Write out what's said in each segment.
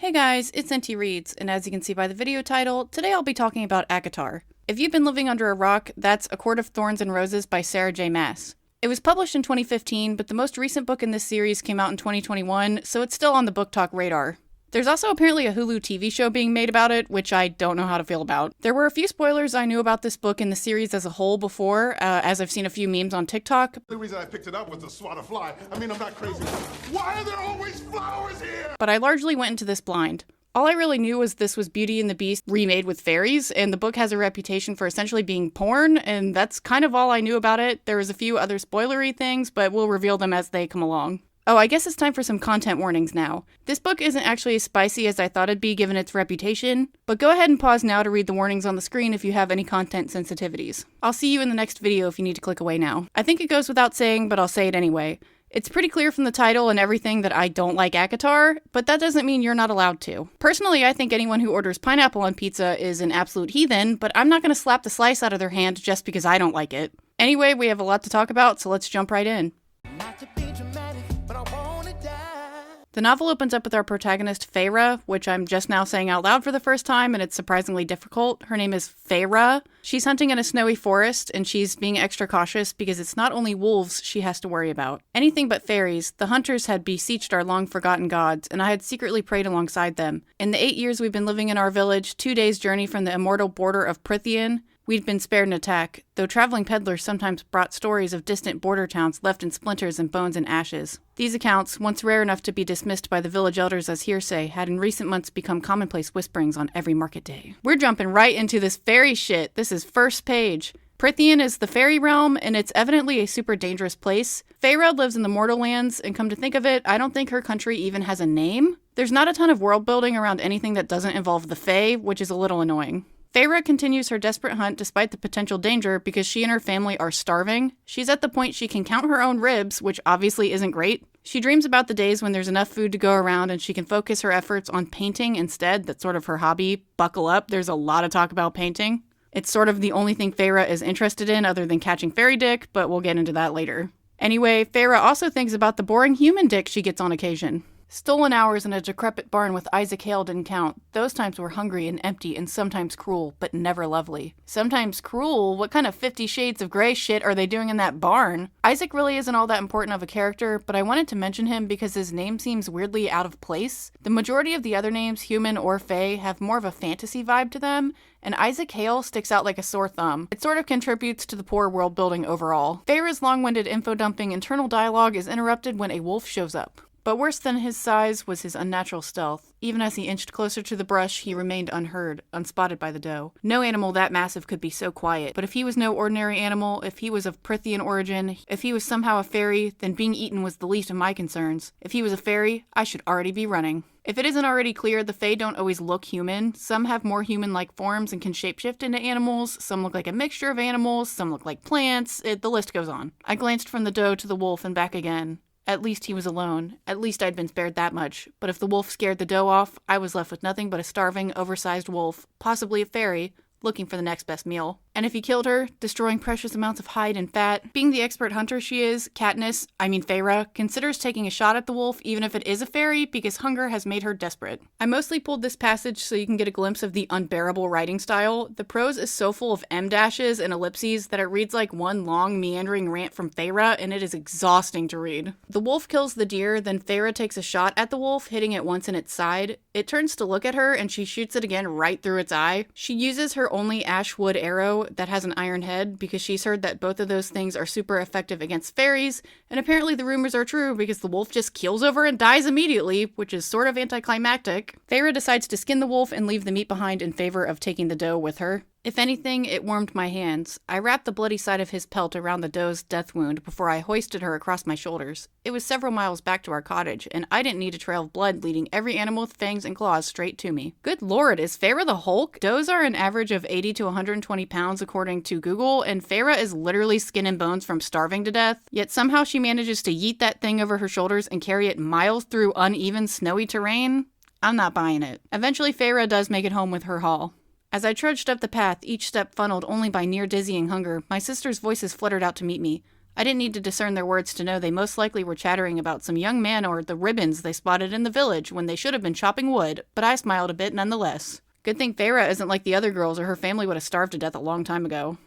Hey guys, it's NT Reads, and as you can see by the video title, today I'll be talking about ACOTAR. If you've been living under a rock, that's A Court of Thorns and Roses by Sarah J. Maas. It was published in 2015, but the most recent book in this series came out in 2021, so it's still on the book talk radar. There's also apparently a Hulu TV show being made about it, which I don't know how to feel about. There were a few spoilers I knew about this book in the series as a whole before, as I've seen a few memes on TikTok. The reason I picked it up was to swat a fly. I mean, I'm not crazy. Why are there always flowers here? But I largely went into this blind. All I really knew was this was Beauty and the Beast remade with fairies, and the book has a reputation for essentially being porn, and that's kind of all I knew about it. There was a few other spoilery things, but we'll reveal them as they come along. Oh, I guess it's time for some content warnings now. This book isn't actually as spicy as I thought it'd be given its reputation, but go ahead and pause now to read the warnings on the screen if you have any content sensitivities. I'll see you in the next video if you need to click away now. I think it goes without saying, but I'll say it anyway. It's pretty clear from the title and everything that I don't like ACOTAR, but that doesn't mean you're not allowed to. Personally, I think anyone who orders pineapple on pizza is an absolute heathen, but I'm not going to slap the slice out of their hand just because I don't like it. Anyway, we have a lot to talk about, so let's jump right in. The novel opens up with our protagonist, Feyre, which I'm just now saying out loud for the first time, and it's surprisingly difficult. Her name is Feyre. She's hunting in a snowy forest, and she's being extra cautious because it's not only wolves she has to worry about. Anything but fairies, the hunters had beseeched our long-forgotten gods, and I had secretly prayed alongside them. In the 8 years we've been living in our village, 2 days' journey from the immortal border of Prythian, we'd been spared an attack, though traveling peddlers sometimes brought stories of distant border towns left in splinters and bones and ashes. These accounts, once rare enough to be dismissed by the village elders as hearsay, had in recent months become commonplace whisperings on every market day. We're jumping right into this fairy shit. This is first page. Prythian is the fairy realm, and it's evidently a super dangerous place. Feyre lives in the mortal lands, and come to think of it, I don't think her country even has a name. There's not a ton of world building around anything that doesn't involve the Fae, which is a little annoying. Feyre continues her desperate hunt despite the potential danger because she and her family are starving. She's at the point she can count her own ribs, which obviously isn't great. She dreams about the days when there's enough food to go around and she can focus her efforts on painting instead. That's sort of her hobby. Buckle up, there's a lot of talk about painting. It's sort of the only thing Feyre is interested in other than catching fairy dick, but we'll get into that later. Anyway, Feyre also thinks about the boring human dick she gets on occasion. Stolen hours in a decrepit barn with Isaac Hale didn't count. Those times were hungry and empty and sometimes cruel, but never lovely. Sometimes cruel? What kind of 50 Shades of Grey shit are they doing in that barn? Isaac really isn't all that important of a character, but I wanted to mention him because his name seems weirdly out of place. The majority of the other names, human or fae, have more of a fantasy vibe to them, and Isaac Hale sticks out like a sore thumb. It sort of contributes to the poor world building overall. Feyre's long-winded info-dumping internal dialogue is interrupted when a wolf shows up. But worse than his size was his unnatural stealth. Even as he inched closer to the brush, he remained unheard, unspotted by the doe. No animal that massive could be so quiet, but if he was no ordinary animal, if he was of Prythian origin, if he was somehow a fairy, then being eaten was the least of my concerns. If he was a fairy, I should already be running. If it isn't already clear, the Fae don't always look human. Some have more human-like forms and can shapeshift into animals. Some look like a mixture of animals. Some look like plants. The list goes on. I glanced from the doe to the wolf and back again. At least he was alone. At least I'd been spared that much. But if the wolf scared the doe off, I was left with nothing but a starving, oversized wolf, possibly a fairy, looking for the next best meal. And if he killed her, destroying precious amounts of hide and fat, being the expert hunter she is, Feyre, considers taking a shot at the wolf even if it is a fairy because hunger has made her desperate. I mostly pulled this passage so you can get a glimpse of the unbearable writing style. The prose is so full of em-dashes and ellipses that it reads like one long meandering rant from Feyre, and it is exhausting to read. The wolf kills the deer, then Feyre takes a shot at the wolf, hitting it once in its side. It turns to look at her and she shoots it again right through its eye. She uses her only ash wood arrow that has an iron head because she's heard that both of those things are super effective against fairies, and apparently the rumors are true because the wolf just keels over and dies immediately, which is sort of anticlimactic. Feyre decides to skin the wolf and leave the meat behind in favor of taking the doe with her. If anything, it warmed my hands. I wrapped the bloody side of his pelt around the doe's death wound before I hoisted her across my shoulders. It was several miles back to our cottage, and I didn't need a trail of blood leading every animal with fangs and claws straight to me. Good lord, is Feyre the Hulk? Does are an average of 80 to 120 pounds according to Google, and Feyre is literally skin and bones from starving to death, yet somehow she manages to yeet that thing over her shoulders and carry it miles through uneven, snowy terrain? I'm not buying it. Eventually Feyre does make it home with her haul. As I trudged up the path, each step funneled only by near-dizzying hunger, my sister's voices fluttered out to meet me. I didn't need to discern their words to know they most likely were chattering about some young man or the ribbons they spotted in the village when they should have been chopping wood, but I smiled a bit nonetheless. Good thing Feyre isn't like the other girls or her family would have starved to death a long time ago.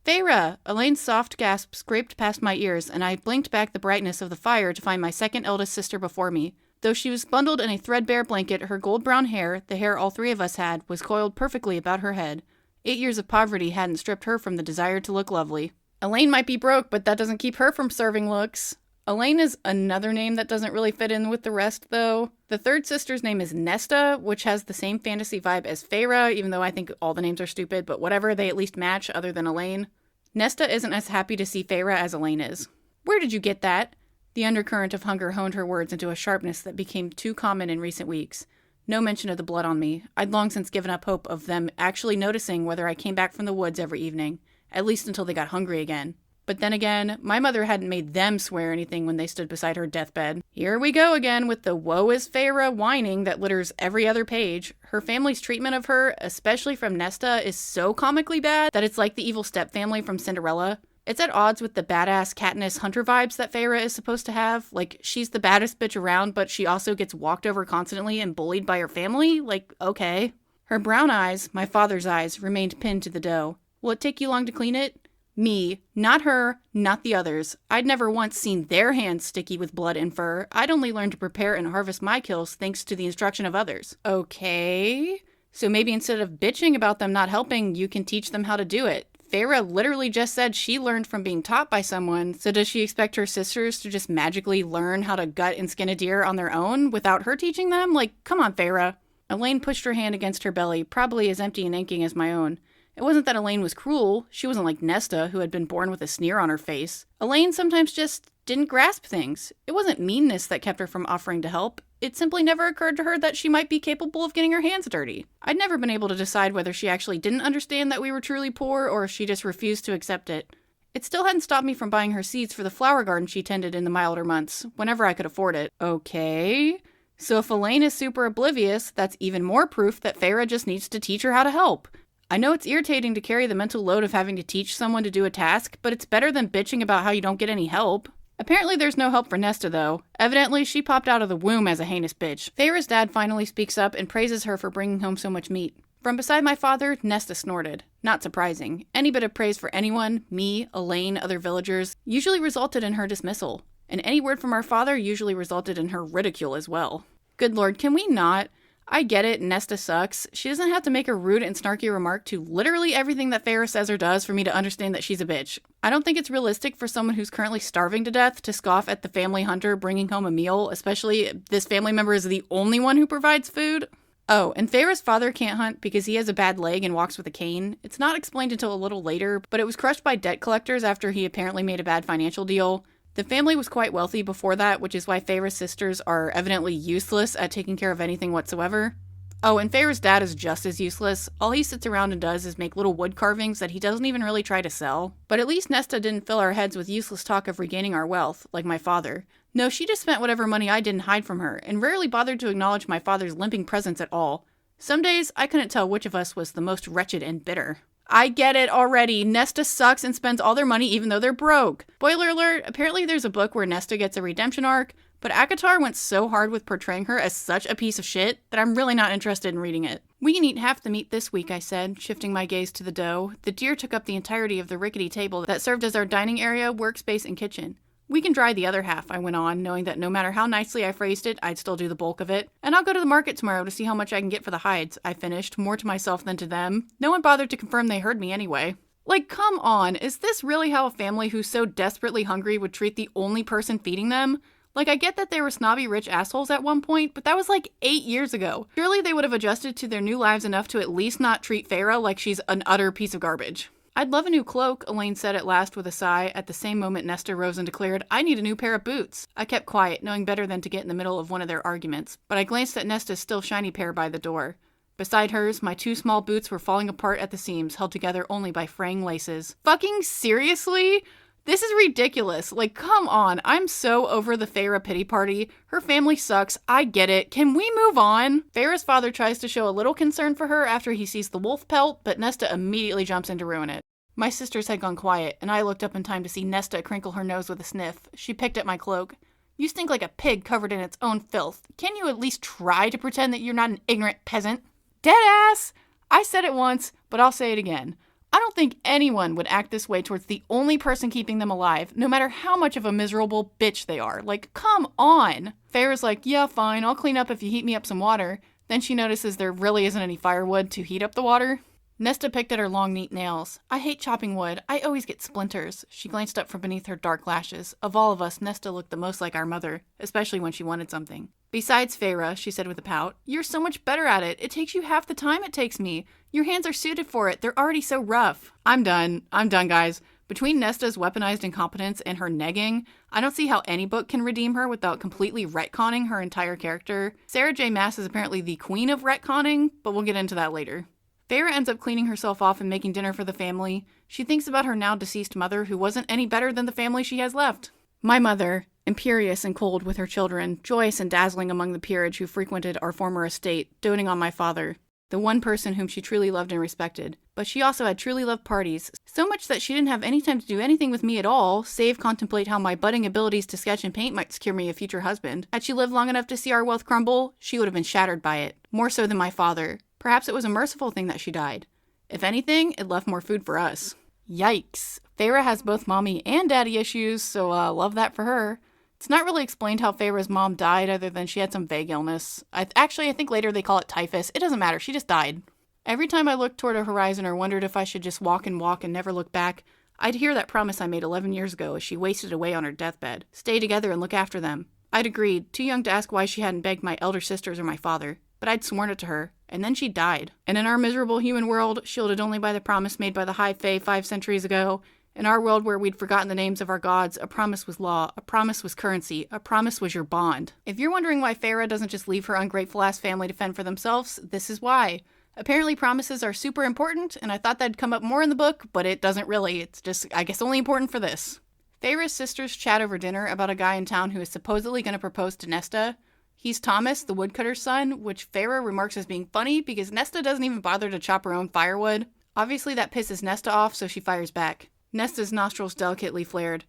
Feyre! Elaine's soft gasp scraped past my ears, and I blinked back the brightness of the fire to find my second eldest sister before me. Though she was bundled in a threadbare blanket, her gold-brown hair, the hair all three of us had, was coiled perfectly about her head. 8 years of poverty hadn't stripped her from the desire to look lovely. Elaine might be broke, but that doesn't keep her from serving looks. Elaine is another name that doesn't really fit in with the rest, though. The third sister's name is Nesta, which has the same fantasy vibe as Feyre, even though I think all the names are stupid, but whatever, they at least match other than Elaine. Nesta isn't as happy to see Feyre as Elaine is. Where did you get that? The undercurrent of hunger honed her words into a sharpness that became too common in recent weeks. No mention of the blood on me. I'd long since given up hope of them actually noticing whether I came back from the woods every evening, at least until they got hungry again. But then again, my mother hadn't made them swear anything when they stood beside her deathbed. Here we go again with the woe is Feyre whining that litters every other page. Her family's treatment of her, especially from Nesta, is so comically bad that it's like the evil stepfamily from Cinderella. It's at odds with the badass Katniss Hunter vibes that Feyre is supposed to have. Like, she's the baddest bitch around, but she also gets walked over constantly and bullied by her family? Like, okay. Her brown eyes, my father's eyes, remained pinned to the dough. Will it take you long to clean it? Me, not her, not the others. I'd never once seen their hands sticky with blood and fur. I'd only learned to prepare and harvest my kills thanks to the instruction of others. Okay. So maybe instead of bitching about them not helping, you can teach them how to do it. Feyre literally just said she learned from being taught by someone, so does she expect her sisters to just magically learn how to gut and skin a deer on their own without her teaching them? Like, come on, Feyre. Elaine pushed her hand against her belly, probably as empty and aching as my own. It wasn't that Elaine was cruel. She wasn't like Nesta, who had been born with a sneer on her face. Elaine sometimes just didn't grasp things. It wasn't meanness that kept her from offering to help. It simply never occurred to her that she might be capable of getting her hands dirty. I'd never been able to decide whether she actually didn't understand that we were truly poor or if she just refused to accept it. It still hadn't stopped me from buying her seeds for the flower garden she tended in the milder months, whenever I could afford it. Okay. So if Elaine is super oblivious, that's even more proof that Feyre just needs to teach her how to help. I know it's irritating to carry the mental load of having to teach someone to do a task, but it's better than bitching about how you don't get any help. Apparently there's no help for Nesta, though. Evidently, she popped out of the womb as a heinous bitch. Feyre's dad finally speaks up and praises her for bringing home so much meat. From beside my father, Nesta snorted. Not surprising. Any bit of praise for anyone, me, Elaine, other villagers, usually resulted in her dismissal. And any word from our father usually resulted in her ridicule as well. Good lord, can we not? I get it, Nesta sucks. She doesn't have to make a rude and snarky remark to literally everything that Feyre says or does for me to understand that she's a bitch. I don't think it's realistic for someone who's currently starving to death to scoff at the family hunter bringing home a meal, especially if this family member is the only one who provides food. Oh, and Feyre's father can't hunt because he has a bad leg and walks with a cane. It's not explained until a little later, but it was crushed by debt collectors after he apparently made a bad financial deal. The family was quite wealthy before that, which is why Feyre's sisters are evidently useless at taking care of anything whatsoever. Oh, and Feyre's dad is just as useless. All he sits around and does is make little wood carvings that he doesn't even really try to sell. But at least Nesta didn't fill our heads with useless talk of regaining our wealth, like my father. No, she just spent whatever money I didn't hide from her, and rarely bothered to acknowledge my father's limping presence at all. Some days, I couldn't tell which of us was the most wretched and bitter. I get it already. Nesta sucks and spends all their money even though they're broke. Spoiler alert, apparently there's a book where Nesta gets a redemption arc, but ACOTAR went so hard with portraying her as such a piece of shit that I'm really not interested in reading it. We can eat half the meat this week, I said, shifting my gaze to the dough. The deer took up the entirety of the rickety table that served as our dining area, workspace, and kitchen. We can dry the other half, I went on, knowing that no matter how nicely I phrased it, I'd still do the bulk of it. And I'll go to the market tomorrow to see how much I can get for the hides, I finished, more to myself than to them. No one bothered to confirm they heard me anyway. Like, come on, is this really how a family who's so desperately hungry would treat the only person feeding them? Like, I get that they were snobby rich assholes at one point, but that was like 8 years ago. Surely they would have adjusted to their new lives enough to at least not treat Feyre like she's an utter piece of garbage. I'd love a new cloak, Elaine said at last with a sigh. At the same moment, Nesta rose and declared, I need a new pair of boots. I kept quiet, knowing better than to get in the middle of one of their arguments, but I glanced at Nesta's still shiny pair by the door. Beside hers, my two small boots were falling apart at the seams, held together only by fraying laces. Fucking seriously? This is ridiculous. Like, come on. I'm so over the Feyre pity party. Her family sucks. I get it. Can we move on? Feyre's father tries to show a little concern for her after he sees the wolf pelt, but Nesta immediately jumps in to ruin it. My sisters had gone quiet, and I looked up in time to see Nesta crinkle her nose with a sniff. She picked at my cloak. You stink like a pig covered in its own filth. Can you at least try to pretend that you're not an ignorant peasant? Deadass! I said it once, but I'll say it again. I don't think anyone would act this way towards the only person keeping them alive, no matter how much of a miserable bitch they are. Like, come on! Farrah's like, yeah, fine, I'll clean up if you heat me up some water. Then she notices there really isn't any firewood to heat up the water. Nesta picked at her long, neat nails. I hate chopping wood. I always get splinters. She glanced up from beneath her dark lashes. Of all of us, Nesta looked the most like our mother, especially when she wanted something. Besides, Farrah, she said with a pout, you're so much better at it. It takes you half the time it takes me. Your hands are suited for it. They're already so rough. I'm done, guys. Between Nesta's weaponized incompetence and her negging, I don't see how any book can redeem her without completely retconning her entire character. Sarah J. Maas is apparently the queen of retconning, but we'll get into that later. Farrah ends up cleaning herself off and making dinner for the family. She thinks about her now deceased mother, who wasn't any better than the family she has left. My mother, imperious and cold with her children, joyous and dazzling among the peerage who frequented our former estate, doting on my father, the one person whom she truly loved and respected. But she also had truly loved parties, so much that she didn't have any time to do anything with me at all, save contemplate how my budding abilities to sketch and paint might secure me a future husband. Had she lived long enough to see our wealth crumble, she would have been shattered by it, more so than my father. Perhaps it was a merciful thing that she died. If anything, it left more food for us. Yikes. Farrah has both mommy and daddy issues, so love that for her. It's not really explained how Farrah's mom died other than she had some vague illness. I think later they call it typhus. It doesn't matter, she just died. Every time I looked toward a horizon or wondered if I should just walk and never look back, I'd hear that promise I made 11 years ago as she wasted away on her deathbed. Stay together and look after them. I'd agreed, too young to ask why she hadn't begged my elder sisters or my father, but I'd sworn it to her. And then she died. And in our miserable human world, shielded only by the promise made by the High Fae 5 centuries ago, in our world where we'd forgotten the names of our gods, a promise was law, a promise was currency, a promise was your bond. If you're wondering why Farrah doesn't just leave her ungrateful-ass family to fend for themselves, this is why. Apparently promises are super important, and I thought that'd come up more in the book, but it doesn't really. It's just, I guess, only important for this. Farrah's sisters chat over dinner about a guy in town who is supposedly going to propose to Nesta. He's Thomas, the woodcutter's son, which Farrah remarks as being funny because Nesta doesn't even bother to chop her own firewood. Obviously that pisses Nesta off, so she fires back. Nesta's nostrils delicately flared.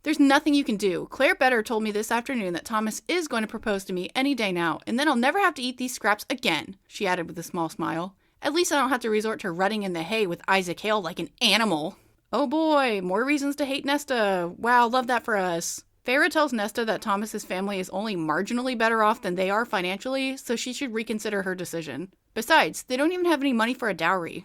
There's nothing you can do. Claire Better told me this afternoon that Thomas is going to propose to me any day now, and then I'll never have to eat these scraps again, she added with a small smile. At least I don't have to resort to rutting in the hay with Isaac Hale like an animal. Oh boy, more reasons to hate Nesta. Wow, love that for us. Farrah tells Nesta that Thomas's family is only marginally better off than they are financially, so she should reconsider her decision. Besides, they don't even have any money for a dowry.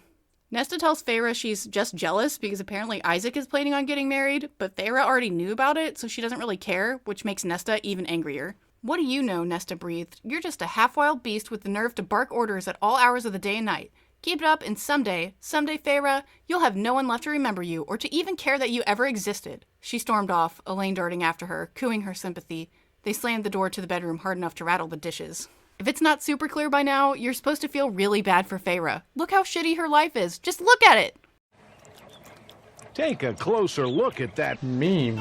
Nesta tells Farrah she's just jealous because apparently Isaac is planning on getting married, but Farrah already knew about it, so she doesn't really care, which makes Nesta even angrier. What do you know, Nesta breathed. You're just a half-wild beast with the nerve to bark orders at all hours of the day and night. Keep it up, and someday, Farrah, you'll have no one left to remember you, or to even care that you ever existed. She stormed off, Elaine darting after her, cooing her sympathy. They slammed the door to the bedroom hard enough to rattle the dishes. If it's not super clear by now, you're supposed to feel really bad for Farrah. Look how shitty her life is. Just look at it! Take a closer look at that meme.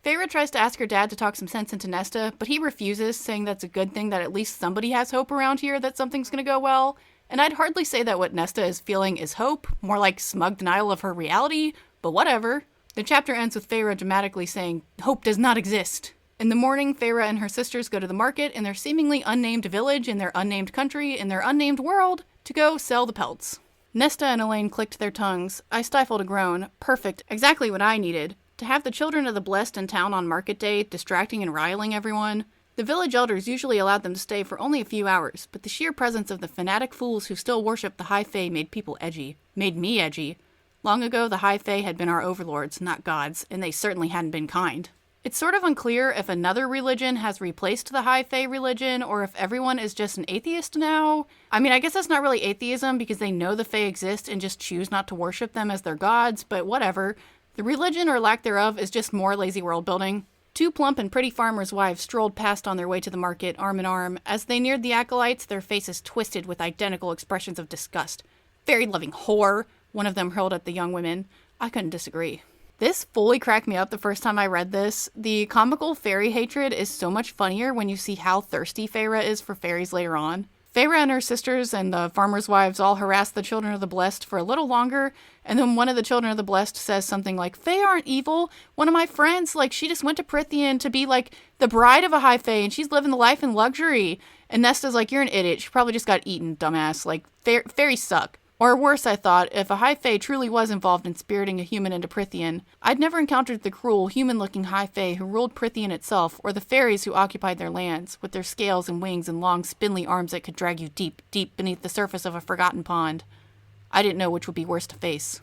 Farrah tries to ask her dad to talk some sense into Nesta, but he refuses, saying that's a good thing that at least somebody has hope around here that something's gonna go well. And I'd hardly say that what Nesta is feeling is hope, more like smug denial of her reality, but whatever. The chapter ends with Farrah dramatically saying, hope does not exist. In the morning, Farrah and her sisters go to the market in their seemingly unnamed village, in their unnamed country, in their unnamed world, to go sell the pelts. Nesta and Elaine clicked their tongues. I stifled a groan. Perfect. Exactly what I needed. To have the children of the blessed in town on market day, distracting and riling everyone. The village elders usually allowed them to stay for only a few hours, but the sheer presence of the fanatic fools who still worship the High Fae made people edgy. Made me edgy. Long ago, the High Fae had been our overlords, not gods, and they certainly hadn't been kind. It's sort of unclear if another religion has replaced the High Fae religion, or if everyone is just an atheist now. I mean, I guess that's not really atheism, because they know the Fae exist and just choose not to worship them as their gods, but whatever. The religion, or lack thereof, is just more lazy world building. Two plump and pretty farmers' wives strolled past on their way to the market, arm in arm. As they neared the acolytes, their faces twisted with identical expressions of disgust. Fairy-loving whore, one of them hurled at the young women. I couldn't disagree. This fully cracked me up the first time I read this. The comical fairy hatred is so much funnier when you see how thirsty Farrah is for fairies later on. Feyre and her sisters and the farmers' wives all harass the children of the Blessed for a little longer, and then one of the children of the Blessed says something like, Fae aren't evil. One of my friends, she just went to Prythian to be, the bride of a high Fae, and she's living the life in luxury. And Nesta's like, you're an idiot. She probably just got eaten, dumbass. Fairies suck. Or worse, I thought, if a high fae truly was involved in spiriting a human into Prythian, I'd never encountered the cruel, human-looking high fae who ruled Prythian itself, or the fairies who occupied their lands, with their scales and wings and long, spindly arms that could drag you deep, deep beneath the surface of a forgotten pond. I didn't know which would be worse to face.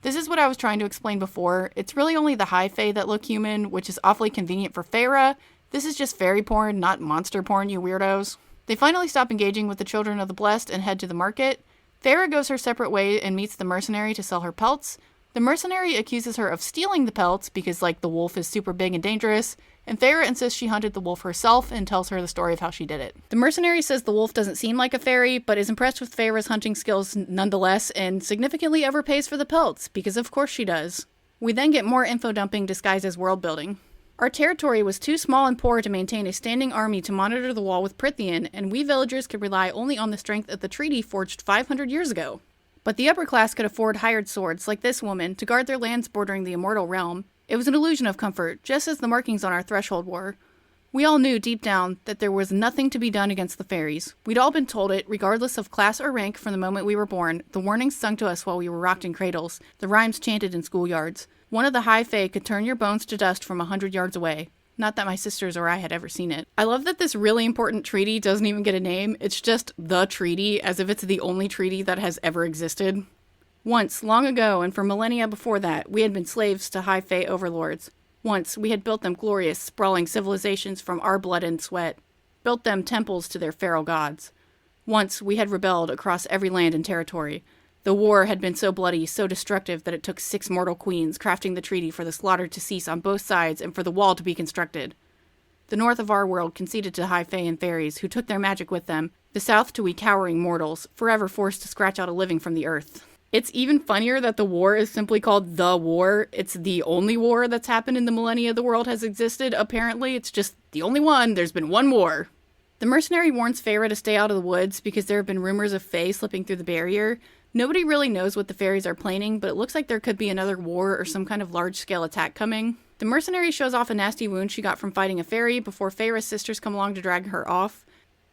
This is what I was trying to explain before. It's really only the high fae that look human, which is awfully convenient for Feyre. This is just fairy porn, not monster porn, you weirdos. They finally stop engaging with the children of the Blessed and head to the market. Feyre goes her separate way and meets the mercenary to sell her pelts. The mercenary accuses her of stealing the pelts because, the wolf is super big and dangerous, and Feyre insists she hunted the wolf herself and tells her the story of how she did it. The mercenary says the wolf doesn't seem like a fairy, but is impressed with Feyre's hunting skills nonetheless, and significantly overpays for the pelts, because of course she does. We then get more info dumping disguised as world building. Our territory was too small and poor to maintain a standing army to monitor the wall with Prythian, and we villagers could rely only on the strength of the treaty forged 500 years ago. But the upper class could afford hired swords, like this woman, to guard their lands bordering the immortal realm. It was an illusion of comfort, just as the markings on our threshold were. We all knew deep down that there was nothing to be done against the fairies. We'd all been told it, regardless of class or rank, from the moment we were born, the warnings sung to us while we were rocked in cradles, the rhymes chanted in schoolyards. One of the high fae could turn your bones to dust from 100 yards away. Not that my sisters or I had ever seen it. I love that this really important treaty doesn't even get a name. It's just the treaty, as if it's the only treaty that has ever existed. Once, long ago, and for millennia before that, we had been slaves to high fae overlords. Once, we had built them glorious, sprawling civilizations from our blood and sweat. Built them temples to their feral gods. Once, we had rebelled across every land and territory. The war had been so bloody, so destructive, that it took 6 mortal queens crafting the treaty for the slaughter to cease on both sides and for the wall to be constructed. The north of our world conceded to high fae and fairies, who took their magic with them, the south to we cowering mortals, forever forced to scratch out a living from the earth. It's even funnier that the war is simply called The War. It's the only war that's happened in the millennia the world has existed, apparently. It's just the only one. There's been one war. The mercenary warns Feyre to stay out of the woods because there have been rumors of fae slipping through the barrier. Nobody really knows what the fairies are planning, but it looks like there could be another war or some kind of large-scale attack coming. The mercenary shows off a nasty wound she got from fighting a fairy before Feyre's sisters come along to drag her off.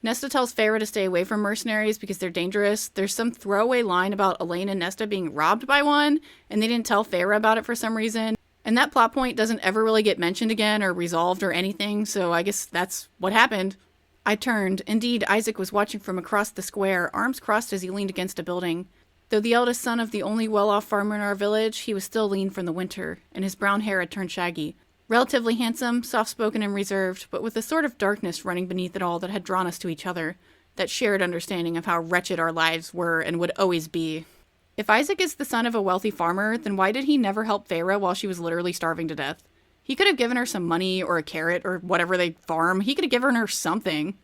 Nesta tells Feyre to stay away from mercenaries because they're dangerous. There's some throwaway line about Elaine and Nesta being robbed by one, and they didn't tell Feyre about it for some reason. And that plot point doesn't ever really get mentioned again or resolved or anything, so I guess that's what happened. I turned. Indeed, Isaac was watching from across the square, arms crossed as he leaned against a building. Though the eldest son of the only well-off farmer in our village, he was still lean from the winter, and his brown hair had turned shaggy. Relatively handsome, soft-spoken and reserved, but with a sort of darkness running beneath it all that had drawn us to each other, that shared understanding of how wretched our lives were and would always be. If Isaac is the son of a wealthy farmer, then why did he never help Feyre while she was literally starving to death? He could have given her some money or a carrot or whatever they farm. He could have given her something.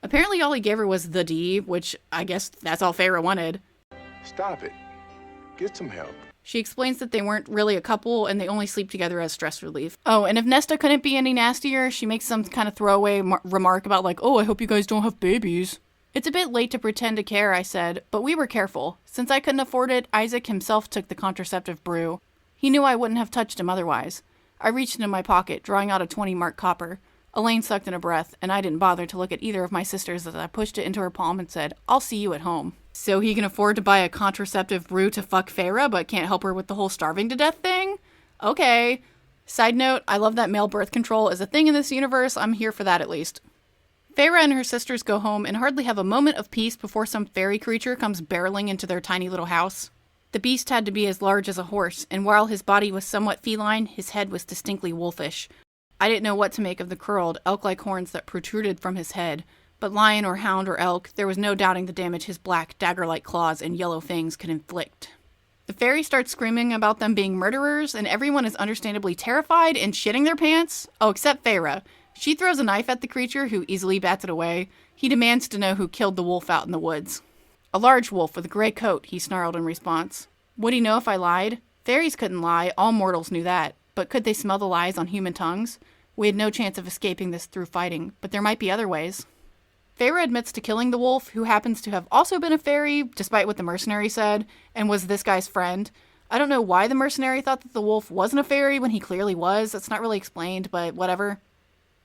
Apparently all he gave her was the D, which I guess that's all Feyre wanted. Stop it. Get some help. She explains that they weren't really a couple and they only sleep together as stress relief. Oh, and if Nesta couldn't be any nastier, she makes some kind of throwaway remark about oh, I hope you guys don't have babies. It's a bit late to pretend to care, I said, but we were careful. Since I couldn't afford it, Isaac himself took the contraceptive brew. He knew I wouldn't have touched him otherwise. I reached into my pocket, drawing out a 20-mark copper. Elaine sucked in a breath, and I didn't bother to look at either of my sisters as I pushed it into her palm and said, I'll see you at home. So he can afford to buy a contraceptive brew to fuck Feyre, but can't help her with the whole starving to death thing? Okay. Side note, I love that male birth control is a thing in this universe. I'm here for that at least. Feyre and her sisters go home and hardly have a moment of peace before some fairy creature comes barreling into their tiny little house. The beast had to be as large as a horse, and while his body was somewhat feline, his head was distinctly wolfish. I didn't know what to make of the curled, elk-like horns that protruded from his head, but lion or hound or elk, there was no doubting the damage his black, dagger-like claws and yellow fangs could inflict. The fairy starts screaming about them being murderers, and everyone is understandably terrified and shitting their pants. Oh, except Feyre. She throws a knife at the creature, who easily bats it away. He demands to know who killed the wolf out in the woods. A large wolf with a gray coat, he snarled in response. Would he know if I lied? Fairies couldn't lie, all mortals knew that. But could they smell the lies on human tongues? We had no chance of escaping this through fighting, but there might be other ways. Feyre admits to killing the wolf, who happens to have also been a fairy, despite what the mercenary said, and was this guy's friend. I don't know why the mercenary thought that the wolf wasn't a fairy when he clearly was. That's not really explained, but whatever.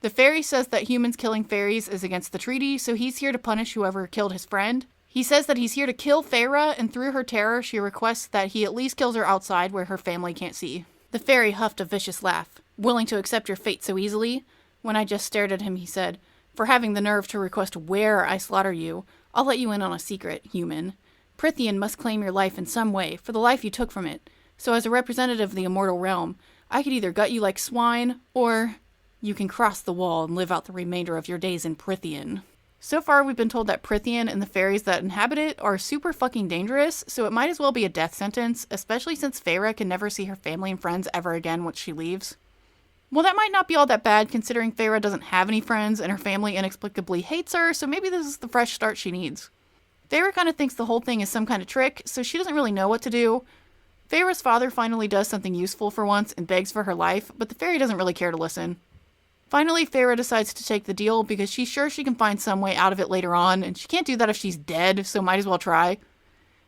The fairy says that humans killing fairies is against the treaty, so he's here to punish whoever killed his friend. He says that he's here to kill Feyre, and through her terror, she requests that he at least kills her outside where her family can't see. The fairy huffed a vicious laugh. Willing to accept your fate so easily? When I just stared at him, he said, for having the nerve to request where I slaughter you, I'll let you in on a secret, human. Prythian must claim your life in some way, for the life you took from it. So as a representative of the immortal realm, I could either gut you like swine, or you can cross the wall and live out the remainder of your days in Prythian. So far, we've been told that Prythian and the fairies that inhabit it are super fucking dangerous, so it might as well be a death sentence, especially since Feyre can never see her family and friends ever again once she leaves. Well, that might not be all that bad, considering Feyre doesn't have any friends and her family inexplicably hates her, so maybe this is the fresh start she needs. Feyre kind of thinks the whole thing is some kind of trick, so she doesn't really know what to do. Feyre's father finally does something useful for once and begs for her life, but the fairy doesn't really care to listen. Finally, Feyre decides to take the deal because she's sure she can find some way out of it later on, and she can't do that if she's dead, so might as well try.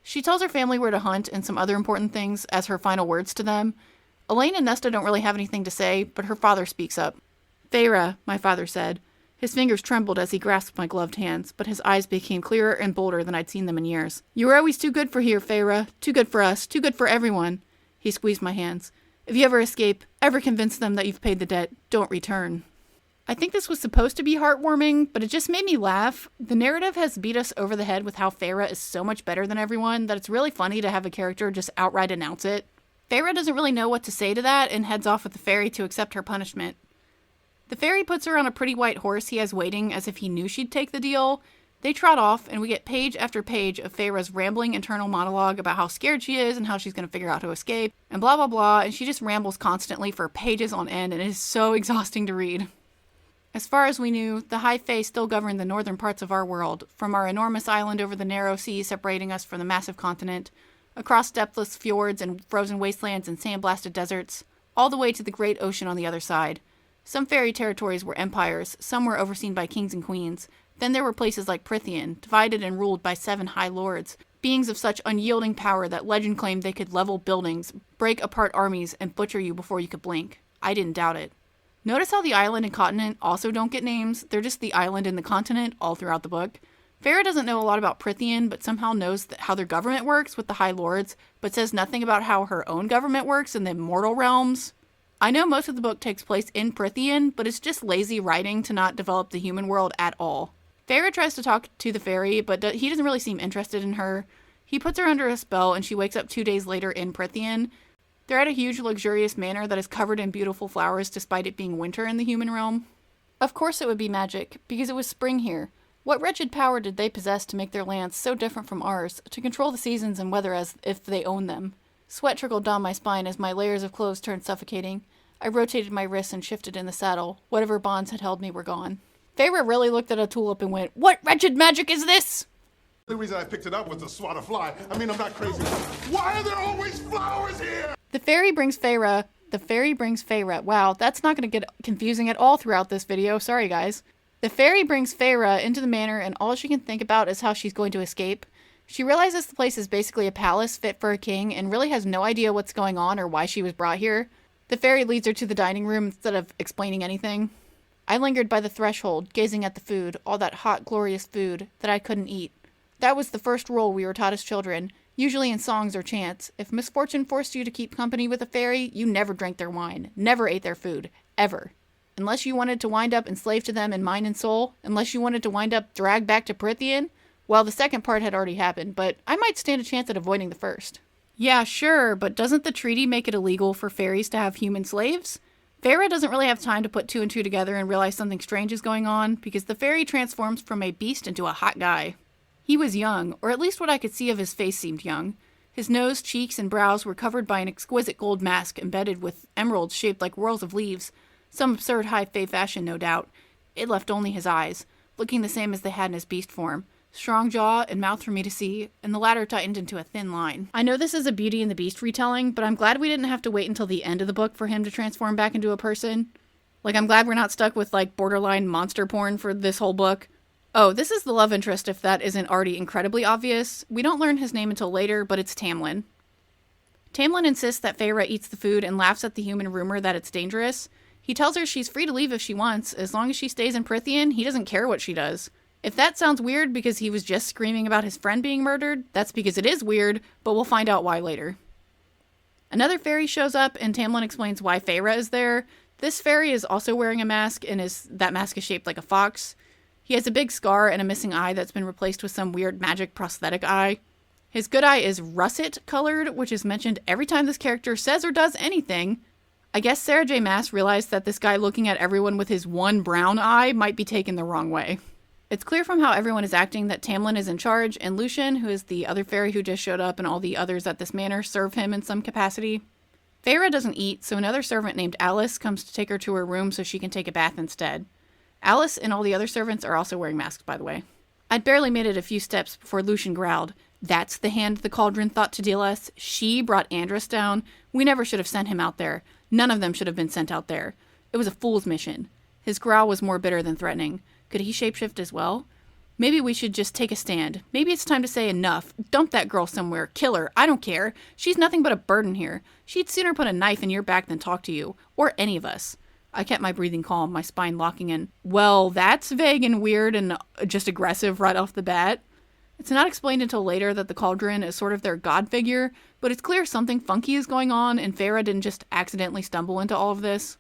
She tells her family where to hunt and some other important things as her final words to them. Elaine and Nesta don't really have anything to say, but her father speaks up. Feyre, my father said. His fingers trembled as he grasped my gloved hands, but his eyes became clearer and bolder than I'd seen them in years. You were always too good for here, Feyre. Too good for us. Too good for everyone. He squeezed my hands. If you ever escape, ever convince them that you've paid the debt, don't return. I think this was supposed to be heartwarming, but it just made me laugh. The narrative has beat us over the head with how Feyre is so much better than everyone that it's really funny to have a character just outright announce it. Feyre doesn't really know what to say to that and heads off with the fairy to accept her punishment. The fairy puts her on a pretty white horse he has waiting as if he knew she'd take the deal. They trot off, and we get page after page of Feyre's rambling internal monologue about how scared she is and how she's going to figure out how to escape, and blah blah blah, and she just rambles constantly for pages on end, and it is so exhausting to read. As far as we knew, the High Fae still governed the northern parts of our world, from our enormous island over the narrow sea separating us from the massive continent, across depthless fjords and frozen wastelands and sand-blasted deserts, all the way to the great ocean on the other side. Some fairy territories were empires, some were overseen by kings and queens. Then there were places like Prythian, divided and ruled by 7 high lords, beings of such unyielding power that legend claimed they could level buildings, break apart armies, and butcher you before you could blink. I didn't doubt it. Notice how the island and continent also don't get names, they're just the island and the continent all throughout the book. Feyre doesn't know a lot about Prythian, but somehow knows how their government works with the High Lords, but says nothing about how her own government works in the immortal realms. I know most of the book takes place in Prythian, but it's just lazy writing to not develop the human world at all. Feyre tries to talk to the fairy, but he doesn't really seem interested in her. He puts her under a spell, and she wakes up 2 days later in Prythian. They're at a huge, luxurious manor that is covered in beautiful flowers despite it being winter in the human realm. Of course it would be magic, because it was spring here. What wretched power did they possess to make their lands so different from ours, to control the seasons and weather as if they owned them? Sweat trickled down my spine as my layers of clothes turned suffocating. I rotated my wrists and shifted in the saddle. Whatever bonds had held me were gone. Feyre really looked at a tulip and went, "What wretched magic is this?" The reason I picked it up was to swat a fly. I mean, I'm not crazy. Why are there always flowers here? The fairy brings Feyre. Wow, that's not going to get confusing at all throughout this video. Sorry, guys. The fairy brings Feyre into the manor, and all she can think about is how she's going to escape. She realizes the place is basically a palace fit for a king, and really has no idea what's going on or why she was brought here. The fairy leads her to the dining room instead of explaining anything. I lingered by the threshold, gazing at the food, all that hot, glorious food, that I couldn't eat. That was the first rule we were taught as children, usually in songs or chants. If misfortune forced you to keep company with a fairy, you never drank their wine, never ate their food, ever. Unless you wanted to wind up enslaved to them in mind and soul, unless you wanted to wind up dragged back to Prythian, well, the second part had already happened, but I might stand a chance at avoiding the first. Yeah, sure, but doesn't the treaty make it illegal for fairies to have human slaves? Feyre doesn't really have time to put 2 and 2 together and realize something strange is going on, because the fairy transforms from a beast into a hot guy. He was young, or at least what I could see of his face seemed young. His nose, cheeks, and brows were covered by an exquisite gold mask embedded with emeralds shaped like whorls of leaves. Some absurd high fae fashion, no doubt. It left only his eyes, looking the same as they had in his beast form. Strong jaw and mouth for me to see, and the latter tightened into a thin line. I know this is a Beauty and the Beast retelling, but I'm glad we didn't have to wait until the end of the book for him to transform back into a person. Like, I'm glad we're not stuck with, like, borderline monster porn for this whole book. Oh, this is the love interest if that isn't already incredibly obvious. We don't learn his name until later, but it's Tamlin. Tamlin insists that Feyre eats the food and laughs at the human rumor that it's dangerous. He tells her she's free to leave if she wants. As long as she stays in Prythian, he doesn't care what she does. If that sounds weird because he was just screaming about his friend being murdered, that's because it is weird, but we'll find out why later. Another fairy shows up, and Tamlin explains why Feyre is there. This fairy is also wearing a mask, and that mask is shaped like a fox. He has a big scar and a missing eye that's been replaced with some weird magic prosthetic eye. His good eye is russet colored, which is mentioned every time this character says or does anything. I guess Sarah J. Maas realized that this guy looking at everyone with his one brown eye might be taken the wrong way. It's clear from how everyone is acting that Tamlin is in charge, and Lucien, who is the other fairy who just showed up, and all the others at this manor serve him in some capacity. Feyre doesn't eat, so another servant named Alice comes to take her to her room so she can take a bath instead. Alice and all the other servants are also wearing masks, by the way. I'd barely made it a few steps before Lucien growled, "That's the hand the cauldron thought to deal us. She brought Andrus down. We never should have sent him out there. None of them should have been sent out there. It was a fool's mission." His growl was more bitter than threatening. Could he shapeshift as well? Maybe we should just take a stand. Maybe it's time to say enough. Dump that girl somewhere. Kill her. I don't care. She's nothing but a burden here. She'd sooner put a knife in your back than talk to you. Or any of us. I kept my breathing calm, my spine locking in. Well, that's vague and weird and just aggressive right off the bat. It's not explained until later that the cauldron is sort of their god figure, but it's clear something funky is going on, and Feyre didn't just accidentally stumble into all of this.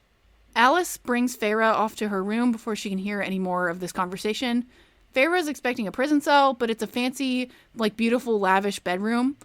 Alice brings Feyre off to her room before she can hear any more of this conversation. Feyre is expecting a prison cell, but it's a fancy, beautiful, lavish bedroom.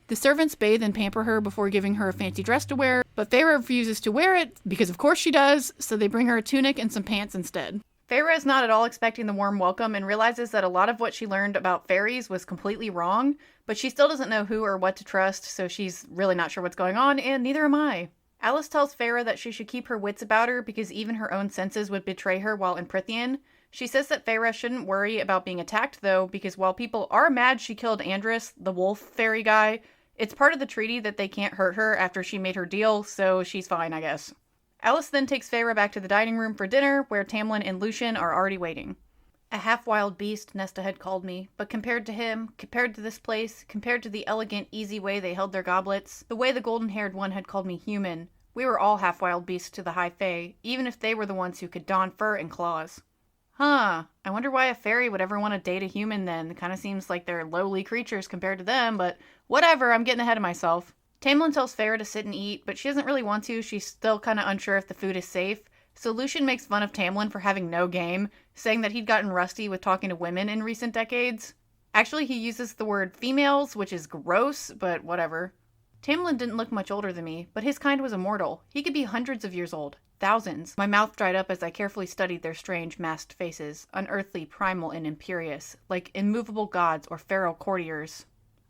The servants bathe and pamper her before giving her a fancy dress to wear, but Feyre refuses to wear it, because of course she does, so they bring her a tunic and some pants instead. Feyre is not at all expecting the warm welcome and realizes that a lot of what she learned about fairies was completely wrong, but she still doesn't know who or what to trust, so she's really not sure what's going on, and neither am I. Alice tells Feyre that she should keep her wits about her because even her own senses would betray her while in Prythian. She says that Feyre shouldn't worry about being attacked, though, because while people are mad she killed Andrus, the wolf fairy guy, it's part of the treaty that they can't hurt her after she made her deal, so she's fine, I guess. Alice then takes Feyre back to the dining room for dinner, where Tamlin and Lucien are already waiting. A half-wild beast, Nesta had called me, but compared to him, compared to this place, compared to the elegant, easy way they held their goblets, the way the golden-haired one had called me human, we were all half-wild beasts to the High Fae, even if they were the ones who could don fur and claws. Huh, I wonder why a fairy would ever want to date a human then. It kind of seems like they're lowly creatures compared to them, but whatever, I'm getting ahead of myself. Tamlin tells Feyre to sit and eat, but she doesn't really want to. She's still kind of unsure if the food is safe. So Lucien makes fun of Tamlin for having no game, saying that he'd gotten rusty with talking to women in recent decades. Actually, he uses the word females, which is gross, but whatever. Tamlin didn't look much older than me, but his kind was immortal. He could be hundreds of years old. Thousands. My mouth dried up as I carefully studied their strange, masked faces, unearthly, primal, and imperious, like immovable gods or feral courtiers.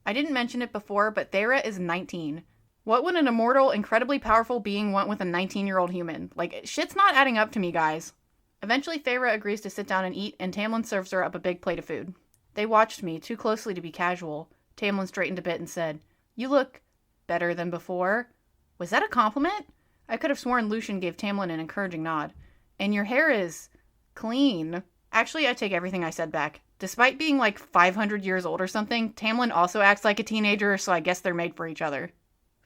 I didn't mention it before, but Feyre is 19. What would an immortal, incredibly powerful being want with a 19-year-old human? Shit's not adding up to me, guys. Eventually, Feyre agrees to sit down and eat, and Tamlin serves her up a big plate of food. They watched me, too closely to be casual. Tamlin straightened a bit and said, "You look better than before." Was that a compliment? I could have sworn Lucien gave Tamlin an encouraging nod. "And your hair is clean." Actually, I take everything I said back. Despite being 500 years old or something, Tamlin also acts like a teenager, so I guess they're made for each other.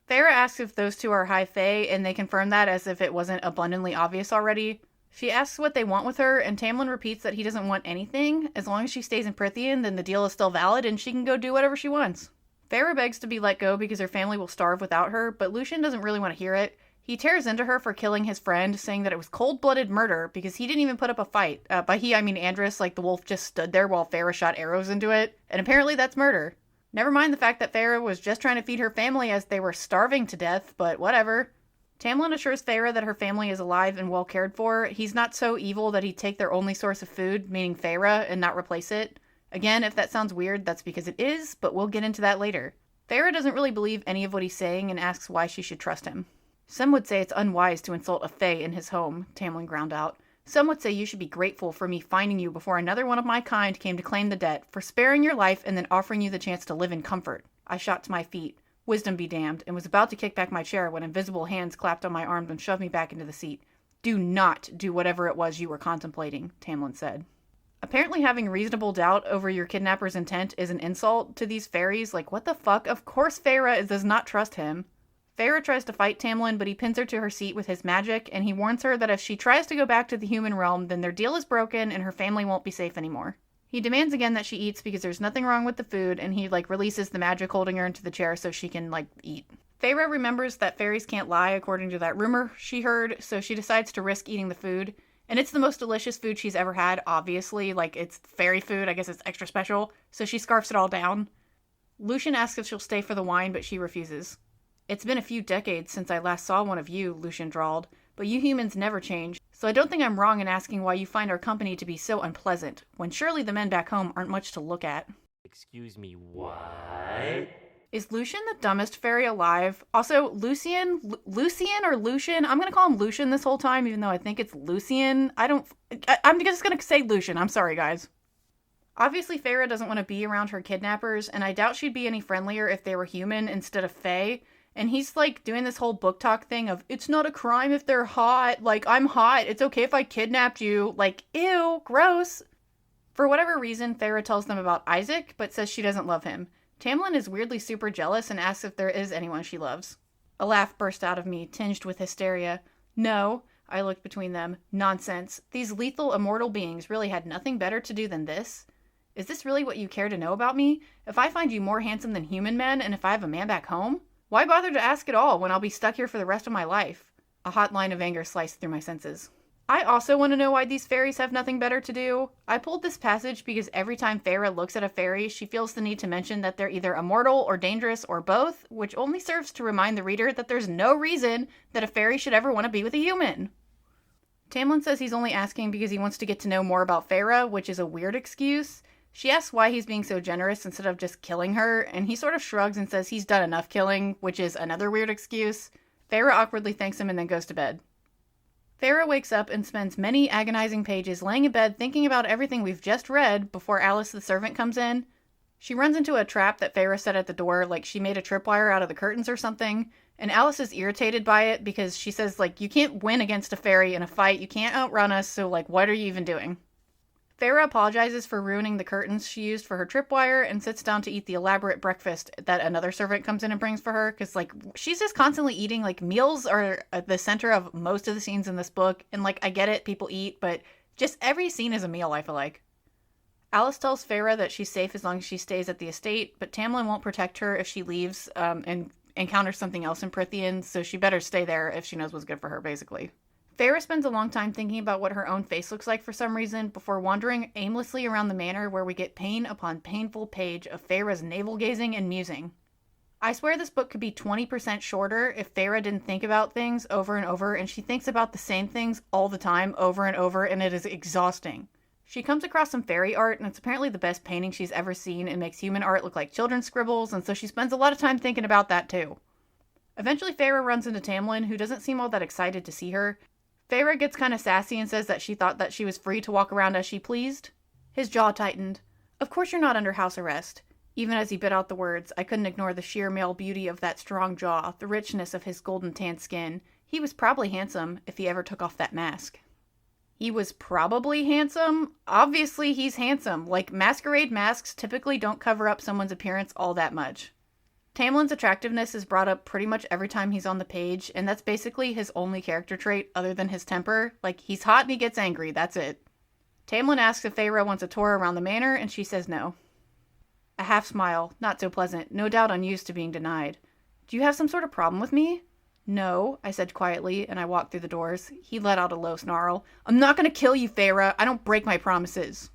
Feyre asks if those two are High Fae, and they confirm that as if it wasn't abundantly obvious already. She asks what they want with her, and Tamlin repeats that he doesn't want anything. As long as she stays in Prythian, then the deal is still valid, and she can go do whatever she wants. Feyre begs to be let go because her family will starve without her, but Lucien doesn't really want to hear it. He tears into her for killing his friend, saying that it was cold-blooded murder because he didn't even put up a fight. By he, I mean Andrus, the wolf just stood there while Feyre shot arrows into it, and apparently that's murder. Never mind the fact that Feyre was just trying to feed her family as they were starving to death, but whatever. Tamlin assures Feyre that her family is alive and well cared for. He's not so evil that he'd take their only source of food, meaning Feyre, and not replace it. Again, if that sounds weird, that's because it is, but we'll get into that later. Feyre doesn't really believe any of what he's saying and asks why she should trust him. "Some would say it's unwise to insult a fae in his home," Tamlin ground out. "Some would say you should be grateful for me finding you before another one of my kind came to claim the debt, for sparing your life and then offering you the chance to live in comfort." I shot to my feet, wisdom be damned, and was about to kick back my chair when invisible hands clapped on my arms and shoved me back into the seat. "Do not do whatever it was you were contemplating," Tamlin said. Apparently having reasonable doubt over your kidnapper's intent is an insult to these fairies. Like, what the fuck? Of course Feyre does not trust him. Feyre tries to fight Tamlin, but he pins her to her seat with his magic, and he warns her that if she tries to go back to the human realm, then their deal is broken and her family won't be safe anymore. He demands again that she eats because there's nothing wrong with the food, and he, releases the magic holding her into the chair so she can, eat. Feyre remembers that fairies can't lie according to that rumor she heard, so she decides to risk eating the food. And it's the most delicious food she's ever had, obviously. It's fairy food, I guess it's extra special, so she scarfs it all down. Lucian asks if she'll stay for the wine, but she refuses. It's been a few decades since I last saw one of you, Lucian drawled, but you humans never change, so I don't think I'm wrong in asking why you find our company to be so unpleasant, when surely the men back home aren't much to look at. Excuse me, what? Is Lucian the dumbest fairy alive? Also, Lucian or Lucian? I'm gonna call him Lucian this whole time, even though I think it's Lucian. I'm just gonna say Lucian. I'm sorry, guys. Obviously, Feyre doesn't want to be around her kidnappers, and I doubt she'd be any friendlier if they were human instead of fae. And he's, doing this whole book talk thing of, it's not a crime if they're hot. I'm hot. It's okay if I kidnapped you. Ew, gross. For whatever reason, Feyre tells them about Isaac, but says she doesn't love him. Tamlin is weirdly super jealous and asks if there is anyone she loves. A laugh burst out of me, tinged with hysteria. No, I looked between them. Nonsense. These lethal, immortal beings really had nothing better to do than this? Is this really what you care to know about me? If I find you more handsome than human men, and if I have a man back home? Why bother to ask at all when I'll be stuck here for the rest of my life? A hot line of anger sliced through my senses. I also want to know why these fairies have nothing better to do. I pulled this passage because every time Feyre looks at a fairy, she feels the need to mention that they're either immortal or dangerous or both, which only serves to remind the reader that there's no reason that a fairy should ever want to be with a human. Tamlin says he's only asking because he wants to get to know more about Feyre, which is a weird excuse. She asks why he's being so generous instead of just killing her, and he sort of shrugs and says he's done enough killing, which is another weird excuse. Feyre awkwardly thanks him and then goes to bed. Feyre wakes up and spends many agonizing pages laying in bed thinking about everything we've just read before Alice the servant comes in. She runs into a trap that Feyre set at the door, she made a tripwire out of the curtains or something, and Alice is irritated by it because she says, you can't win against a fairy in a fight, you can't outrun us, so, what are you even doing? Feyre apologizes for ruining the curtains she used for her tripwire and sits down to eat the elaborate breakfast that another servant comes in and brings for her, because, she's just constantly eating. Meals are at the center of most of the scenes in this book, and, I get it, people eat, but just every scene is a meal, I feel like. Alice tells Feyre that she's safe as long as she stays at the estate, but Tamlin won't protect her if she leaves and encounters something else in Prythian, so she better stay there if she knows what's good for her, basically. Feyre spends a long time thinking about what her own face looks like for some reason before wandering aimlessly around the manor where we get pane upon painful page of Feyre's navel-gazing and musing. I swear this book could be 20% shorter if Feyre didn't think about things over and over, and she thinks about the same things all the time over and over, and it is exhausting. She comes across some fairy art, and it's apparently the best painting she's ever seen and makes human art look like children's scribbles, and so she spends a lot of time thinking about that too. Eventually Feyre runs into Tamlin, who doesn't seem all that excited to see her. Feyre gets kind of sassy and says that she thought that she was free to walk around as she pleased. His jaw tightened. Of course you're not under house arrest. Even as he bit out the words, I couldn't ignore the sheer male beauty of that strong jaw, the richness of his golden tanned skin. He was probably handsome if he ever took off that mask. He was probably handsome? Obviously he's handsome. Masquerade masks typically don't cover up someone's appearance all that much. Tamlin's attractiveness is brought up pretty much every time he's on the page, and that's basically his only character trait other than his temper. He's hot and he gets angry, that's it. Tamlin asks if Feyre wants a tour around the manor, and she says no. A half smile, not so pleasant, no doubt unused to being denied. Do you have some sort of problem with me? No, I said quietly, and I walked through the doors. He let out a low snarl. I'm not gonna kill you, Feyre. I don't break my promises.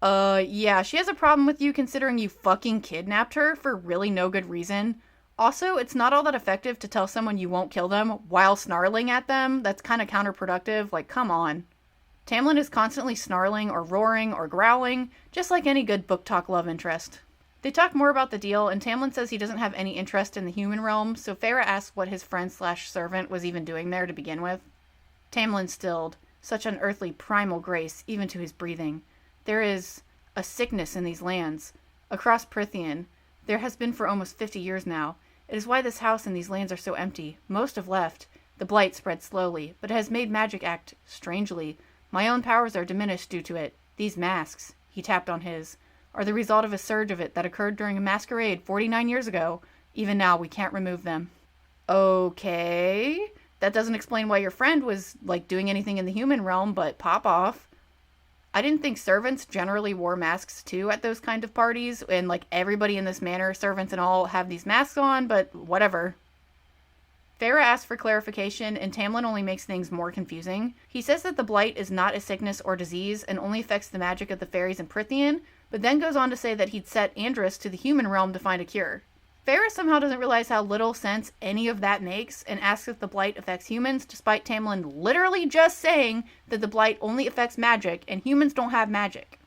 Yeah, she has a problem with you considering you fucking kidnapped her for really no good reason. Also, it's not all that effective to tell someone you won't kill them while snarling at them. That's kind of counterproductive. Come on. Tamlin is constantly snarling or roaring or growling, just like any good book talk love interest. They talk more about the deal, and Tamlin says he doesn't have any interest in the human realm, so Feyre asks what his friend/servant was even doing there to begin with. Tamlin stilled, such unearthly primal grace even to his breathing. There is a sickness in these lands. Across Prythian, there has been for almost 50 years now. It is why this house and these lands are so empty. Most have left. The blight spread slowly, but it has made magic act strangely. My own powers are diminished due to it. These masks. he tapped on his, are the result of a surge of it that occurred during a masquerade 49 years ago. Even now, we can't remove them. Okay. That doesn't explain why your friend was, like, doing anything in the human realm, but pop off. I didn't think servants generally wore masks, too, at those kind of parties, and, like, everybody in this manor, servants and all, have these masks on, but whatever. Farah asks for clarification, and Tamlin only makes things more confusing. He says that the blight is not a sickness or disease, and only affects the magic of the fairies in Prythian, but then goes on to say that he'd set Andrus to the human realm to find a cure. Farah somehow doesn't realize how little sense any of that makes, and asks if the blight affects humans, despite Tamlin literally just saying that the blight only affects magic, and humans don't have magic.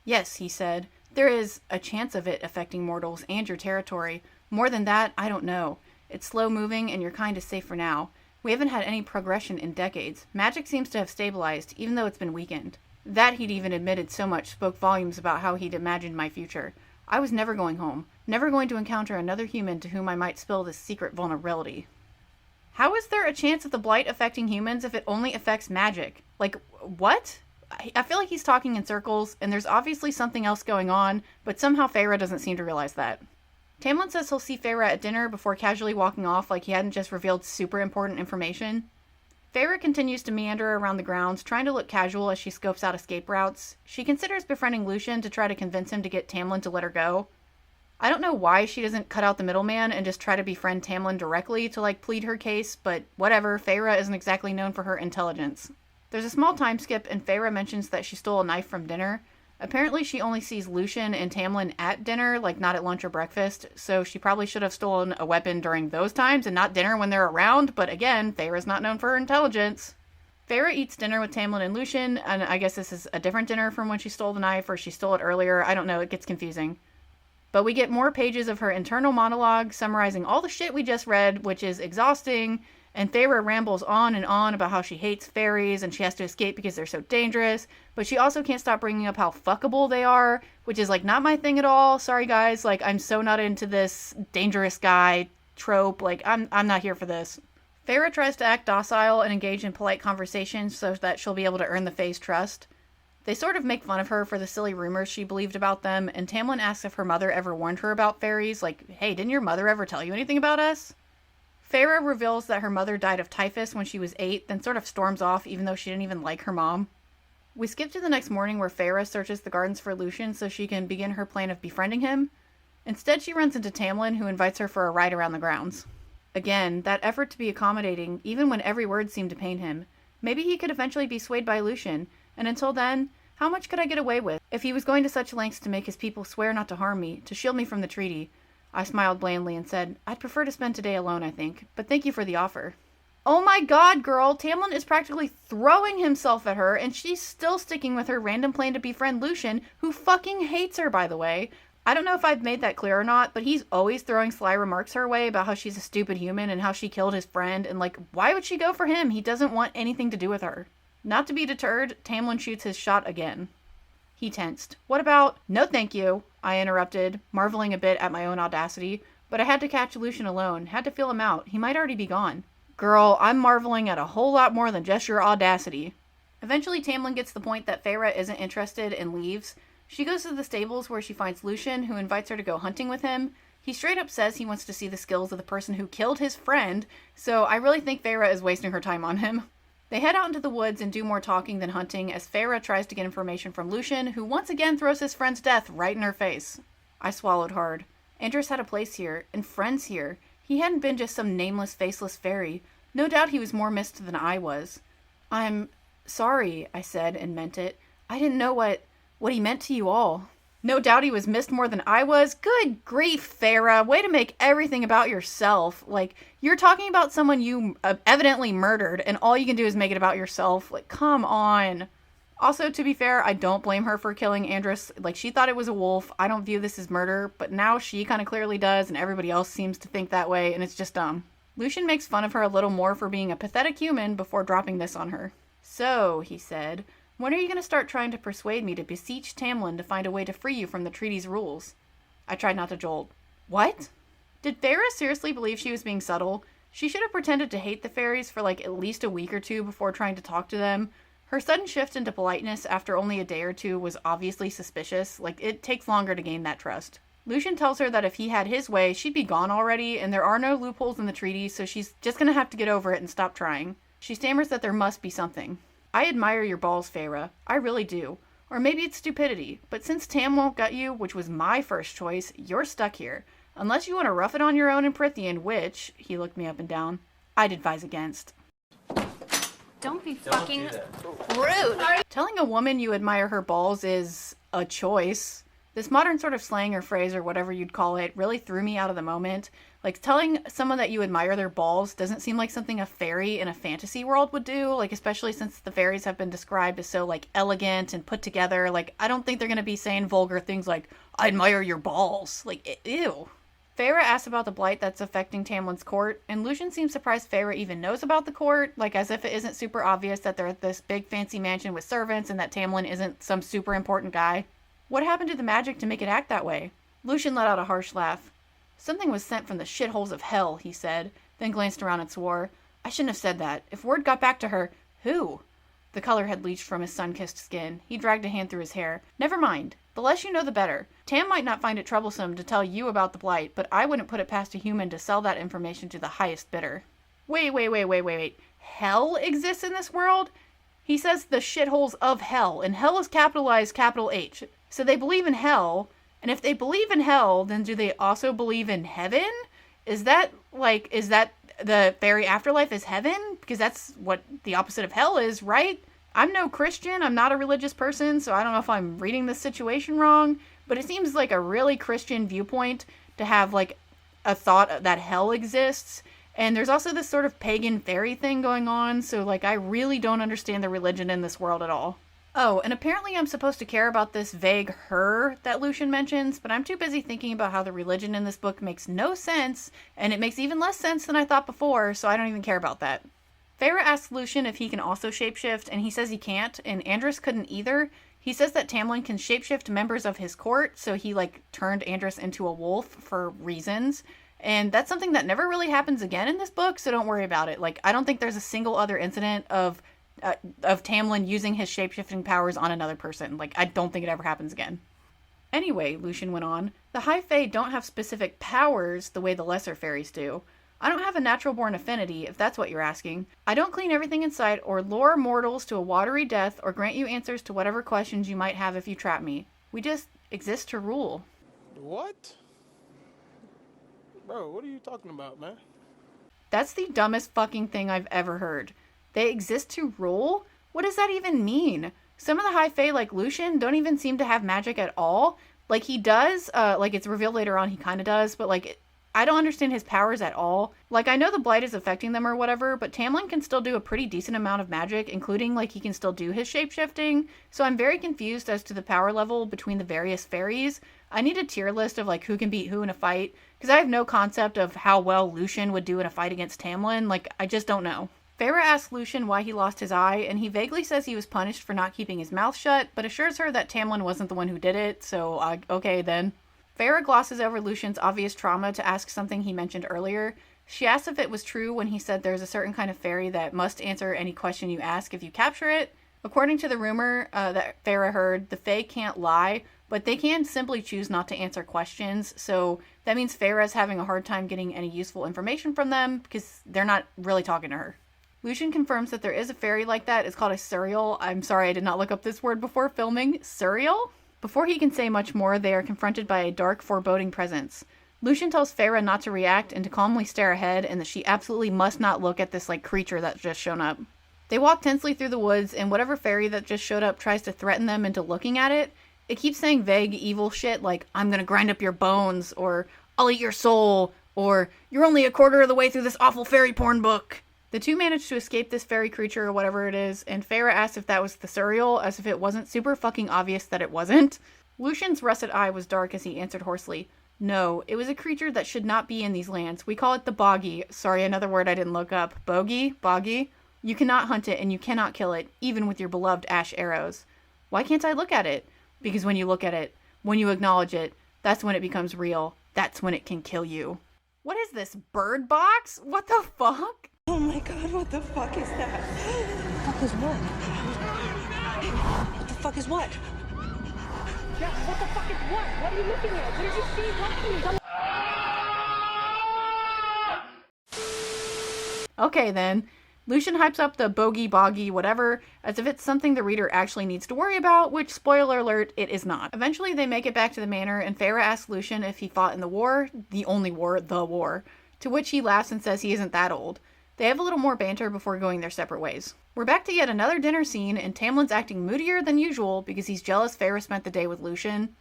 Yes, he said, there is a chance of it affecting mortals and your territory. More than that, I don't know. It's slow moving, and your kind is safe for now. We haven't had any progression in decades. Magic seems to have stabilized, even though it's been weakened. That he'd even admitted so much spoke volumes about how he'd imagined my future. I was never going home, never going to encounter another human to whom I might spill this secret vulnerability. How is there a chance of the blight affecting humans if it only affects magic? Like, what? I feel like he's talking in circles, and there's obviously something else going on, but somehow Farah doesn't seem to realize that. Tamlin says he'll see Farah at dinner before casually walking off like he hadn't just revealed super important information. Farah continues to meander around the grounds, trying to look casual as she scopes out escape routes. She considers befriending Lucian to try to convince him to get Tamlin to let her go. I don't know why she doesn't cut out the middleman and just try to befriend Tamlin directly to, like, plead her case, but whatever, Farah isn't exactly known for her intelligence. There's a small time skip, and Farah mentions that she stole a knife from dinner. Apparently she only sees Lucian and Tamlin at dinner, like not at lunch or breakfast, so she probably should have stolen a weapon during those times and not dinner when they're around, but again, Farah's not known for her intelligence. Farah eats dinner with Tamlin and Lucian, and I guess this is a different dinner from when she stole the knife, or she stole it earlier, I don't know, it gets confusing. But we get more pages of her internal monologue summarizing all the shit we just read, which is exhausting, and Farah rambles on and on about how she hates fairies and she has to escape because they're so dangerous, but she also can't stop bringing up how fuckable they are, which is, like, not my thing at all. Sorry, guys. Like, I'm so not into this dangerous guy trope. Like, I'm not here for this. Farah tries to act docile and engage in polite conversation so that she'll be able to earn the Fae's trust. They sort of make fun of her for the silly rumors she believed about them, and Tamlin asks if her mother ever warned her about fairies. Like, hey, didn't your mother ever tell you anything about us? Farah reveals that her mother died of typhus when she was 8, then sort of storms off even though she didn't even like her mom. We skip to the next morning where Farah searches the gardens for Lucian so she can begin her plan of befriending him. Instead, she runs into Tamlin, who invites her for a ride around the grounds. Again, that effort to be accommodating, even when every word seemed to pain him. Maybe he could eventually be swayed by Lucian, and until then, how much could I get away with? If he was going to such lengths to make his people swear not to harm me, to shield me from the treaty, I smiled blandly and said, I'd prefer to spend today alone, I think, but thank you for the offer. Oh my god, girl! Tamlin is practically throwing himself at her, and she's still sticking with her random plan to befriend Lucian, who fucking hates her, by the way. I don't know if I've made that clear or not, but he's always throwing sly remarks her way about how she's a stupid human and how she killed his friend, and, like, why would she go for him? He doesn't want anything to do with her. Not to be deterred, Tamlin shoots his shot again. He tensed. What about... No thank you, I interrupted, marveling a bit at my own audacity, but I had to catch Lucian alone, had to feel him out. He might already be gone. Girl, I'm marveling at a whole lot more than just your audacity. Eventually, Tamlin gets the point that Farah isn't interested and leaves. She goes to the stables where she finds Lucian, who invites her to go hunting with him. He straight up says he wants to see the skills of the person who killed his friend, so I really think Farah is wasting her time on him. They head out into the woods and do more talking than hunting as Farah tries to get information from Lucian, who once again throws his friend's death right in her face. I swallowed hard. Andrus had a place here, and friends here. He hadn't been just some nameless, faceless fairy. No doubt he was more missed than I was. I'm sorry, I said, and meant it. I didn't know what he meant to you all. No doubt he was missed more than I was? Good grief, Farah. Way to make everything about yourself. Like, you're talking about someone you evidently murdered, and all you can do is make it about yourself. Like, come on. Also, to be fair, I don't blame her for killing Andrus. Like, she thought it was a wolf. I don't view this as murder, but now she kind of clearly does, and everybody else seems to think that way, and it's just dumb. Lucian makes fun of her a little more for being a pathetic human before dropping this on her. So, he said, when are you going to start trying to persuade me to beseech Tamlin to find a way to free you from the treaty's rules? I tried not to jolt. What? Did Farah seriously believe she was being subtle? She should have pretended to hate the fairies for like at least a week or two before trying to talk to them. Her sudden shift into politeness after only a day or two was obviously suspicious. Like, it takes longer to gain that trust. Lucian tells her that if he had his way, she'd be gone already, and there are no loopholes in the treaty, so she's just gonna have to get over it and stop trying. She stammers that there must be something. I admire your balls, Feyre. I really do. Or maybe it's stupidity, but since Tam won't gut you, which was my first choice, you're stuck here. Unless you want to rough it on your own in Prythian, which, he looked me up and down, I'd advise against. Don't be fucking rude. Telling a woman you admire her balls is a choice. This modern sort of slang or phrase or whatever you'd call it really threw me out of the moment. Like, telling someone that you admire their balls doesn't seem like something a fairy in a fantasy world would do, like, especially since the fairies have been described as so, like, elegant and put together. Like, I don't think they're gonna be saying vulgar things like, I admire your balls. Like, ew. Feyre asks about the blight that's affecting Tamlin's court, and Lucian seems surprised Feyre even knows about the court, like as if it isn't super obvious that they're at this big fancy mansion with servants and that Tamlin isn't some super important guy. What happened to the magic to make it act that way? Lucian let out a harsh laugh. Something was sent from the shitholes of hell, he said, then glanced around and swore. I shouldn't have said that. If word got back to her, who? The color had leached from his sun-kissed skin. He dragged a hand through his hair. Never mind. The less you know, the better. Tam might not find it troublesome to tell you about the blight, but I wouldn't put it past a human to sell that information to the highest bidder. Wait. Hell exists in this world? He says the shitholes of hell, and hell is capitalized capital H. So they believe in hell, and if they believe in hell, then do they also believe in heaven? Is that the fairy afterlife is heaven? Because that's what the opposite of hell is, right? I'm no Christian, I'm not a religious person, so I don't know if I'm reading this situation wrong, but it seems like a really Christian viewpoint to have, like, a thought that hell exists. And there's also this sort of pagan fairy thing going on, so, like, I really don't understand the religion in this world at all. Oh, and apparently I'm supposed to care about this vague her that Lucian mentions, but I'm too busy thinking about how the religion in this book makes no sense, and it makes even less sense than I thought before, so I don't even care about that. Feyre asks Lucian if he can also shapeshift, and he says he can't, and Andros couldn't either. He says that Tamlin can shapeshift members of his court, so he, like, turned Andros into a wolf for reasons. And that's something that never really happens again in this book, so don't worry about it. Like, I don't think there's a single other incident of Tamlin using his shapeshifting powers on another person. Like, I don't think it ever happens again. Anyway, Lucian went on, the High Fae don't have specific powers the way the lesser fairies do. I don't have a natural-born affinity, if that's what you're asking. I don't clean everything in sight or lure mortals to a watery death or grant you answers to whatever questions you might have if you trap me. We just exist to rule. What? Bro, what are you talking about, man? That's the dumbest fucking thing I've ever heard. They exist to rule? What does that even mean? Some of the High Fae, like Lucian, don't even seem to have magic at all. Like, he does, like, it's revealed later on he kind of does, but, like, I don't understand his powers at all. Like, I know the blight is affecting them or whatever, but Tamlin can still do a pretty decent amount of magic, including, like, he can still do his shapeshifting. So I'm very confused as to the power level between the various fairies. I need a tier list of, like, who can beat who in a fight, because I have no concept of how well Lucian would do in a fight against Tamlin. Like, I just don't know. Feyre asks Lucian why he lost his eye, and he vaguely says he was punished for not keeping his mouth shut, but assures her that Tamlin wasn't the one who did it, so okay then. Feyre glosses over Lucian's obvious trauma to ask something he mentioned earlier. She asks if it was true when he said there's a certain kind of fairy that must answer any question you ask if you capture it. According to the rumor that Feyre heard, the Fae can't lie, but they can simply choose not to answer questions, so that means Feyre's having a hard time getting any useful information from them because they're not really talking to her. Lucian confirms that there is a fairy like that. It's called a Suriel. I'm sorry, I did not look up this word before filming. Suriel? Before he can say much more, they are confronted by a dark, foreboding presence. Lucian tells Feyre not to react and to calmly stare ahead, and that she absolutely must not look at this, like, creature that's just shown up. They walk tensely through the woods, and whatever fairy that just showed up tries to threaten them into looking at it. It keeps saying vague, evil shit like, I'm gonna grind up your bones, or I'll eat your soul, or you're only a quarter of the way through this awful fairy porn book. The two manage to escape this fairy creature or whatever it is, and Feyre asks if that was the Suriel, as if it wasn't super fucking obvious that it wasn't. Lucian's russet eye was dark as he answered hoarsely, No, it was a creature that should not be in these lands. We call it the boggy. Sorry, another word I didn't look up. Bogey? Boggy? You cannot hunt it and you cannot kill it, even with your beloved ash arrows. Why can't I look at it? Because when you look at it, when you acknowledge it, that's when it becomes real. That's when it can kill you. What is this, Bird Box? What the fuck? Oh my god, what the fuck is that? What is what? fuck is what? Yeah, what the fuck is what? What are you looking at? What did you see? What to me? Okay then. Lucian hypes up the bogey, boggy, whatever, as if it's something the reader actually needs to worry about, which, spoiler alert, it is not. Eventually they make it back to the manor, and Feyre asks Lucian if he fought in the war, the only war, the war, to which he laughs and says he isn't that old. They have a little more banter before going their separate ways. We're back to yet another dinner scene, and Tamlin's acting moodier than usual because he's jealous Feyre spent the day with Lucian.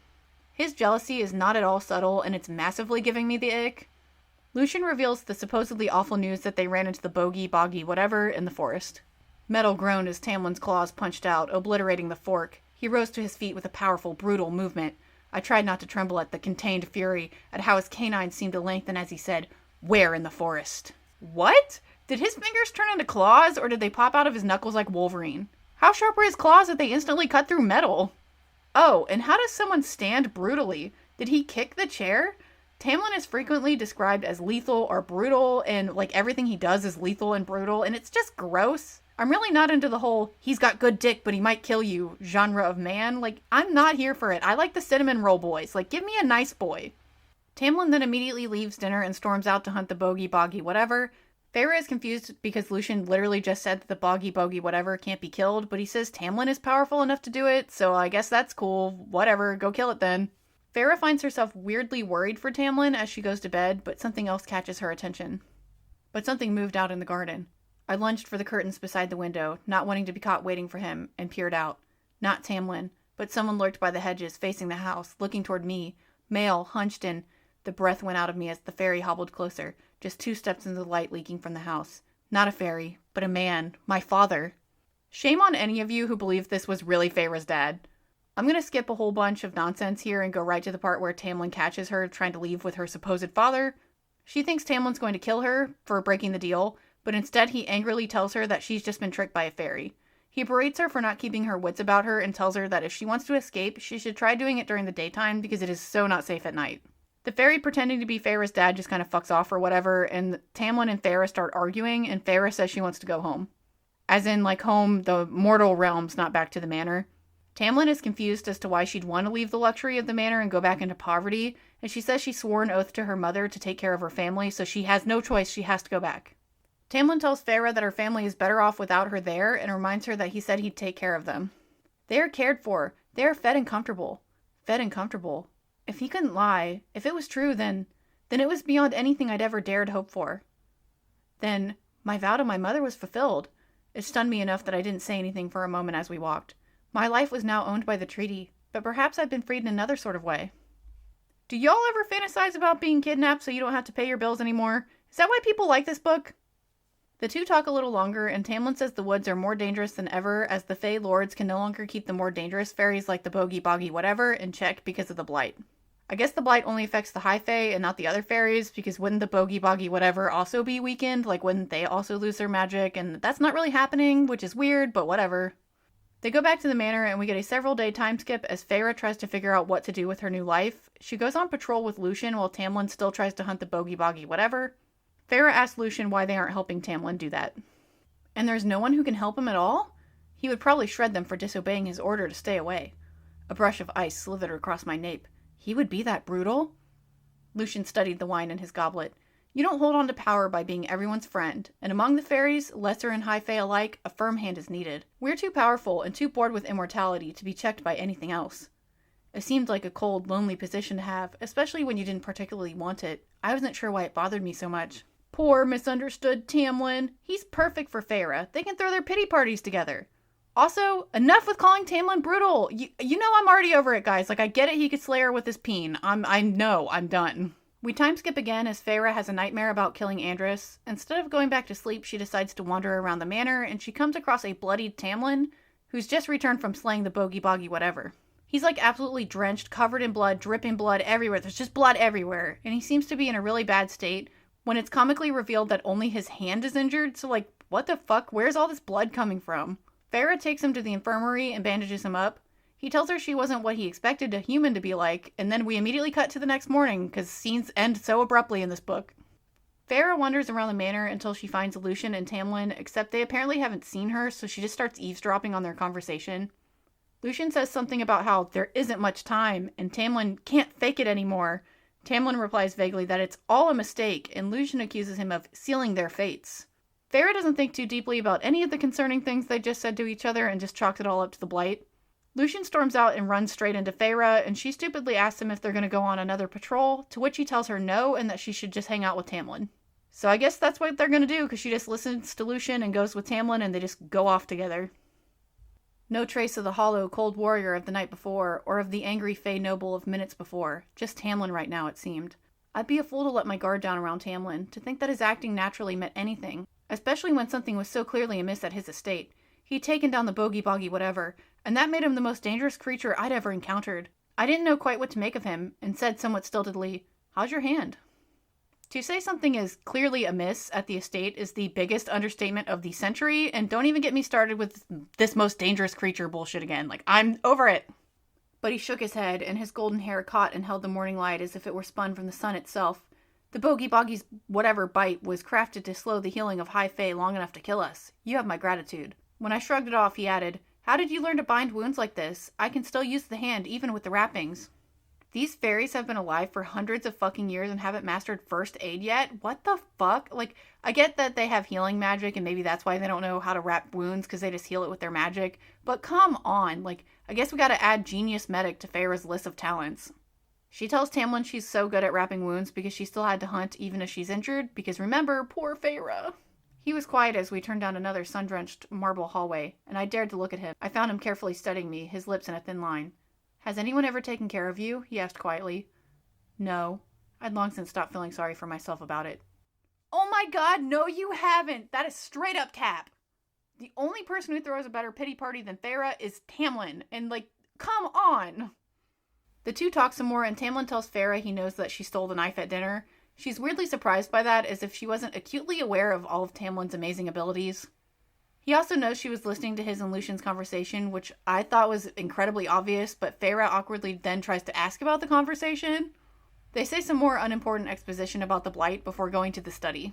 His jealousy is not at all subtle, and it's massively giving me the ick. Lucian reveals the supposedly awful news that they ran into the bogey, boggy, whatever in the forest. Metal groaned as Tamlin's claws punched out, obliterating the fork. He rose to his feet with a powerful, brutal movement. I tried not to tremble at the contained fury, at how his canines seemed to lengthen as he said, "Where in the forest?" What? Did his fingers turn into claws, or did they pop out of his knuckles like Wolverine? How sharp were his claws that they instantly cut through metal? Oh, and how does someone stand brutally? Did he kick the chair? Tamlin is frequently described as lethal or brutal, and like everything he does is lethal and brutal, and it's just gross. I'm really not into the whole, he's got good dick but he might kill you genre of man. Like, I'm not here for it. I like the cinnamon roll boys. Like, give me a nice boy. Tamlin then immediately leaves dinner and storms out to hunt the bogey, boggy, whatever. Feyre is confused because Lucian literally just said that the boggy, bogey, whatever can't be killed, but he says Tamlin is powerful enough to do it, so I guess that's cool. Whatever, go kill it then. Feyre finds herself weirdly worried for Tamlin as she goes to bed, but something else catches her attention. But something moved out in the garden. I lunged for the curtains beside the window, not wanting to be caught waiting for him, and peered out. Not Tamlin, but someone lurked by the hedges, facing the house, looking toward me. Male, hunched in. The breath went out of me as the fairy hobbled closer, just 2 steps into the light leaking from the house. Not a fairy, but a man. My father. Shame on any of you who believe this was really Feyre's dad. I'm going to skip a whole bunch of nonsense here and go right to the part where Tamlin catches her trying to leave with her supposed father. She thinks Tamlin's going to kill her for breaking the deal, but instead he angrily tells her that she's just been tricked by a fairy. He berates her for not keeping her wits about her and tells her that if she wants to escape, she should try doing it during the daytime because it is so not safe at night. The fairy pretending to be Feyre's dad just kind of fucks off or whatever, and Tamlin and Feyre start arguing, and Feyre says she wants to go home. As in, like, home, the mortal realms, not back to the manor. Tamlin is confused as to why she'd want to leave the luxury of the manor and go back into poverty, and she says she swore an oath to her mother to take care of her family, so she has no choice, she has to go back. Tamlin tells Feyre that her family is better off without her there, and reminds her that he said he'd take care of them. They are cared for. They are fed and comfortable. Fed and comfortable. If he couldn't lie, if it was true, then it was beyond anything I'd ever dared hope for. Then, my vow to my mother was fulfilled. It stunned me enough that I didn't say anything for a moment as we walked. My life was now owned by the treaty, but perhaps I've been freed in another sort of way. Do y'all ever fantasize about being kidnapped so you don't have to pay your bills anymore? Is that why people like this book? The two talk a little longer, and Tamlin says the woods are more dangerous than ever, as the Fey Lords can no longer keep the more dangerous fairies like the bogey, boggy, whatever in check because of the blight. I guess the blight only affects the high Fey and not the other fairies, because wouldn't the bogey, boggy, whatever also be weakened? Like, wouldn't they also lose their magic? And that's not really happening, which is weird, but whatever. They go back to the manor, and we get a several-day time skip as Feyre tries to figure out what to do with her new life. She goes on patrol with Lucian while Tamlin still tries to hunt the bogey, boggy, whatever. Feyre asks Lucian why they aren't helping Tamlin do that. And there's no one who can help him at all? He would probably shred them for disobeying his order to stay away. A brush of ice slithered across my nape. He would be that brutal? Lucian studied the wine in his goblet. You don't hold on to power by being everyone's friend, and among the fairies, lesser and high fae alike, a firm hand is needed. We're too powerful and too bored with immortality to be checked by anything else. It seemed like a cold, lonely position to have, especially when you didn't particularly want it. I wasn't sure why it bothered me so much. Poor, misunderstood Tamlin. He's perfect for Feyre. They can throw their pity parties together. Also, enough with calling Tamlin brutal. You know I'm already over it, guys. Like, I get it he could slay her with his peen. I know, I'm done. We time skip again as Feyre has a nightmare about killing Andrys. Instead of going back to sleep, she decides to wander around the manor, and she comes across a bloodied Tamlin, who's just returned from slaying the bogey, boggy, whatever. He's like absolutely drenched, covered in blood, dripping blood everywhere. There's just blood everywhere, and he seems to be in a really bad state, when it's comically revealed that only his hand is injured, so like, what the fuck? Where's all this blood coming from? Feyre takes him to the infirmary and bandages him up. He tells her she wasn't what he expected a human to be like, and then we immediately cut to the next morning, because scenes end so abruptly in this book. Feyre wanders around the manor until she finds Lucian and Tamlin, except they apparently haven't seen her, so she just starts eavesdropping on their conversation. Lucian says something about how there isn't much time, and Tamlin can't fake it anymore. Tamlin replies vaguely that it's all a mistake, and Lucian accuses him of sealing their fates. Feyre doesn't think too deeply about any of the concerning things they just said to each other and just chalks it all up to the blight. Lucian storms out and runs straight into Feyre, and she stupidly asks him if they're going to go on another patrol, to which he tells her no and that she should just hang out with Tamlin. So I guess that's what they're going to do, because she just listens to Lucian and goes with Tamlin, and they just go off together. No trace of the hollow, cold warrior of the night before, or of the angry Fey noble of minutes before. Just Tamlin right now, it seemed. I'd be a fool to let my guard down around Tamlin, to think that his acting naturally meant anything, especially when something was so clearly amiss at his estate. He'd taken down the bogey-boggy whatever, and that made him the most dangerous creature I'd ever encountered. I didn't know quite what to make of him, and said somewhat stiltedly, "How's your hand?" To say something is clearly amiss at the estate is the biggest understatement of the century, and don't even get me started with this most dangerous creature bullshit again. Like, I'm over it. But he shook his head, and his golden hair caught and held the morning light as if it were spun from the sun itself. The bogey-boggy's whatever bite was crafted to slow the healing of High Fae long enough to kill us. You have my gratitude. When I shrugged it off, he added, "How did you learn to bind wounds like this? I can still use the hand, even with the wrappings." These fairies have been alive for hundreds of fucking years and haven't mastered first aid yet? What the fuck? Like, I get that they have healing magic and maybe that's why they don't know how to wrap wounds because they just heal it with their magic. But come on, like, I guess we gotta add Genius Medic to Feyre's list of talents. She tells Tamlin she's so good at wrapping wounds because she still had to hunt even if she's injured, because remember, poor Feyre. He was quiet as we turned down another sun-drenched marble hallway, and I dared to look at him. I found him carefully studying me, his lips in a thin line. "Has anyone ever taken care of you?" he asked quietly. "No." I'd long since stopped feeling sorry for myself about it. Oh my god, no you haven't! That is straight up cap! The only person who throws a better pity party than Feyre is Tamlin, and like, come on! The two talk some more, and Tamlin tells Feyre he knows that she stole the knife at dinner. She's weirdly surprised by that, as if she wasn't acutely aware of all of Tamlin's amazing abilities. He also knows she was listening to his and Lucian's conversation, which I thought was incredibly obvious, but Feyre awkwardly then tries to ask about the conversation. They say some more unimportant exposition about the blight before going to the study.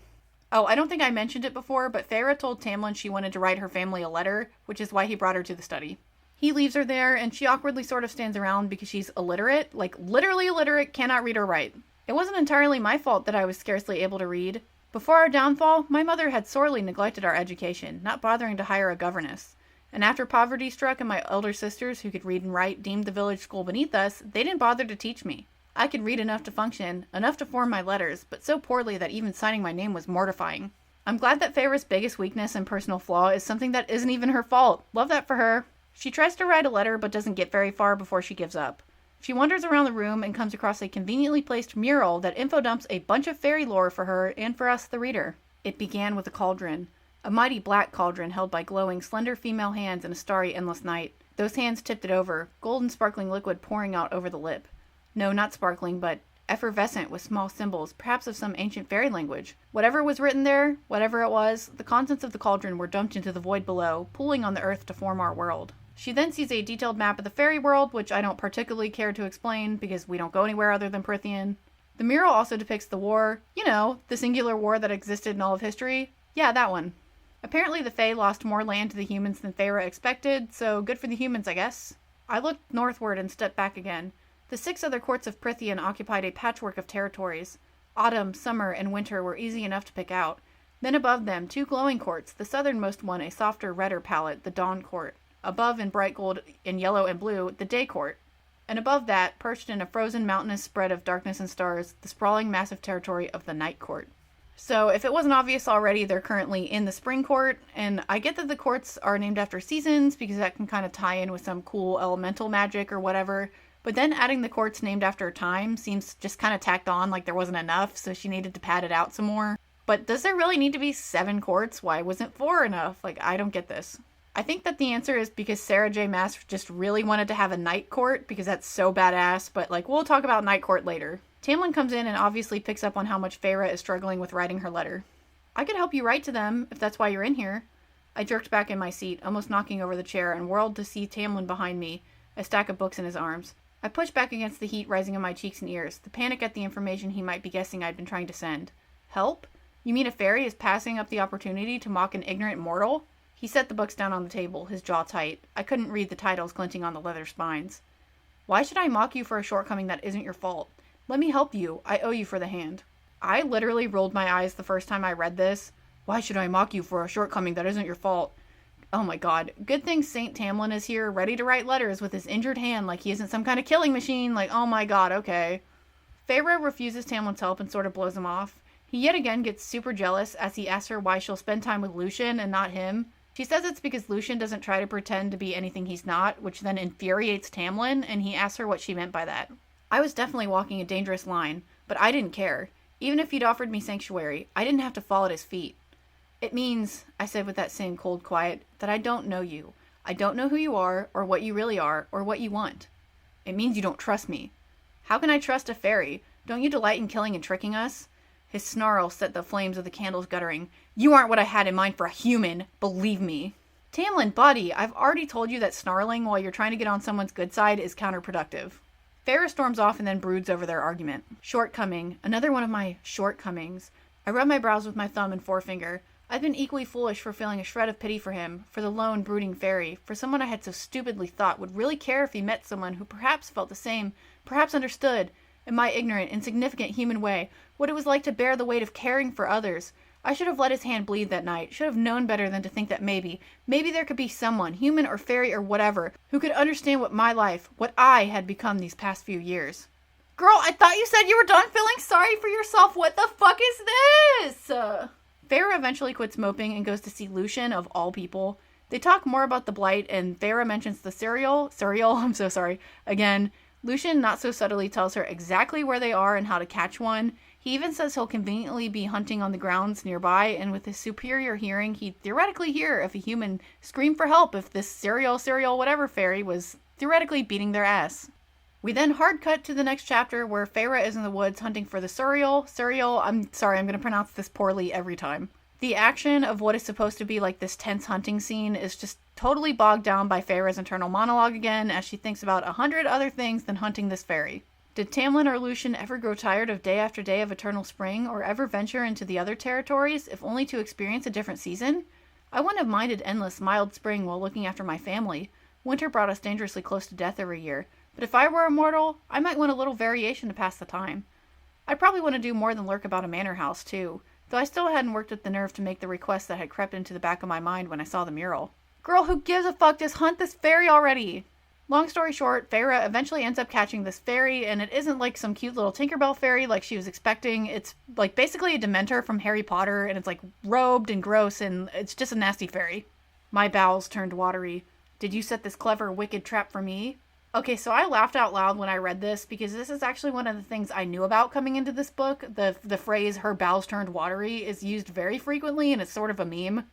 Oh, I don't think I mentioned it before, but Feyre told Tamlin she wanted to write her family a letter, which is why he brought her to the study. He leaves her there, and she awkwardly sort of stands around because she's illiterate, like literally illiterate, cannot read or write. It wasn't entirely my fault that I was scarcely able to read. Before our downfall, my mother had sorely neglected our education, not bothering to hire a governess. And after poverty struck and my elder sisters, who could read and write, deemed the village school beneath us, they didn't bother to teach me. I could read enough to function, enough to form my letters, but so poorly that even signing my name was mortifying. I'm glad that Feyre's biggest weakness and personal flaw is something that isn't even her fault. Love that for her. She tries to write a letter but doesn't get very far before she gives up. She wanders around the room and comes across a conveniently placed mural that infodumps a bunch of fairy lore for her and for us, the reader. It began with a cauldron. A mighty black cauldron held by glowing, slender female hands in a starry, endless night. Those hands tipped it over, golden sparkling liquid pouring out over the lip. No, not sparkling, but effervescent with small symbols, perhaps of some ancient fairy language. Whatever was written there, whatever it was, the contents of the cauldron were dumped into the void below, pooling on the earth to form our world. She then sees a detailed map of the fairy world, which I don't particularly care to explain, because we don't go anywhere other than Prythian. The mural also depicts the war, you know, the singular war that existed in all of history. Yeah, that one. Apparently the Fae lost more land to the humans than Feyre expected, so good for the humans, I guess. I looked northward and stepped back again. The 6 other courts of Prythian occupied a patchwork of territories. Autumn, summer, and winter were easy enough to pick out. Then above them, 2 glowing courts, the southernmost one a softer, redder palette, the Dawn Court. Above in bright gold in yellow and blue, the Day Court. And above that, perched in a frozen mountainous spread of darkness and stars, the sprawling massive territory of the Night Court. So, if it wasn't obvious already, they're currently in the Spring Court, and I get that the courts are named after seasons, because that can kind of tie in with some cool elemental magic or whatever, but then adding the courts named after time seems just kind of tacked on, like there wasn't enough, so she needed to pad it out some more. But does there really need to be 7 courts? Why wasn't 4 enough? Like, I don't get this. I think that the answer is because Sarah J. Maas just really wanted to have a night court because that's so badass, but like, we'll talk about night court later. Tamlin comes in and obviously picks up on how much Feyre is struggling with writing her letter. I could help you write to them if that's why you're in here. I jerked back in my seat, almost knocking over the chair, and whirled to see Tamlin behind me, a stack of books in his arms. I pushed back against the heat rising in my cheeks and ears, the panic at the information he might be guessing I'd been trying to send. Help? You mean a fairy is passing up the opportunity to mock an ignorant mortal? He set the books down on the table, his jaw tight. I couldn't read the titles glinting on the leather spines. Why should I mock you for a shortcoming that isn't your fault? Let me help you. I owe you for the hand. I literally rolled my eyes the first time I read this. Why should I mock you for a shortcoming that isn't your fault? Oh my god. Good thing St. Tamlin is here, ready to write letters with his injured hand like he isn't some kind of killing machine. Like, oh my god, okay. Feyre refuses Tamlin's help and sort of blows him off. He yet again gets super jealous as he asks her why she'll spend time with Lucien and not him. She says it's because Lucien doesn't try to pretend to be anything he's not, which then infuriates Tamlin, and he asks her what she meant by that. I was definitely walking a dangerous line, but I didn't care. Even if he'd offered me sanctuary, I didn't have to fall at his feet. It means, I said with that same cold quiet, that I don't know you. I don't know who you are, or what you really are, or what you want. It means you don't trust me. How can I trust a fairy? Don't you delight in killing and tricking us? His snarl set the flames of the candles guttering. You aren't what I had in mind for a human, believe me. Tamlin, buddy, I've already told you that snarling while you're trying to get on someone's good side is counterproductive. Feyre storms off and then broods over their argument. Shortcoming, another one of my shortcomings. I rub my brows with my thumb and forefinger. I've been equally foolish for feeling a shred of pity for him, for the lone, brooding fairy, for someone I had so stupidly thought would really care if he met someone who perhaps felt the same, perhaps understood, in my ignorant, insignificant human way, what it was like to bear the weight of caring for others. I should have let his hand bleed that night, should have known better than to think that maybe there could be someone, human or fairy or whatever, who could understand what my life, what I had become these past few years. Girl, I thought you said you were done feeling sorry for yourself. What the fuck is this? Feyre eventually quits moping and goes to see Lucien, of all people. They talk more about the blight, and Feyre mentions the cereal, I'm so sorry, again. Lucien not so subtly tells her exactly where they are and how to catch one. He even says he'll conveniently be hunting on the grounds nearby, and with his superior hearing, he'd theoretically hear if a human screamed for help if this cereal whatever fairy was theoretically beating their ass. We then hard cut to the next chapter where Feyre is in the woods hunting for the cereal, I'm sorry, I'm going to pronounce this poorly every time. The action of what is supposed to be like this tense hunting scene is just totally bogged down by Feyre's internal monologue again as she thinks about 100 other things than hunting this fairy. Did Tamlin or Lucien ever grow tired of day after day of eternal spring, or ever venture into the other territories, if only to experience a different season? I wouldn't have minded endless, mild spring while looking after my family. Winter brought us dangerously close to death every year, but if I were immortal, I might want a little variation to pass the time. I'd probably want to do more than lurk about a manor house, too, though I still hadn't worked up the nerve to make the request that had crept into the back of my mind when I saw the mural. Girl, who gives a fuck? Just hunt this fairy already! Long story short, Feyre eventually ends up catching this fairy, and it isn't like some cute little Tinkerbell fairy like she was expecting. It's like basically a Dementor from Harry Potter, and it's like robed and gross, and it's just a nasty fairy. My bowels turned watery. Did you set this clever, wicked trap for me? Okay, so I laughed out loud when I read this, because this is actually one of the things I knew about coming into this book. The phrase, her bowels turned watery, is used very frequently, and it's sort of a meme.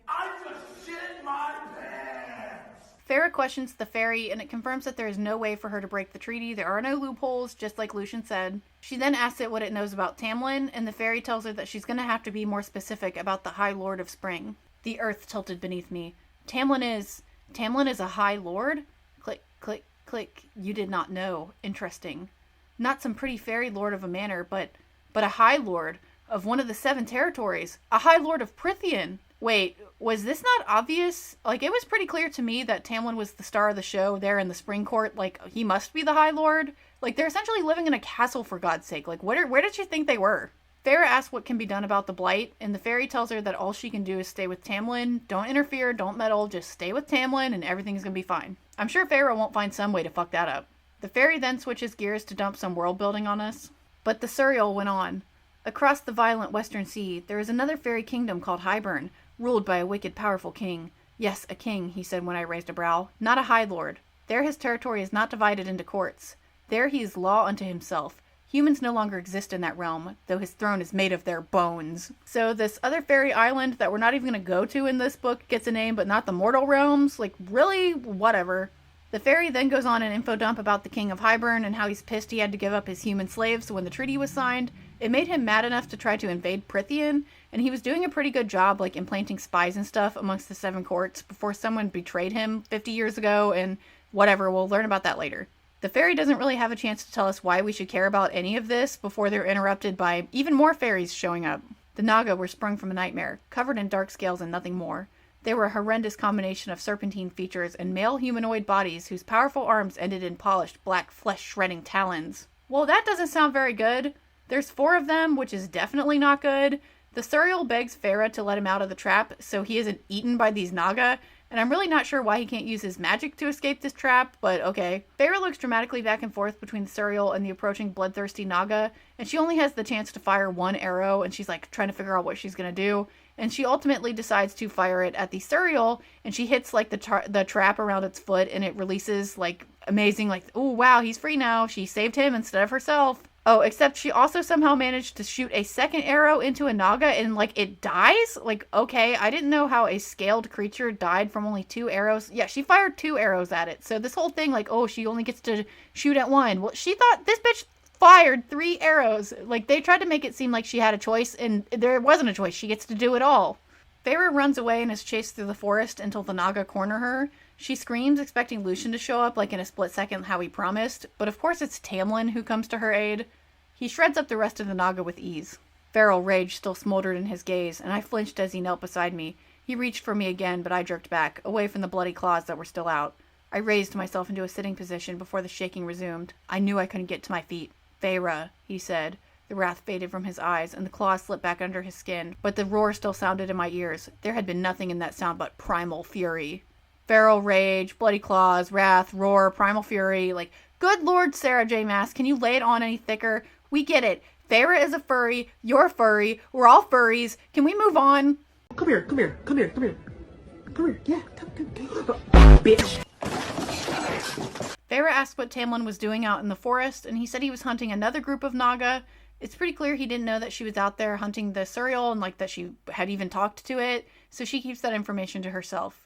I just shit my pants! Feyre questions the fairy, and it confirms that there is no way for her to break the treaty. There are no loopholes, just like Lucien said. She then asks it what it knows about Tamlin, and the fairy tells her that she's going to have to be more specific about the High Lord of Spring. The earth tilted beneath me. Tamlin is a High Lord? Click, click, click. You did not know. Interesting. Not some pretty fairy lord of a manor, but a High Lord of one of the 7 territories. A High Lord of Prythian. Wait, was this not obvious? Like, it was pretty clear to me that Tamlin was the star of the show there in the Spring Court. Like, he must be the High Lord. Like, they're essentially living in a castle, for God's sake. Like, where did you think they were? Feyre asks what can be done about the blight, and the fairy tells her that all she can do is stay with Tamlin. Don't interfere, don't meddle, just stay with Tamlin, and everything's gonna be fine. I'm sure Feyre won't find some way to fuck that up. The fairy then switches gears to dump some world building on us. But the Suriel went on. Across the violent western sea, there is another fairy kingdom called Hybern, ruled by a wicked, powerful king. Yes, a king, he said when I raised a brow, not a high lord. There his territory is not divided into courts. There he is law unto himself. Humans no longer exist in that realm, though his throne is made of their bones. So this other fairy island that we're not even going to go to in this book gets a name, but not the mortal realms? Like, really? Whatever. The fairy then goes on an info dump about the king of Hybern and how he's pissed he had to give up his human slaves when the treaty was signed. It made him mad enough to try to invade Prythian, and he was doing a pretty good job, like, implanting spies and stuff amongst the 7 courts before someone betrayed him 50 years ago, and whatever, we'll learn about that later. The fairy doesn't really have a chance to tell us why we should care about any of this before they're interrupted by even more fairies showing up. The Naga were sprung from a nightmare, covered in dark scales and nothing more. They were a horrendous combination of serpentine features and male humanoid bodies whose powerful arms ended in polished black flesh-shredding talons. Well, that doesn't sound very good. There's 4 of them, which is definitely not good. The Suriel begs Farah to let him out of the trap so he isn't eaten by these Naga, and I'm really not sure why he can't use his magic to escape this trap, but okay. Farah looks dramatically back and forth between the Suriel and the approaching bloodthirsty Naga, and she only has the chance to fire 1 arrow, and she's like trying to figure out what she's gonna do, and she ultimately decides to fire it at the Suriel, and she hits like the trap around its foot, and it releases like amazing, like, oh wow, he's free now. She saved him instead of herself. Oh, except she also somehow managed to shoot a second arrow into a Naga and, like, it dies? Like, okay, I didn't know how a scaled creature died from only 2 arrows. Yeah, she fired 2 arrows at it. So this whole thing, like, oh, she only gets to shoot at 1. Well, she thought this bitch fired 3 arrows. Like, they tried to make it seem like she had a choice, and there wasn't a choice. She gets to do it all. Feyre runs away and is chased through the forest until the Naga corner her. She screams, expecting Lucian to show up, like in a split second, how he promised. But of course it's Tamlin who comes to her aid. He shreds up the rest of the Naga with ease. Feral rage still smoldered in his gaze, and I flinched as he knelt beside me. He reached for me again, but I jerked back, away from the bloody claws that were still out. I raised myself into a sitting position before the shaking resumed. I knew I couldn't get to my feet. Feyre, he said. The wrath faded from his eyes, and the claws slipped back under his skin, but the roar still sounded in my ears. There had been nothing in that sound but primal fury. Feral rage, bloody claws, wrath, roar, primal fury, like, good lord, Sarah J. Maas, can you lay it on any thicker? We get it. Feyre is a furry, you're furry, we're all furries. Can we move on? Come here. Yeah, come. Bitch. Feyre asked what Tamlin was doing out in the forest, and he said he was hunting another group of Naga. It's pretty clear he didn't know that she was out there hunting the Suriel and, like, that she had even talked to it, so she keeps that information to herself.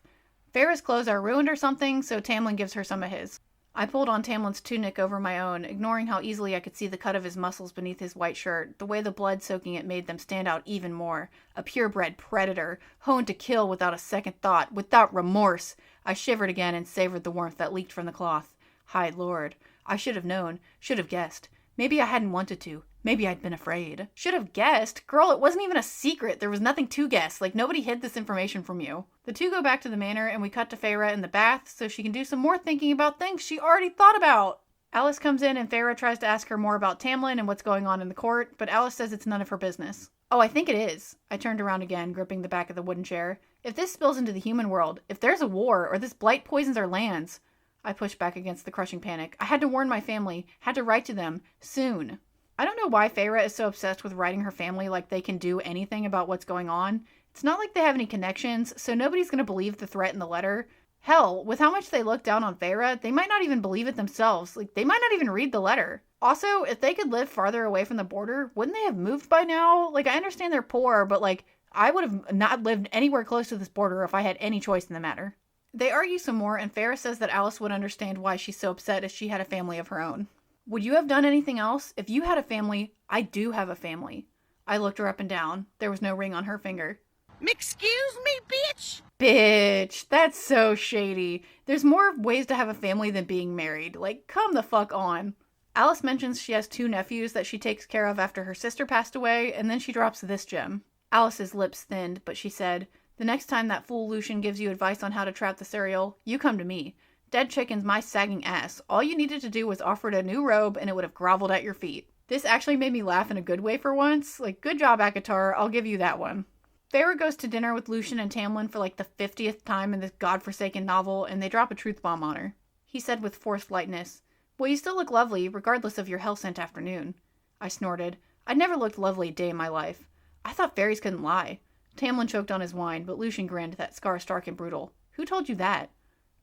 Feyre's clothes are ruined or something, so Tamlin gives her some of his. I pulled on Tamlin's tunic over my own, ignoring how easily I could see the cut of his muscles beneath his white shirt, the way the blood soaking it made them stand out even more. A purebred predator, honed to kill without a second thought, without remorse. I shivered again and savored the warmth that leaked from the cloth. High Lord. I should have known, should have guessed. Maybe I hadn't wanted to. Maybe I'd been afraid. Should have guessed? Girl, it wasn't even a secret. There was nothing to guess. Like, nobody hid this information from you. The two go back to the manor, and we cut to Feyre in the bath so she can do some more thinking about things she already thought about. Alice comes in, and Feyre tries to ask her more about Tamlin and what's going on in the court, but Alice says it's none of her business. Oh, I think it is. I turned around again, gripping the back of the wooden chair. If this spills into the human world, if there's a war, or this blight poisons our lands... I pushed back against the crushing panic. I had to warn my family, had to write to them, soon. I don't know why Feyre is so obsessed with writing her family like they can do anything about what's going on. It's not like they have any connections, so nobody's going to believe the threat in the letter. Hell, with how much they look down on Feyre, they might not even believe it themselves. Like, they might not even read the letter. Also, if they could live farther away from the border, wouldn't they have moved by now? Like, I understand they're poor, but, like, I would have not lived anywhere close to this border if I had any choice in the matter. They argue some more, and Feyre says that Alice would understand why she's so upset if she had a family of her own. Would you have done anything else? If you had a family, I do have a family. I looked her up and down. There was no ring on her finger. Excuse me, bitch? Bitch, that's so shady. There's more ways to have a family than being married. Like, come the fuck on. Alice mentions she has 2 nephews that she takes care of after her sister passed away, and then she drops this gem. Alice's lips thinned, but she said, "The next time that fool Lucian gives you advice on how to trap the Suriel, you come to me. Dead chicken's my sagging ass. All you needed to do was offer it a new robe and it would have groveled at your feet." This actually made me laugh in a good way for once. Like, good job, ACOTAR. I'll give you that one. Feyre goes to dinner with Lucian and Tamlin for like the 50th time in this godforsaken novel, and they drop a truth bomb on her. He said with forced lightness, "Well, you still look lovely, regardless of your hell-sent afternoon." I snorted. I'd never looked lovely a day in my life. I thought fairies couldn't lie. Tamlin choked on his wine, but Lucian grinned, that scar stark and brutal. "Who told you that?"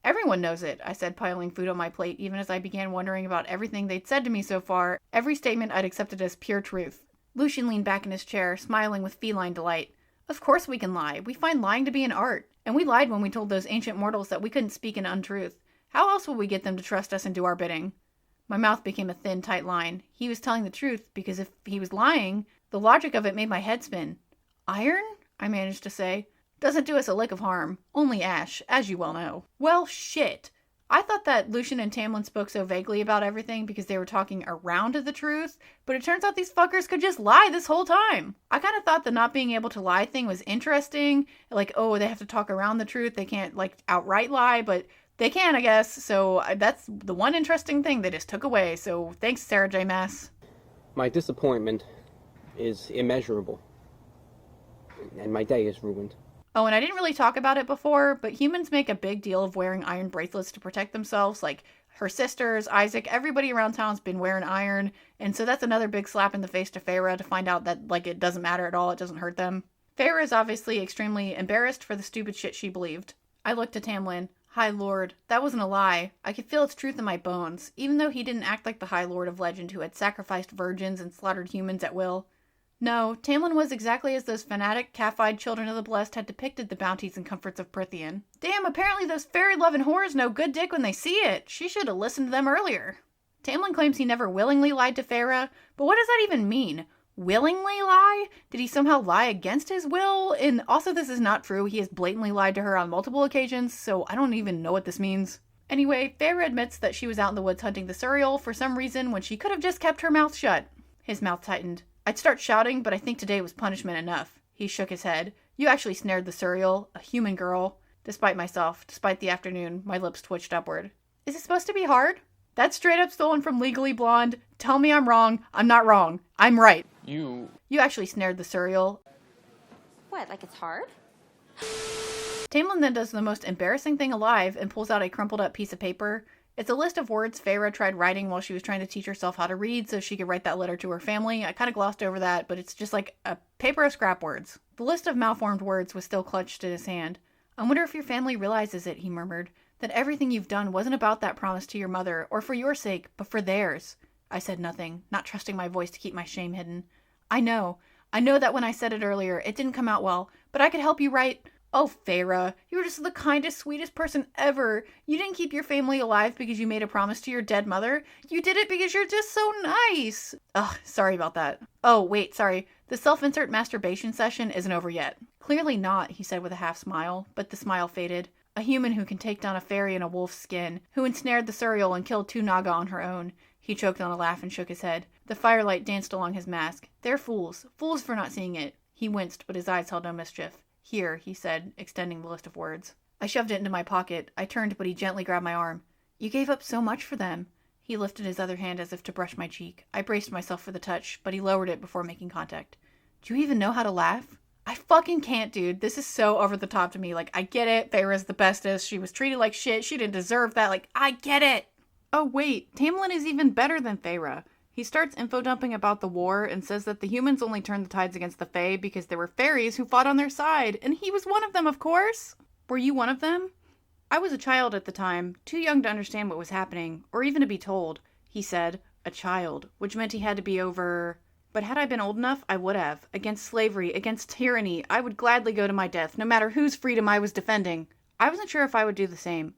"Everyone knows it," I said, piling food on my plate, even as I began wondering about everything they'd said to me so far, every statement I'd accepted as pure truth. Lucian leaned back in his chair, smiling with feline delight. "Of course we can lie. We find lying to be an art. And we lied when we told those ancient mortals that we couldn't speak an untruth. How else will we get them to trust us and do our bidding?" My mouth became a thin, tight line. He was telling the truth, because if he was lying, the logic of it made my head spin. "Iron?" I managed to say. "Doesn't do us a lick of harm. Only ash, as you well know." Well, shit. I thought that Lucian and Tamlin spoke so vaguely about everything because they were talking around the truth, but it turns out these fuckers could just lie this whole time. I kind of thought the not being able to lie thing was interesting. Like, oh, they have to talk around the truth. They can't, like, outright lie, but they can, I guess. So that's the one interesting thing they just took away. So thanks, Sarah J. Maas. My disappointment is immeasurable, and my day is ruined. Oh, and I didn't really talk about it before, but humans make a big deal of wearing iron bracelets to protect themselves. Like, her sisters, Isaac, everybody around town's been wearing iron. And so that's another big slap in the face to Feyre to find out that, like, it doesn't matter at all. It doesn't hurt them. Feyre is obviously extremely embarrassed for the stupid shit she believed. I looked at Tamlin. High Lord, that wasn't a lie. I could feel its truth in my bones, even though he didn't act like the High Lord of legend who had sacrificed virgins and slaughtered humans at will. No, Tamlin was exactly as those fanatic, calf-eyed children of the blessed had depicted the bounties and comforts of Prythian. Damn, apparently those fairy-loving whores know good dick when they see it. She should have listened to them earlier. Tamlin claims he never willingly lied to Feyre, but what does that even mean? Willingly lie? Did he somehow lie against his will? And also, this is not true. He has blatantly lied to her on multiple occasions, so I don't even know what this means. Anyway, Feyre admits that she was out in the woods hunting the Suriel for some reason when she could have just kept her mouth shut. His mouth tightened. I'd start shouting, but I think today was punishment enough. He shook his head. You actually snared the Suriel, a human girl. Despite myself, despite the afternoon, my lips twitched upward. Is it supposed to be hard? That's straight up stolen from Legally Blonde. Tell me I'm wrong. I'm not wrong. I'm right. You actually snared the Suriel. What, like it's hard? Tamlin then does the most embarrassing thing alive and pulls out a crumpled up piece of paper. It's a list of words Feyre tried writing while she was trying to teach herself how to read so she could write that letter to her family. I kind of glossed over that, but it's just like a paper of scrap words. The list of malformed words was still clutched in his hand. I wonder if your family realizes it, he murmured, that everything you've done wasn't about that promise to your mother, or for your sake, but for theirs. I said nothing, not trusting my voice to keep my shame hidden. I know that when I said it earlier, it didn't come out well, but I could help you write. Oh, Feyre, you were just the kindest, sweetest person ever. You didn't keep your family alive because you made a promise to your dead mother. You did it because you're just so nice. Ugh, sorry about that. Oh, wait, sorry. The self-insert masturbation session isn't over yet. Clearly not, he said with a half smile, but the smile faded. A human who can take down a fairy in a wolf's skin, who ensnared the Suriel and killed 2 Naga on her own. He choked on a laugh and shook his head. The firelight danced along his mask. They're fools. Fools for not seeing it. He winced, but his eyes held no mischief. Here, he said, extending the list of words. I shoved it into my pocket. I turned, but he gently grabbed my arm. You gave up so much for them. He lifted his other hand as if to brush my cheek. I braced myself for the touch, but he lowered it before making contact. Do you even know how to laugh? I fucking can't, dude. This is so over the top to me. Like, I get it. Feyre's the bestest. She was treated like shit. She didn't deserve that. Like, I get it. Oh, wait. Tamlin is even better than Feyre. He starts info-dumping about the war and says that the humans only turned the tides against the Fae because there were fairies who fought on their side, and he was one of them, of course. Were you one of them? I was a child at the time, too young to understand what was happening, or even to be told. He said, a child, which meant he had to be over... But had I been old enough, I would have. Against slavery, against tyranny, I would gladly go to my death, no matter whose freedom I was defending. I wasn't sure if I would do the same.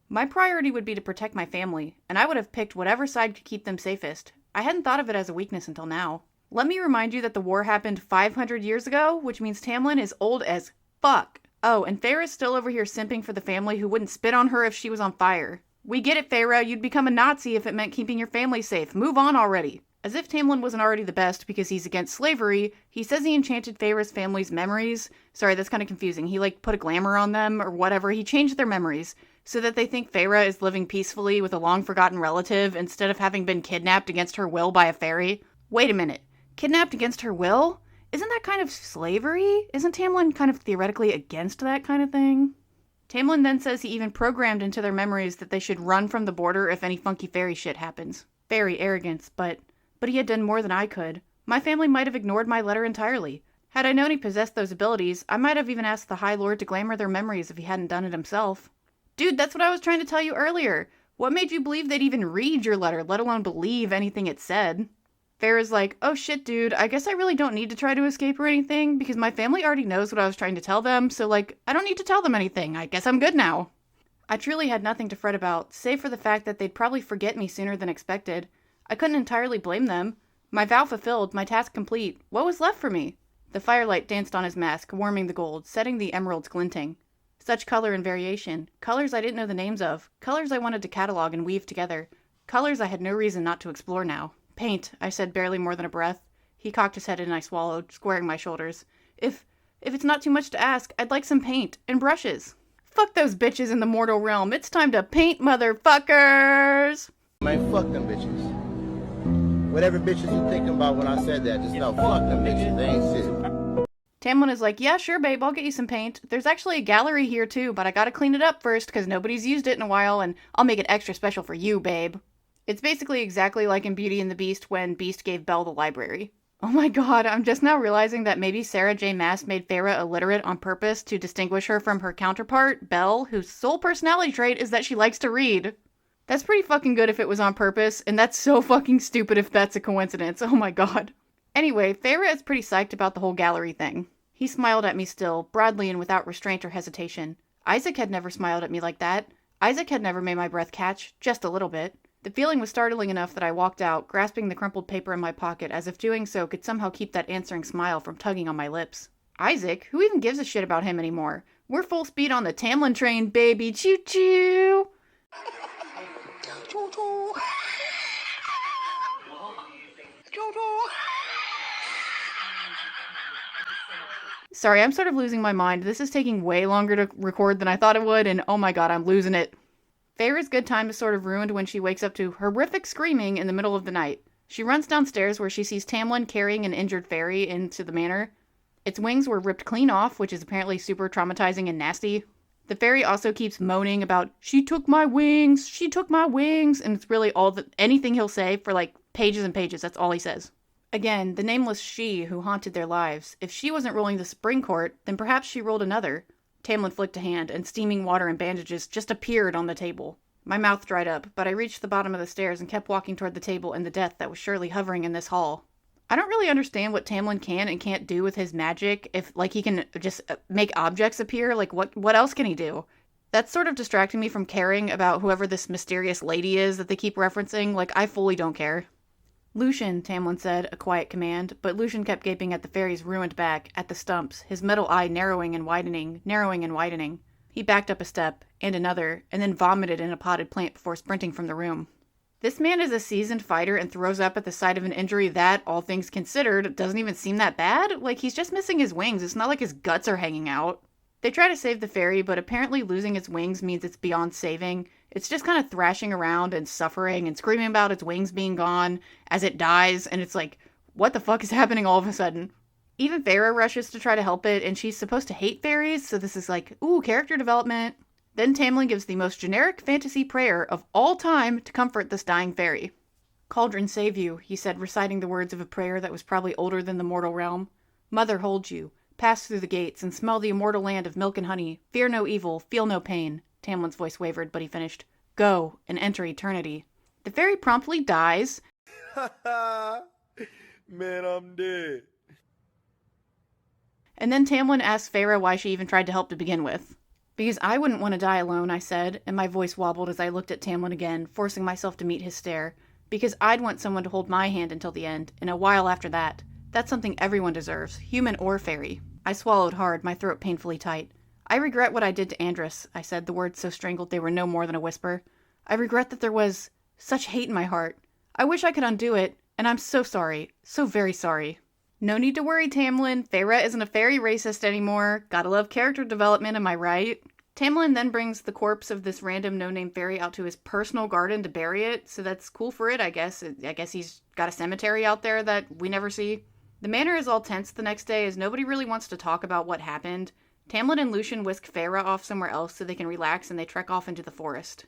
My priority would be to protect my family, and I would have picked whatever side could keep them safest. I hadn't thought of it as a weakness until now. Let me remind you that the war happened 500 years ago, which means Tamlin is old as fuck. Oh, and Feyre's still over here simping for the family who wouldn't spit on her if she was on fire. We get it, Feyre. You'd become a Nazi if it meant keeping your family safe. Move on already. As if Tamlin wasn't already the best because he's against slavery, he says he enchanted Feyre's family's memories. Sorry, that's kind of confusing. He, put a glamour on them or whatever. He changed their memories so that they think Feyre is living peacefully with a long-forgotten relative instead of having been kidnapped against her will by a fairy. Wait a minute. Kidnapped against her will? Isn't that kind of slavery? Isn't Tamlin kind of theoretically against that kind of thing? Tamlin then says he even programmed into their memories that they should run from the border if any funky fairy shit happens. Fairy arrogance, but he had done more than I could. My family might have ignored my letter entirely. Had I known he possessed those abilities, I might have even asked the High Lord to glamour their memories if he hadn't done it himself. Dude, that's what I was trying to tell you earlier. What made you believe they'd even read your letter, let alone believe anything it said? Feyre's like, oh shit, dude, I guess I really don't need to try to escape or anything, because my family already knows what I was trying to tell them, so I don't need to tell them anything. I guess I'm good now. I truly had nothing to fret about, save for the fact that they'd probably forget me sooner than expected. I couldn't entirely blame them. My vow fulfilled, my task complete. What was left for me? The firelight danced on his mask, warming the gold, setting the emeralds glinting. Such color and variation. Colors I didn't know the names of. Colors I wanted to catalog and weave together. Colors I had no reason not to explore now. Paint, I said barely more than a breath. He cocked his head and I swallowed, squaring my shoulders. If it's not too much to ask, I'd like some paint and brushes. Fuck those bitches in the mortal realm. It's time to paint, motherfuckers! Man, fuck them bitches. Whatever bitches you thinking about when I said that, just know, fuck them bitches. They ain't shit. Tamlin is like, yeah, sure, babe, I'll get you some paint. There's actually a gallery here, too, but I gotta clean it up first, because nobody's used it in a while, and I'll make it extra special for you, babe. It's basically exactly like in Beauty and the Beast when Beast gave Belle the library. Oh my god, I'm just now realizing that maybe Sarah J. Maas made Feyre illiterate on purpose to distinguish her from her counterpart, Belle, whose sole personality trait is that she likes to read. That's pretty fucking good if it was on purpose, and that's so fucking stupid if that's a coincidence. Oh my god. Anyway, Feyre is pretty psyched about the whole gallery thing. He smiled at me still, broadly and without restraint or hesitation. Isaac had never smiled at me like that. Isaac had never made my breath catch, just a little bit. The feeling was startling enough that I walked out, grasping the crumpled paper in my pocket as if doing so could somehow keep that answering smile from tugging on my lips. Isaac? Who even gives a shit about him anymore? We're full speed on the Tamlin train, baby! Choo-choo! Choo-choo. Choo-choo. Sorry, I'm sort of losing my mind. This is taking way longer to record than I thought it would, and oh my god, I'm losing it. Feyre's good time is sort of ruined when she wakes up to horrific screaming in the middle of the night. She runs downstairs where she sees Tamlin carrying an injured fairy into the manor. Its wings were ripped clean off, which is apparently super traumatizing and nasty. The fairy also keeps moaning about, she took my wings, and it's really anything he'll say for like pages and pages, that's all he says. Again, the nameless she who haunted their lives. If she wasn't ruling the spring court, then perhaps she ruled another. Tamlin flicked a hand, and steaming water and bandages just appeared on the table. My mouth dried up, but I reached the bottom of the stairs and kept walking toward the table and the death that was surely hovering in this hall. I don't really understand what Tamlin can and can't do with his magic, if, like, he can just make objects appear, like, what else can he do? That's sort of distracting me from caring about whoever this mysterious lady is that they keep referencing, like, I fully don't care. Lucian, Tamlin said, a quiet command, but Lucian kept gaping at the fairy's ruined back, at the stumps, his metal eye narrowing and widening, narrowing and widening. He backed up a step, and another, and then vomited in a potted plant before sprinting from the room. This man is a seasoned fighter and throws up at the sight of an injury that, all things considered, doesn't even seem that bad. Like, he's just missing his wings. It's not like his guts are hanging out. They try to save the fairy, but apparently losing its wings means it's beyond saving. It's just kind of thrashing around and suffering and screaming about its wings being gone as it dies, and it's like, what the fuck is happening all of a sudden? Even Feyre rushes to try to help it, and she's supposed to hate fairies, so this is like, ooh, character development. Then Tamlin gives the most generic fantasy prayer of all time to comfort this dying fairy. Cauldron save you, he said, reciting the words of a prayer that was probably older than the mortal realm. Mother hold you. Pass through the gates and smell the immortal land of milk and honey. Fear no evil, feel no pain. Tamlin's voice wavered, but he finished. Go and enter eternity. The fairy promptly dies. Man, I'm dead. And then Tamlin asks Feyre why she even tried to help to begin with. Because I wouldn't want to die alone, I said, and my voice wobbled as I looked at Tamlin again, forcing myself to meet his stare. Because I'd want someone to hold my hand until the end, and a while after that. That's something everyone deserves, human or fairy. I swallowed hard, my throat painfully tight. I regret what I did to Andrus, I said, the words so strangled they were no more than a whisper. I regret that there was such hate in my heart. I wish I could undo it, and I'm so sorry, so very sorry. No need to worry, Tamlin. Feyre isn't a fairy racist anymore. Gotta love character development, am I right? Tamlin then brings the corpse of this random no-name fairy out to his personal garden to bury it, so that's cool for it, I guess. I guess he's got a cemetery out there that we never see. The manor is all tense the next day as nobody really wants to talk about what happened. Tamlin and Lucian whisk Feyre off somewhere else so they can relax, and they trek off into the forest.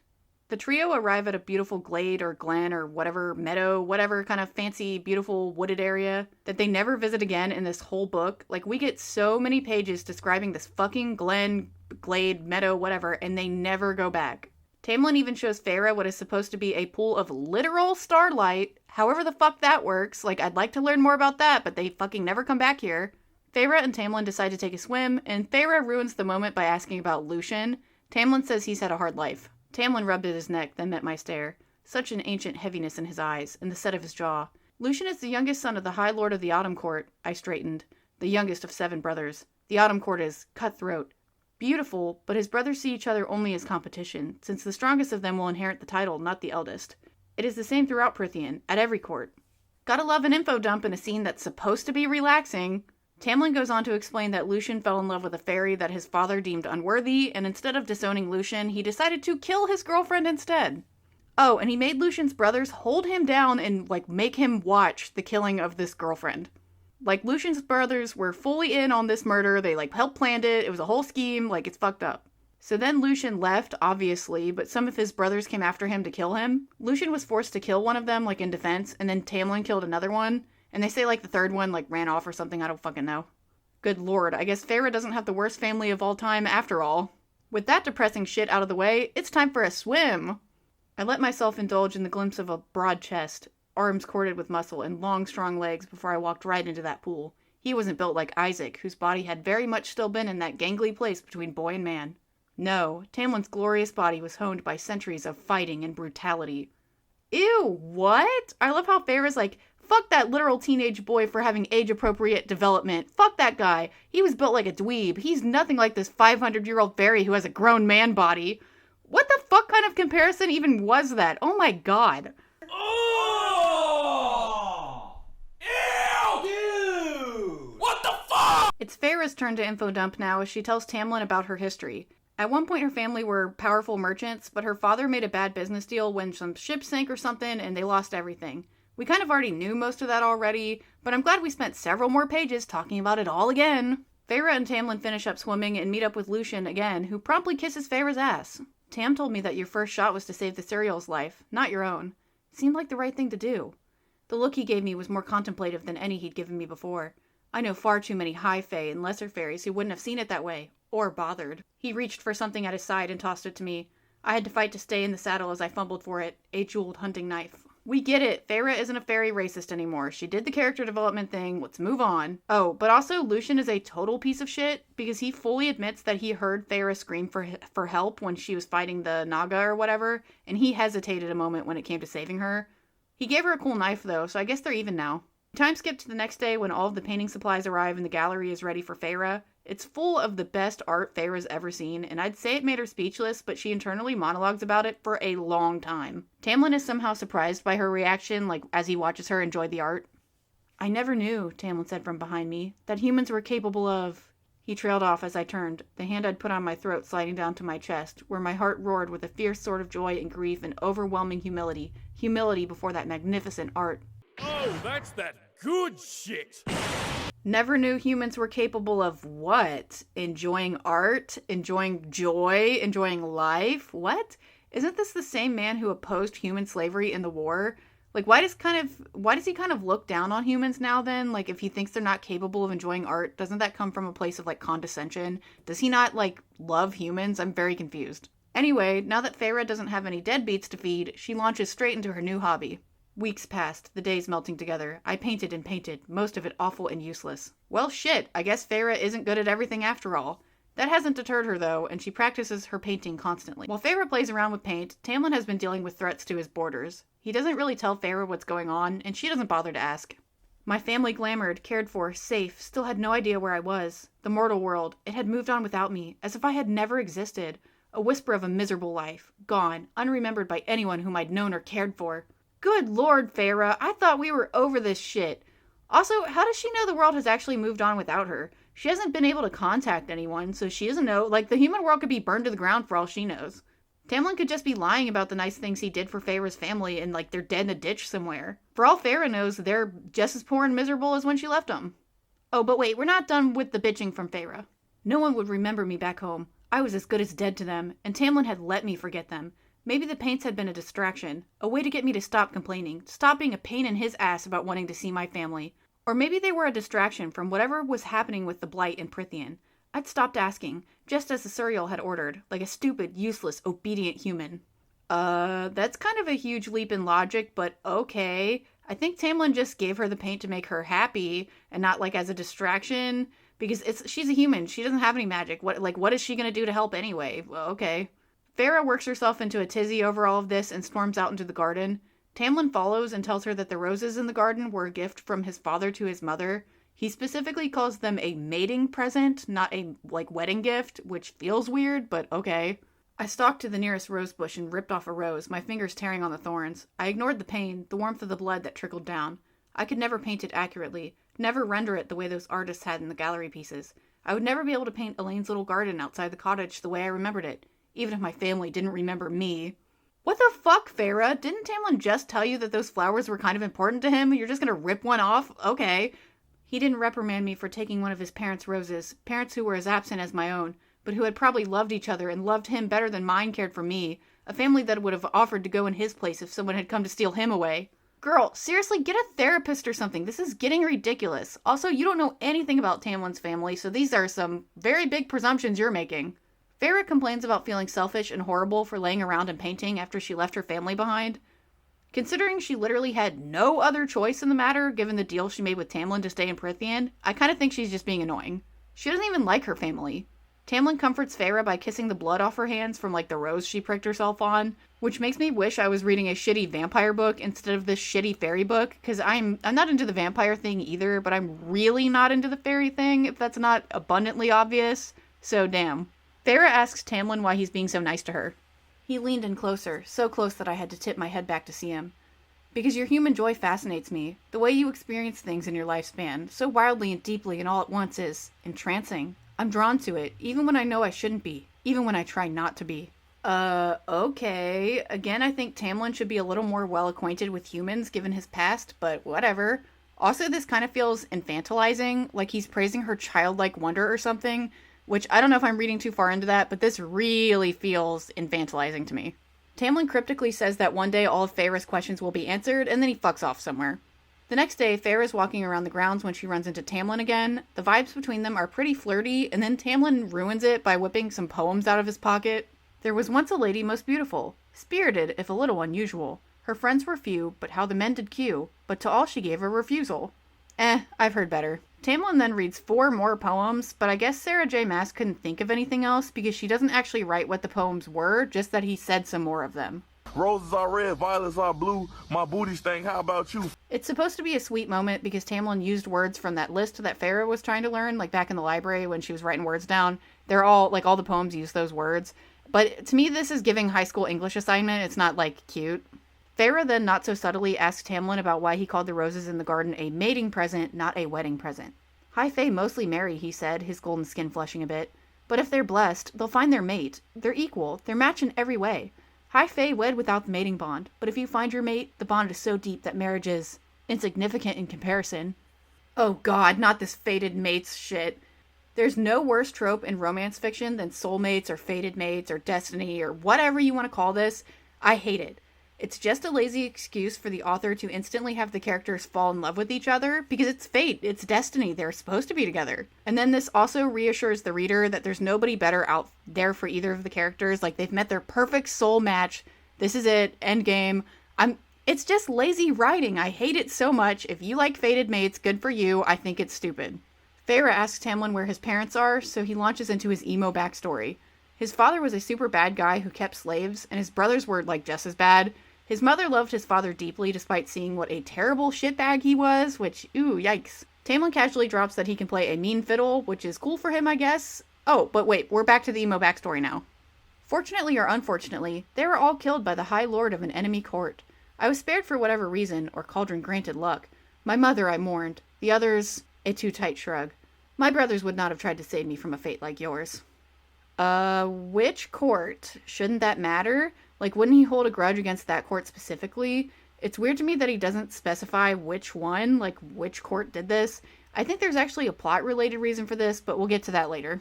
The trio arrive at a beautiful glade or glen or whatever, meadow, whatever kind of fancy, beautiful wooded area that they never visit again in this whole book. Like, we get so many pages describing this fucking glen, glade, meadow, whatever, and they never go back. Tamlin even shows Feyre what is supposed to be a pool of literal starlight, however the fuck that works. Like, I'd like to learn more about that, but they fucking never come back here. Feyre and Tamlin decide to take a swim, and Feyre ruins the moment by asking about Lucian. Tamlin says he's had a hard life. Tamlin rubbed at his neck, then met my stare. Such an ancient heaviness in his eyes, and the set of his jaw. Lucian is the youngest son of the High Lord of the Autumn Court, I straightened. The youngest of 7 brothers. The Autumn Court is cutthroat. Beautiful, but his brothers see each other only as competition, since the strongest of them will inherit the title, not the eldest. It is the same throughout Prythian, at every court. Gotta love an info dump in a scene that's supposed to be relaxing. Tamlin goes on to explain that Lucian fell in love with a fairy that his father deemed unworthy, and instead of disowning Lucian, he decided to kill his girlfriend instead. Oh, and he made Lucian's brothers hold him down and, make him watch the killing of this girlfriend. Lucian's brothers were fully in on this murder. They, helped plan it. It was a whole scheme. It's fucked up. So then Lucian left, obviously, but some of his brothers came after him to kill him. Lucian was forced to kill one of them, in defense, and then Tamlin killed another one. And they say, the third one, ran off or something. I don't fucking know. Good lord, I guess Feyre doesn't have the worst family of all time after all. With that depressing shit out of the way, it's time for a swim! I let myself indulge in the glimpse of a broad chest, arms corded with muscle, and long, strong legs before I walked right into that pool. He wasn't built like Isaac, whose body had very much still been in that gangly place between boy and man. No, Tamlin's glorious body was honed by centuries of fighting and brutality. Ew, what? I love how Feyre's fuck that literal teenage boy for having age-appropriate development. Fuck that guy. He was built like a dweeb. He's nothing like this 500-year-old fairy who has a grown man body. What the fuck kind of comparison even was that? Oh my god. Oh! Ew! Dude! What the fuck? It's Feyre's turn to info dump now as she tells Tamlin about her history. At one point her family were powerful merchants, but her father made a bad business deal when some ship sank or something and they lost everything. We kind of already knew most of that already, but I'm glad we spent several more pages talking about it all again. Feyre and Tamlin finish up swimming and meet up with Lucian again, who promptly kisses Feyre's ass. Tam told me that your first shot was to save the cereal's life, not your own. It seemed like the right thing to do. The look he gave me was more contemplative than any he'd given me before. I know far too many high fae and lesser fairies who wouldn't have seen it that way, or bothered. He reached for something at his side and tossed it to me. I had to fight to stay in the saddle as I fumbled for it, a jeweled hunting knife. We get it. Feyre isn't a fairy racist anymore. She did the character development thing. Let's move on. Oh, but also Lucian is a total piece of shit because he fully admits that he heard Feyre scream for help when she was fighting the Naga or whatever, and he hesitated a moment when it came to saving her. He gave her a cool knife though, so I guess they're even now. Time skip to the next day when all of the painting supplies arrive and the gallery is ready for Feyre. It's full of the best art Feyre's ever seen, and I'd say it made her speechless, but she internally monologues about it for a long time. Tamlin is somehow surprised by her reaction, as he watches her enjoy the art. I never knew, Tamlin said from behind me, that humans were capable of... He trailed off as I turned, the hand I'd put on my throat sliding down to my chest, where my heart roared with a fierce sort of joy and grief and overwhelming humility. Humility before that magnificent art. Oh, that's that good shit! Never knew humans were capable of what? Enjoying art? Enjoying joy? Enjoying life? What? Isn't this the same man who opposed human slavery in the war? Why does he kind of look down on humans now then? If he thinks they're not capable of enjoying art, doesn't that come from a place of condescension? Does he not love humans? I'm very confused. Anyway, now that Feyre doesn't have any deadbeats to feed, she launches straight into her new hobby. Weeks passed, the days melting together. I painted and painted, most of it awful and useless. Well shit, I guess Feyre isn't good at everything after all. That hasn't deterred her though, and she practices her painting constantly. While Feyre plays around with paint, Tamlin has been dealing with threats to his borders. He doesn't really tell Feyre what's going on, and she doesn't bother to ask. My family glamored, cared for, safe, still had no idea where I was. The mortal world, it had moved on without me, as if I had never existed. A whisper of a miserable life, gone, unremembered by anyone whom I'd known or cared for. Good lord, Feyre, I thought we were over this shit. Also, how does she know the world has actually moved on without her? She hasn't been able to contact anyone, so she doesn't know. The human world could be burned to the ground for all she knows. Tamlin could just be lying about the nice things he did for Feyre's family and, they're dead in a ditch somewhere. For all Feyre knows, they're just as poor and miserable as when she left them. Oh, but wait, we're not done with the bitching from Feyre. No one would remember me back home. I was as good as dead to them, and Tamlin had let me forget them. Maybe the paints had been a distraction, a way to get me to stop complaining, stop being a pain in his ass about wanting to see my family. Or maybe they were a distraction from whatever was happening with the blight in Prythian. I'd stopped asking, just as the cereal had ordered, like a stupid, useless, obedient human. That's kind of a huge leap in logic, but okay. I think Tamlin just gave her the paint to make her happy, and not as a distraction, because she's a human, she doesn't have any magic. What is she gonna do to help anyway? Well, okay. Feyre works herself into a tizzy over all of this and storms out into the garden. Tamlin follows and tells her that the roses in the garden were a gift from his father to his mother. He specifically calls them a mating present, not a, wedding gift, which feels weird, but okay. I stalked to the nearest rose bush and ripped off a rose, my fingers tearing on the thorns. I ignored the pain, the warmth of the blood that trickled down. I could never paint it accurately, never render it the way those artists had in the gallery pieces. I would never be able to paint Elaine's little garden outside the cottage the way I remembered it, even if my family didn't remember me. What the fuck, Farah? Didn't Tamlin just tell you that those flowers were kind of important to him? You're just gonna rip one off? Okay. He didn't reprimand me for taking one of his parents' roses, parents who were as absent as my own, but who had probably loved each other and loved him better than mine cared for me, a family that would have offered to go in his place if someone had come to steal him away. Girl, seriously, get a therapist or something. This is getting ridiculous. Also, you don't know anything about Tamlin's family, so these are some very big presumptions you're making. Farah complains about feeling selfish and horrible for laying around and painting after she left her family behind. Considering she literally had no other choice in the matter, given the deal she made with Tamlin to stay in Prithian, I kind of think she's just being annoying. She doesn't even like her family. Tamlin comforts Farah by kissing the blood off her hands from, the rose she pricked herself on, which makes me wish I was reading a shitty vampire book instead of this shitty fairy book, because I'm not into the vampire thing either, but I'm really not into the fairy thing, if that's not abundantly obvious. So, damn. Farah asks Tamlin why he's being so nice to her. He leaned in closer, so close that I had to tip my head back to see him. Because your human joy fascinates me. The way you experience things in your lifespan, so wildly and deeply and all at once, is entrancing. I'm drawn to it, even when I know I shouldn't be, even when I try not to be. Okay. Again, I think Tamlin should be a little more well acquainted with humans given his past, but whatever. Also, this kind of feels infantilizing, like he's praising her childlike wonder or something, which I don't know if I'm reading too far into that, but this really feels infantilizing to me. Tamlin cryptically says that one day all of Farah's questions will be answered, and then he fucks off somewhere. The next day, Farah's walking around the grounds when she runs into Tamlin again. The vibes between them are pretty flirty, and then Tamlin ruins it by whipping some poems out of his pocket. There was once a lady most beautiful, spirited if a little unusual. Her friends were few, but how the men did queue, but to all she gave a refusal. I've heard better. Tamlin then reads 4 more poems, but I guess Sarah J. Maas couldn't think of anything else because she doesn't actually write what the poems were, just that he said some more of them. Roses are red, violets are blue. My booty stank, how about you? It's supposed to be a sweet moment because Tamlin used words from that list that Farah was trying to learn, back in the library when she was writing words down. They're all, all the poems use those words. But to me, this is giving high school English assignment. It's not, cute. Farah then not so subtly asked Tamlin about why he called the roses in the garden a mating present, not a wedding present. High Fae mostly marry, he said, his golden skin flushing a bit. But if they're blessed, they'll find their mate. They're equal. They're match in every way. High Fae wed without the mating bond, but if you find your mate, the bond is so deep that marriage is insignificant in comparison. Oh god, not this fated mates shit. There's no worse trope in romance fiction than soulmates or fated mates or destiny or whatever you want to call this. I hate it. It's just a lazy excuse for the author to instantly have the characters fall in love with each other because it's fate, it's destiny, they're supposed to be together. And then this also reassures the reader that there's nobody better out there for either of the characters, they've met their perfect soul match, this is it, end game. It's just lazy writing, I hate it so much. If you like fated mates, good for you, I think it's stupid. Farah asks Tamlin where his parents are, so he launches into his emo backstory. His father was a super bad guy who kept slaves, and his brothers were, just as bad. His mother loved his father deeply despite seeing what a terrible shitbag he was, which, ooh, yikes. Tamlin casually drops that he can play a mean fiddle, which is cool for him, I guess. Oh, but wait, we're back to the emo backstory now. Fortunately or unfortunately, they were all killed by the High Lord of an enemy court. I was spared for whatever reason, or Cauldron granted luck. My mother I mourned. The others, a too tight shrug. My brothers would not have tried to save me from a fate like yours. Which court? Shouldn't that matter? Wouldn't he hold a grudge against that court specifically? It's weird to me that he doesn't specify which one, which court did this. I think there's actually a plot-related reason for this, but we'll get to that later.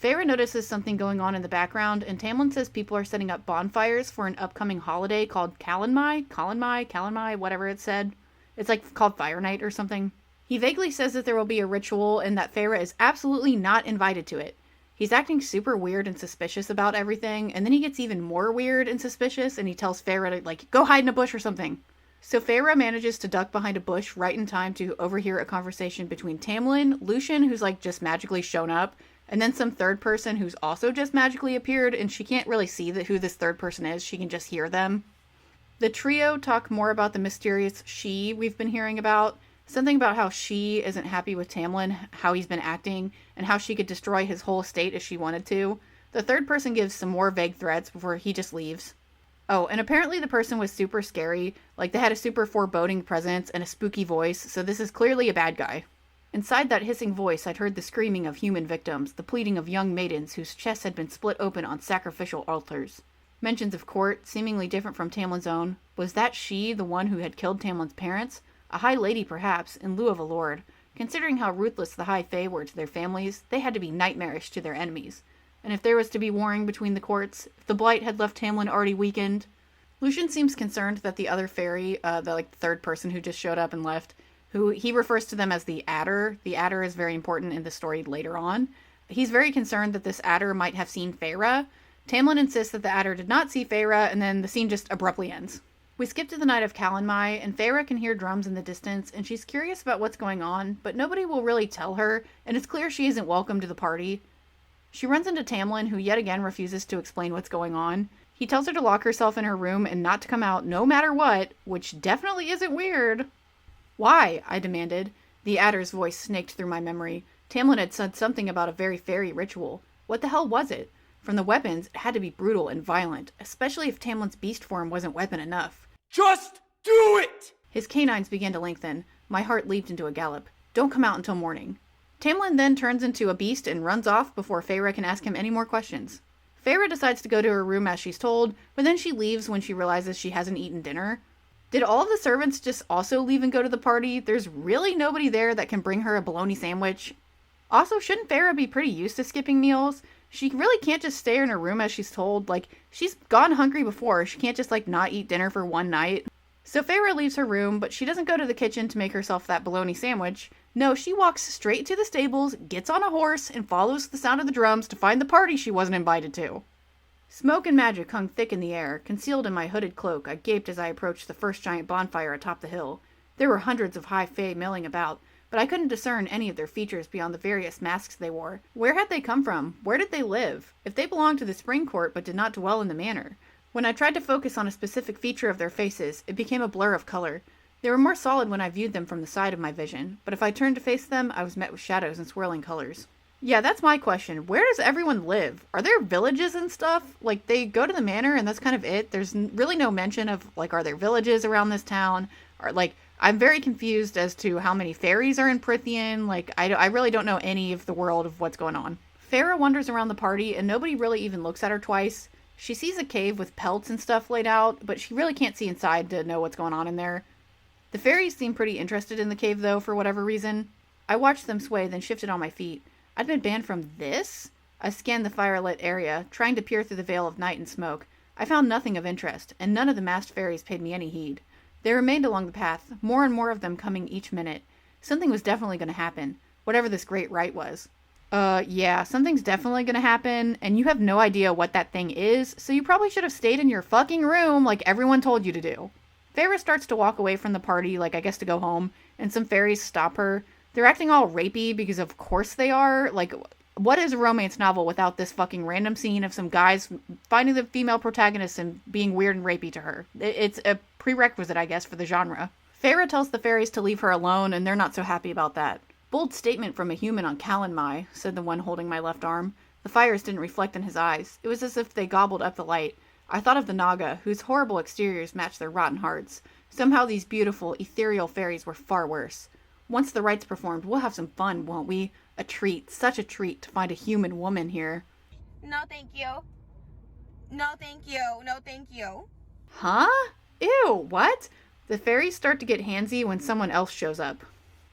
Farah notices something going on in the background, and Tamlin says people are setting up bonfires for an upcoming holiday called Kalanmai, whatever it said. It's called Fire Night or something. He vaguely says that there will be a ritual and that Farah is absolutely not invited to it. He's acting super weird and suspicious about everything, and then he gets even more weird and suspicious, and he tells Farah to, go hide in a bush or something. So Farah manages to duck behind a bush right in time to overhear a conversation between Tamlin, Lucian, who's, just magically shown up, and then some third person who's also just magically appeared, and she can't really see who this third person is, she can just hear them. The trio talk more about the mysterious she we've been hearing about. Something about how she isn't happy with Tamlin, how he's been acting, and how she could destroy his whole estate if she wanted to. The third person gives some more vague threats before he just leaves. Oh, and apparently the person was super scary, like they had a super foreboding presence and a spooky voice, so this is clearly a bad guy. Inside that hissing voice, I'd heard the screaming of human victims, the pleading of young maidens whose chests had been split open on sacrificial altars. Mentions of court, seemingly different from Tamlin's own. Was that she, the one who had killed Tamlin's parents? A high lady, perhaps, in lieu of a lord. Considering how ruthless the High Fae were to their families, they had to be nightmarish to their enemies. And if there was to be warring between the courts, if the blight had left Tamlin already weakened... Lucian seems concerned that the other fairy, the third person who just showed up and left, who he refers to them as the Adder. The Adder is very important in the story later on. He's very concerned that this Adder might have seen Feyre. Tamlin insists that the Adder did not see Feyre, and then the scene just abruptly ends. We skip to the night of Calanmai, and Feyre can hear drums in the distance, and she's curious about what's going on, but nobody will really tell her, and it's clear she isn't welcome to the party. She runs into Tamlin, who yet again refuses to explain what's going on. He tells her to lock herself in her room and not to come out no matter what, which definitely isn't weird. Why? I demanded. The Adder's voice snaked through my memory. Tamlin had said something about a very fairy ritual. What the hell was it? From the weapons, it had to be brutal and violent, especially if Tamlin's beast form wasn't weapon enough. Just do it! His canines began to lengthen. My heart leaped into a gallop. Don't come out until morning. Tamlin then turns into a beast and runs off before Feyre can ask him any more questions. Feyre decides to go to her room as she's told, but then she leaves when she realizes she hasn't eaten dinner. Did all of the servants just also leave and go to the party? There's really nobody there that can bring her a bologna sandwich. Also, shouldn't Feyre be pretty used to skipping meals? She really can't just stay in her room as she's told. Like, she's gone hungry before. She can't just, not eat dinner for one night. So Feyre leaves her room, but she doesn't go to the kitchen to make herself that bologna sandwich. No, she walks straight to the stables, gets on a horse, and follows the sound of the drums to find the party she wasn't invited to. Smoke and magic hung thick in the air. Concealed in my hooded cloak, I gaped as I approached the first giant bonfire atop the hill. There were hundreds of high fae milling about, but I couldn't discern any of their features beyond the various masks they wore. Where had they come from? Where did they live? If they belonged to the spring court but did not dwell in the manor. When I tried to focus on a specific feature of their faces, it became a blur of color. They were more solid when I viewed them from the side of my vision, but if I turned to face them, I was met with shadows and swirling colors. Yeah, that's my question. Where does everyone live? Are there villages and stuff? They go to the manor and that's kind of it. There's really no mention of, are there villages around this town? Or, I'm very confused as to how many fairies are in Prithian. I really don't know any of the world of what's going on. Feyre wanders around the party and nobody really even looks at her twice. She sees a cave with pelts and stuff laid out, but she really can't see inside to know what's going on in there. The fairies seem pretty interested in the cave, though, for whatever reason. I watched them sway, then shifted on my feet. I'd been banned from this? I scanned the firelit area, trying to peer through the veil of night and smoke. I found nothing of interest, and none of the masked fairies paid me any heed. They remained along the path, more and more of them coming each minute. Something was definitely going to happen, whatever this great rite was. Yeah, something's definitely gonna happen, and you have no idea what that thing is, so you probably should have stayed in your fucking room like everyone told you to do. Feyre starts to walk away from the party, I guess to go home, and some fairies stop her. They're acting all rapey because of course they are. What is a romance novel without this fucking random scene of some guys finding the female protagonist and being weird and rapey to her? It's a prerequisite, I guess, for the genre. Feyre tells the fairies to leave her alone, and they're not so happy about that. Bold statement from a human on Calanmai, said the one holding my left arm. The fires didn't reflect in his eyes. It was as if they gobbled up the light. I thought of the Naga, whose horrible exteriors matched their rotten hearts. Somehow these beautiful, ethereal fairies were far worse. Once the rite's performed, we'll have some fun, won't we? A treat, such a treat to find a human woman here. No, thank you. No, thank you. No, thank you. Huh? Ew, what? The fairies start to get handsy when someone else shows up.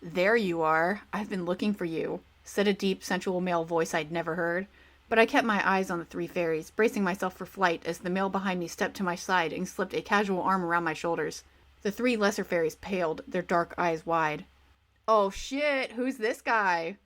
There you are. I've been looking for you, said a deep, sensual male voice I'd never heard. But I kept my eyes on the three fairies, bracing myself for flight as the male behind me stepped to my side and slipped a casual arm around my shoulders. The three lesser fairies paled, their dark eyes wide. Oh shit, who's this guy?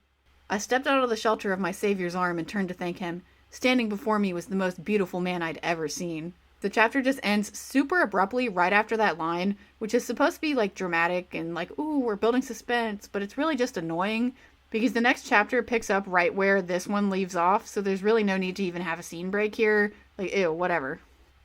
I stepped out of the shelter of my savior's arm and turned to thank him. Standing before me was the most beautiful man I'd ever seen. The chapter just ends super abruptly right after that line, which is supposed to be dramatic and ooh, we're building suspense, but it's really just annoying because the next chapter picks up right where this one leaves off, so there's really no need to even have a scene break here. Ew, whatever.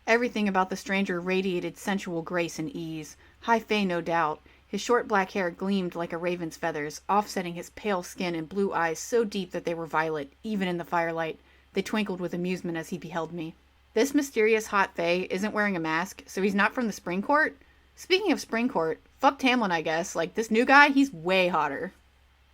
Everything about the stranger radiated sensual grace and ease. High fae, no doubt. His short black hair gleamed like a raven's feathers, offsetting his pale skin and blue eyes so deep that they were violet, even in the firelight. They twinkled with amusement as he beheld me. This mysterious hot fae isn't wearing a mask, so he's not from the Spring Court? Speaking of Spring Court, fuck Tamlin, I guess. Like, this new guy, he's way hotter.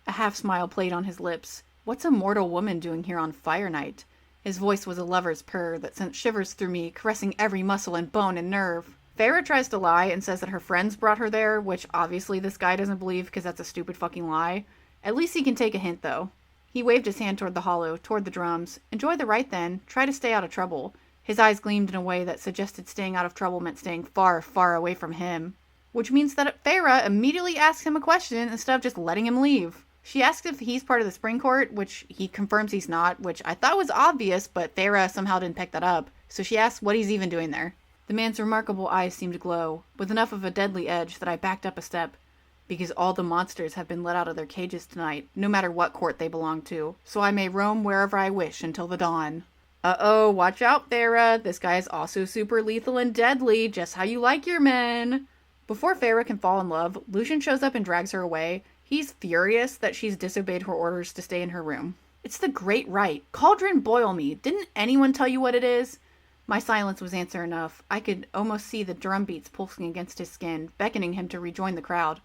A half-smile played on his lips. What's a mortal woman doing here on Fire Night? His voice was a lover's purr that sent shivers through me, caressing every muscle and bone and nerve. Feyre tries to lie and says that her friends brought her there, which obviously this guy doesn't believe because that's a stupid fucking lie. At least he can take a hint, though. He waved his hand toward the hollow, toward the drums. Enjoy the rite, then. Try to stay out of trouble. His eyes gleamed in a way that suggested staying out of trouble meant staying far, far away from him. Which means that Feyre immediately asks him a question instead of just letting him leave. She asks if he's part of the Spring Court, which he confirms he's not, which I thought was obvious, but Feyre somehow didn't pick that up. So she asks what he's even doing there. The man's remarkable eyes seemed to glow, with enough of a deadly edge that I backed up a step. Because all the monsters have been let out of their cages tonight, no matter what court they belong to, so I may roam wherever I wish until the dawn. Uh-oh, watch out, Feyre. This guy is also super lethal and deadly, just how you like your men. Before Feyre can fall in love, Lucien shows up and drags her away. He's furious that she's disobeyed her orders to stay in her room. It's the Great Rite. Cauldron boil me. Didn't anyone tell you what it is? My silence was answer enough. I could almost see the drum beats pulsing against his skin, beckoning him to rejoin the crowd.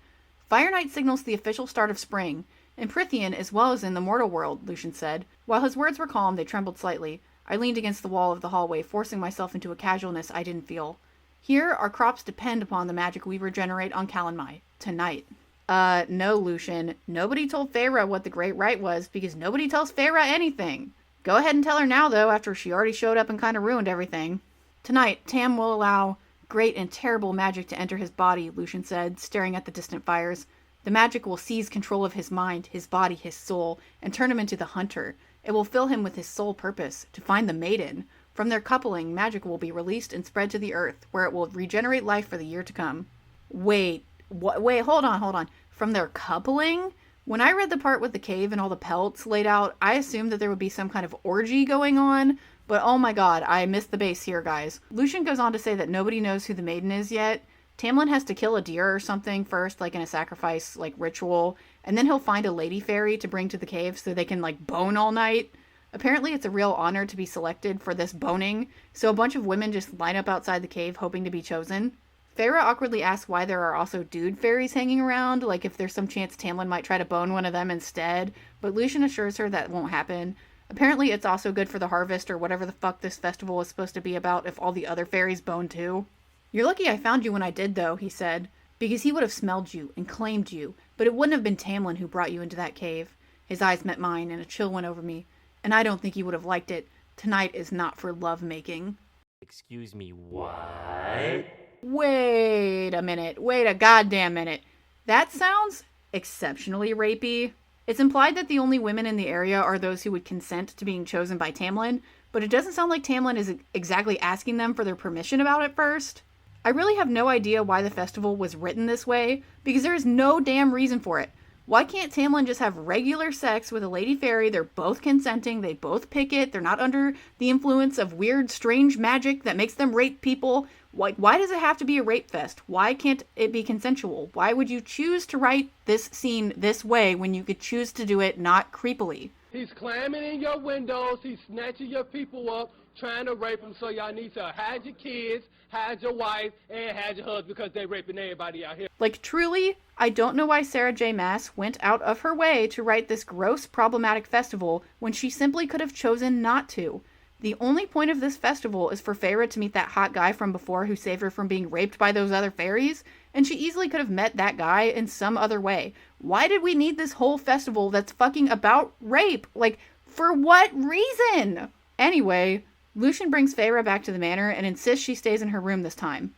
Fire Night signals the official start of spring. In Prythian as well as in the mortal world, Lucien said. While his words were calm, they trembled slightly. I leaned against the wall of the hallway, forcing myself into a casualness I didn't feel. Here, our crops depend upon the magic we regenerate on Calanmai. Tonight. No, Lucien. Nobody told Feyre what the Great Rite was, because nobody tells Feyre anything. Go ahead and tell her now, though, after she already showed up and kind of ruined everything. Tonight, Tam will allow great and terrible magic to enter his body, Lucien said, staring at the distant fires. The magic will seize control of his mind, his body, his soul, and turn him into the hunter. It will fill him with his sole purpose, to find the maiden. From their coupling, magic will be released and spread to the earth, where it will regenerate life for the year to come. Wait, hold on. From their coupling? When I read the part with the cave and all the pelts laid out, I assumed that there would be some kind of orgy going on, but oh my god, I missed the base here, guys. Lucien goes on to say that nobody knows who the maiden is yet. Tamlin has to kill a deer or something first, like in a sacrifice, like, ritual, and then he'll find a lady fairy to bring to the cave so they can, like, bone all night. Apparently it's a real honor to be selected for this boning, so a bunch of women just line up outside the cave hoping to be chosen. Feyre awkwardly asks why there are also dude fairies hanging around, like if there's some chance Tamlin might try to bone one of them instead, but Lucien assures her that won't happen. Apparently it's also good for the harvest or whatever the fuck this festival is supposed to be about if all the other fairies bone too. You're lucky I found you when I did, though, he said, because he would have smelled you and claimed you, but it wouldn't have been Tamlin who brought you into that cave. His eyes met mine and a chill went over me, and I don't think he would have liked it. Tonight is not for love-making. Excuse me, what? Wait a minute. Wait a goddamn minute. That sounds exceptionally rapey. It's implied that the only women in the area are those who would consent to being chosen by Tamlin, but it doesn't sound like Tamlin is exactly asking them for their permission about it first. I really have no idea why the festival was written this way, because there is no damn reason for it. Why can't Tamlin just have regular sex with a lady fairy? They're both consenting, they both pick it, they're not under the influence of weird, strange magic that makes them rape people. Why does it have to be a rape fest? Why can't it be consensual? Why would you choose to write this scene this way when you could choose to do it not creepily? He's climbing in your windows, he's snatching your people up, trying to rape them, so y'all need to hide your kids, hide your wife, and hide your husband because they're raping everybody out here. Like, truly, I don't know why Sarah J. Maas went out of her way to write this gross, problematic festival when she simply could have chosen not to. The only point of this festival is for Feyre to meet that hot guy from before who saved her from being raped by those other fairies, and she easily could have met that guy in some other way. Why did we need this whole festival that's fucking about rape? Like, for what reason? Anyway, Lucien brings Feyre back to the manor and insists she stays in her room this time.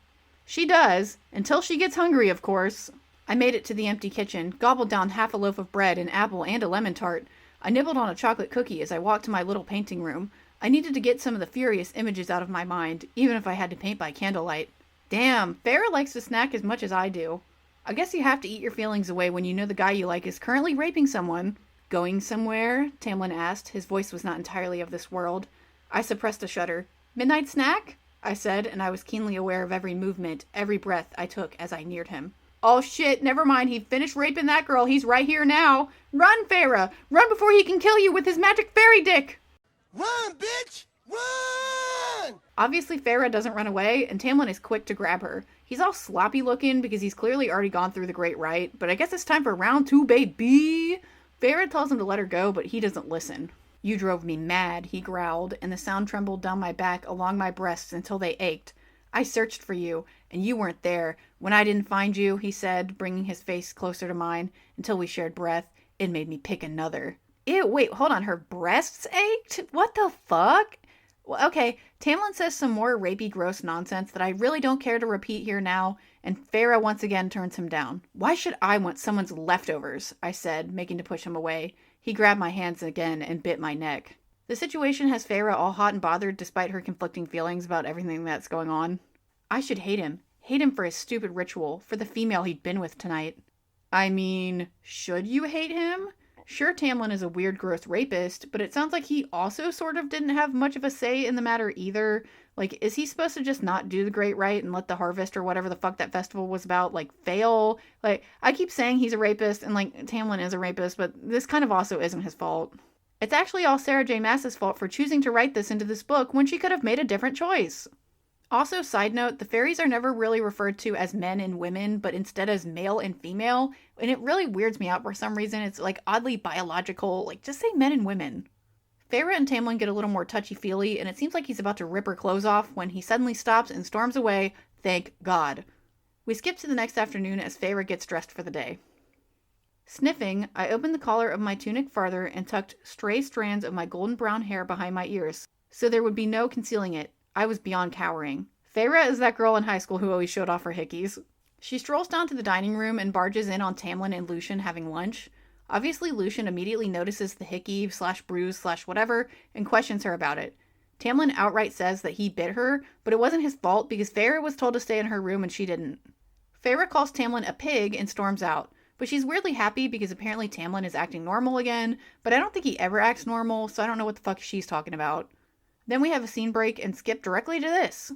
She does, until she gets hungry, of course. I made it to the empty kitchen, gobbled down half a loaf of bread, an apple, and a lemon tart. I nibbled on a chocolate cookie as I walked to my little painting room. I needed to get some of the furious images out of my mind, even if I had to paint by candlelight. Damn, Feyre likes to snack as much as I do. I guess you have to eat your feelings away when you know the guy you like is currently raping someone. Going somewhere? Tamlin asked. His voice was not entirely of this world. I suppressed a shudder. Midnight snack? I said, and I was keenly aware of every movement, every breath I took as I neared him. Oh shit, never mind. He finished raping that girl. He's right here now. Run, Farah. Run before he can kill you with his magic fairy dick. Run, bitch! Run! Obviously, Farah doesn't run away, and Tamlin is quick to grab her. He's all sloppy looking because he's clearly already gone through the Great Rite, but I guess it's time for round 2, baby. Farah tells him to let her go, but he doesn't listen. You drove me mad, he growled, and the sound trembled down my back along my breasts until they ached. I searched for you, and you weren't there. When I didn't find you, he said, bringing his face closer to mine, until we shared breath, it made me pick another. Ew, wait, hold on, her breasts ached? What the fuck? Well, okay, Tamlin says some more rapey, gross nonsense that I really don't care to repeat here now, and Farah once again turns him down. Why should I want someone's leftovers? I said, making to push him away. He grabbed my hands again and bit my neck. The situation has Farah all hot and bothered despite her conflicting feelings about everything that's going on. I should hate him. Hate him for his stupid ritual, for the female he'd been with tonight. I mean, should you hate him? Sure, Tamlin is a weird, gross rapist, but it sounds like he also sort of didn't have much of a say in the matter either. Like, is he supposed to just not do the Great Rite and let the harvest or whatever the fuck that festival was about, like, fail? Like, I keep saying he's a rapist and, like, Tamlin is a rapist, but this kind of also isn't his fault. It's actually all Sarah J. Maas's fault for choosing to write this into this book when she could have made a different choice. Also, side note, the fairies are never really referred to as men and women, but instead as male and female, and it really weirds me out for some reason. It's like oddly biological, like just say men and women. Farah and Tamlin get a little more touchy-feely, and it seems like he's about to rip her clothes off when he suddenly stops and storms away, thank God. We skip to the next afternoon as Farah gets dressed for the day. Sniffing, I opened the collar of my tunic farther and tucked stray strands of my golden brown hair behind my ears, so there would be no concealing it. I was beyond cowering. Farah is that girl in high school who always showed off her hickeys. She strolls down to the dining room and barges in on Tamlin and Lucian having lunch. Obviously, Lucian immediately notices the hickey / bruise / whatever and questions her about it. Tamlin outright says that he bit her, but it wasn't his fault because Farah was told to stay in her room and she didn't. Farah calls Tamlin a pig and storms out, but she's weirdly happy because apparently Tamlin is acting normal again, but I don't think he ever acts normal, so I don't know what the fuck she's talking about. Then we have a scene break and skip directly to this.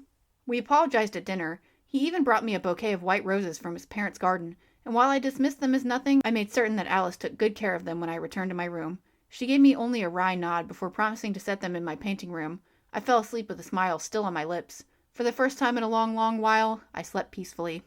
We apologized at dinner. He even brought me a bouquet of white roses from his parents' garden, and while I dismissed them as nothing, I made certain that Alice took good care of them when I returned to my room. She gave me only a wry nod before promising to set them in my painting room. I fell asleep with a smile still on my lips. For the first time in a long, long while, I slept peacefully.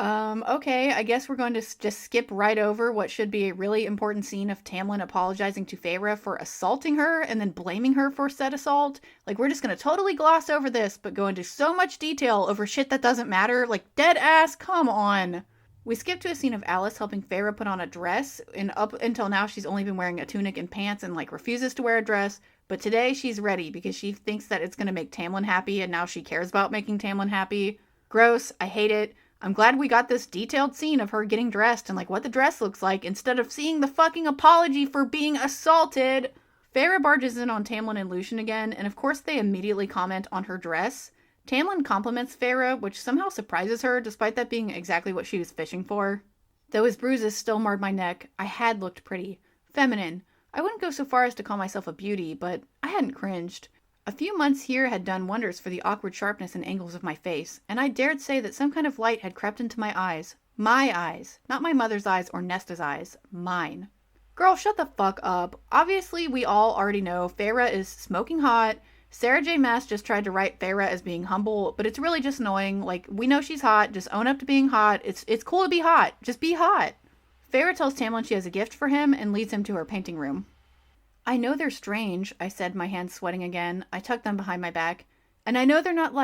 Okay, I guess we're going to just skip right over what should be a really important scene of Tamlin apologizing to Farah for assaulting her and then blaming her for said assault. Like, we're just going to totally gloss over this, but go into so much detail over shit that doesn't matter. Like, dead ass, come on. We skip to a scene of Alice helping Farah put on a dress, and up until now she's only been wearing a tunic and pants and, like, refuses to wear a dress. But today she's ready because she thinks that it's going to make Tamlin happy, and now she cares about making Tamlin happy. Gross, I hate it. I'm glad we got this detailed scene of her getting dressed and like what the dress looks like instead of seeing the fucking apology for being assaulted. Farah barges in on Tamlin and Lucian again, and of course they immediately comment on her dress. Tamlin compliments Farah, which somehow surprises her despite that being exactly what she was fishing for. Though his bruises still marred my neck, I had looked pretty. Feminine. I wouldn't go so far as to call myself a beauty, but I hadn't cringed. A few months here had done wonders for the awkward sharpness and angles of my face, and I dared say that some kind of light had crept into my eyes. My eyes. Not my mother's eyes or Nesta's eyes. Mine. Girl, shut the fuck up. Obviously, we all already know Farah is smoking hot. Sarah J. Maas just tried to write Farah as being humble, but it's really just annoying. Like, we know she's hot. Just own up to being hot. It's cool to be hot. Just be hot. Farah tells Tamlin she has a gift for him and leads him to her painting room. I know they're strange, I said, my hands sweating again. I tucked them behind my back. And I know they're not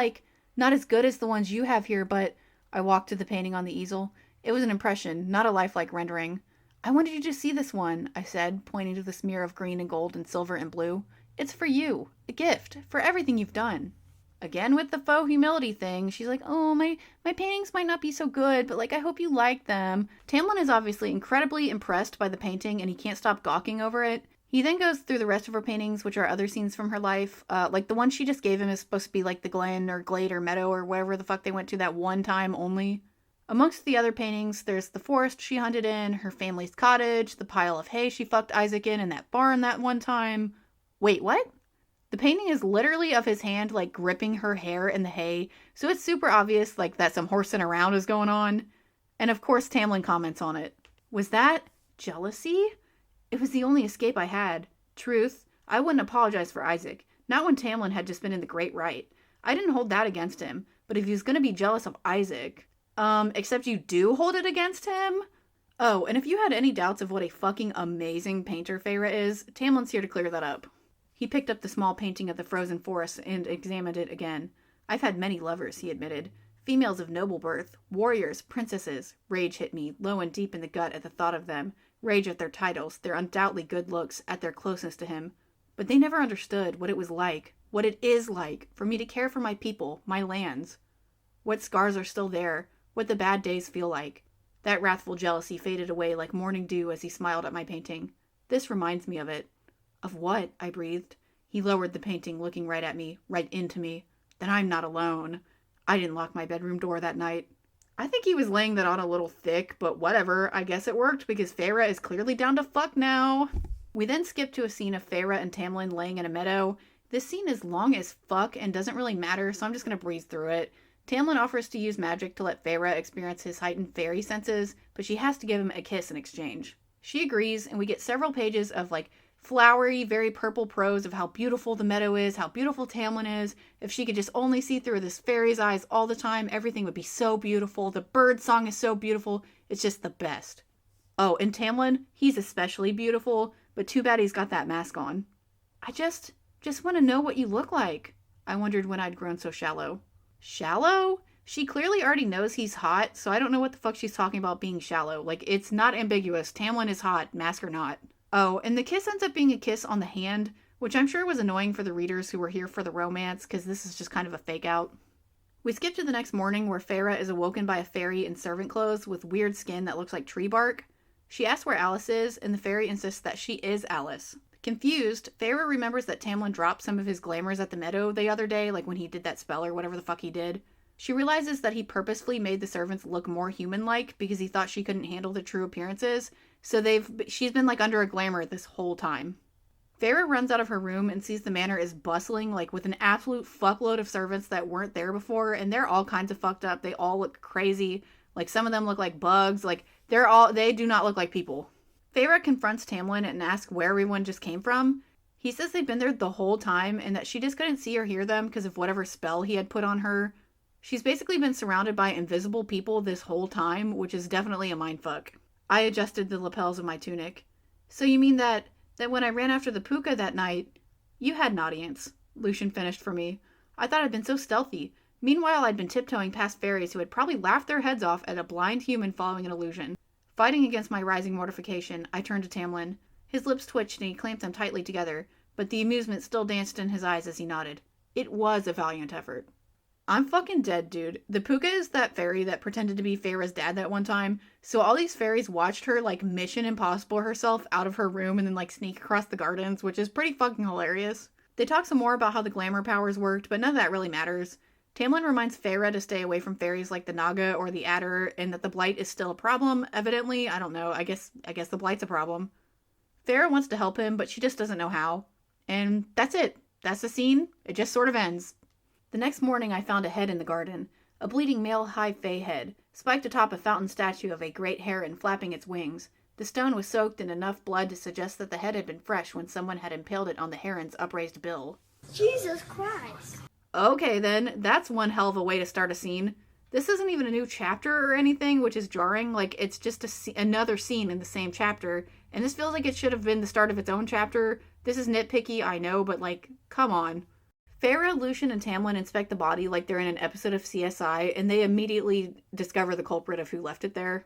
as good as the ones you have here, but I walked to the painting on the easel. It was an impression, not a lifelike rendering. I wanted you to see this one, I said, pointing to the smear of green and gold and silver and blue. It's for you. A gift. For everything you've done. Again with the faux humility thing, she's like, oh, my paintings might not be so good, but I hope you like them. Tamlin is obviously incredibly impressed by the painting, and he can't stop gawking over it. He then goes through the rest of her paintings, which are other scenes from her life. The one she just gave him is supposed to be the glen or glade or meadow or wherever the fuck they went to that one time only. Amongst the other paintings, there's the forest she hunted in, her family's cottage, the pile of hay she fucked Isaac in, and that barn that one time. Wait, what? The painting is literally of his hand, gripping her hair in the hay, so it's super obvious, that some horsing around is going on. And of course Tamlin comments on it. Was that jealousy? It was the only escape I had. Truth, I wouldn't apologize for Isaac. Not when Tamlin had just been in the great right. I didn't hold that against him. But if he was going to be jealous of Isaac... except you do hold it against him? Oh, and if you had any doubts of what a fucking amazing painter Feyre is, Tamlin's here to clear that up. He picked up the small painting of the frozen forest and examined it again. I've had many lovers, he admitted. Females of noble birth, warriors, princesses. Rage hit me, low and deep in the gut at the thought of them. Rage at their titles, their undoubtedly good looks, at their closeness to him. But they never understood what it was like, what it is like, for me to care for my people, my lands. What scars are still there, what the bad days feel like. That wrathful jealousy faded away like morning dew as he smiled at my painting. This reminds me of it. Of what? I breathed. He lowered the painting, looking right at me, right into me. Then I'm not alone. I didn't lock my bedroom door that night. I think he was laying that on a little thick, but whatever. I guess it worked because Feyre is clearly down to fuck now. We then skip to a scene of Feyre and Tamlin laying in a meadow. This scene is long as fuck and doesn't really matter, so I'm just going to breeze through it. Tamlin offers to use magic to let Feyre experience his heightened fairy senses, but she has to give him a kiss in exchange. She agrees, and we get several pages of, flowery, very purple prose of how beautiful the meadow is, how beautiful Tamlin is. If she could just only see through this fairy's eyes all the time, everything would be so beautiful. The bird song is so beautiful. It's just the best. Oh, and Tamlin, he's especially beautiful, but too bad he's got that mask on. I just want to know what you look like. I wondered when I'd grown so shallow. Shallow? She clearly already knows he's hot, so I don't know what the fuck she's talking about being shallow. It's not ambiguous. Tamlin is hot, mask or not. Oh, and the kiss ends up being a kiss on the hand, which I'm sure was annoying for the readers who were here for the romance, because this is just kind of a fake out. We skip to the next morning where Feyre is awoken by a fairy in servant clothes with weird skin that looks like tree bark. She asks where Alice is, and the fairy insists that she is Alice. Confused, Feyre remembers that Tamlin dropped some of his glamours at the meadow the other day, when he did that spell or whatever the fuck he did. She realizes that he purposefully made the servants look more human-like because he thought she couldn't handle their true appearances, so she's been under a glamour this whole time. Feyre runs out of her room and sees the manor is bustling, with an absolute fuckload of servants that weren't there before, and they're all kinds of fucked up. They all look crazy. Some of them look like bugs. They do not look like people. Feyre confronts Tamlin and asks where everyone just came from. He says they've been there the whole time and that she just couldn't see or hear them because of whatever spell he had put on her. She's basically been surrounded by invisible people this whole time, which is definitely a mindfuck. I adjusted the lapels of my tunic. So you mean that when I ran after the puka that night, you had an audience, Lucian finished for me. I thought I'd been so stealthy. Meanwhile, I'd been tiptoeing past fairies who had probably laughed their heads off at a blind human following an illusion. Fighting against my rising mortification, I turned to Tamlin. His lips twitched and he clamped them tightly together, but the amusement still danced in his eyes as he nodded. It was a valiant effort. I'm fucking dead, dude. The puka is that fairy that pretended to be Feyre's dad that one time, so all these fairies watched her, Mission Impossible herself out of her room and then, sneak across the gardens, which is pretty fucking hilarious. They talk some more about how the glamour powers worked, but none of that really matters. Tamlin reminds Feyre to stay away from fairies like the Naga or the Adder, and that the Blight is still a problem, evidently. I don't know, I guess the Blight's a problem. Feyre wants to help him, but she just doesn't know how. And that's it. That's the scene. It just sort of ends. The next morning I found a head in the garden. A bleeding male high fae head, spiked atop a fountain statue of a great heron flapping its wings. The stone was soaked in enough blood to suggest that the head had been fresh when someone had impaled it on the heron's upraised bill. Jesus Christ. Okay then, that's one hell of a way to start a scene. This isn't even a new chapter or anything, which is jarring. It's just another scene in the same chapter, and this feels like it should have been the start of its own chapter. This is nitpicky, I know, but come on. Feyre, Lucian, and Tamlin inspect the body like they're in an episode of CSI, and they immediately discover the culprit of who left it there.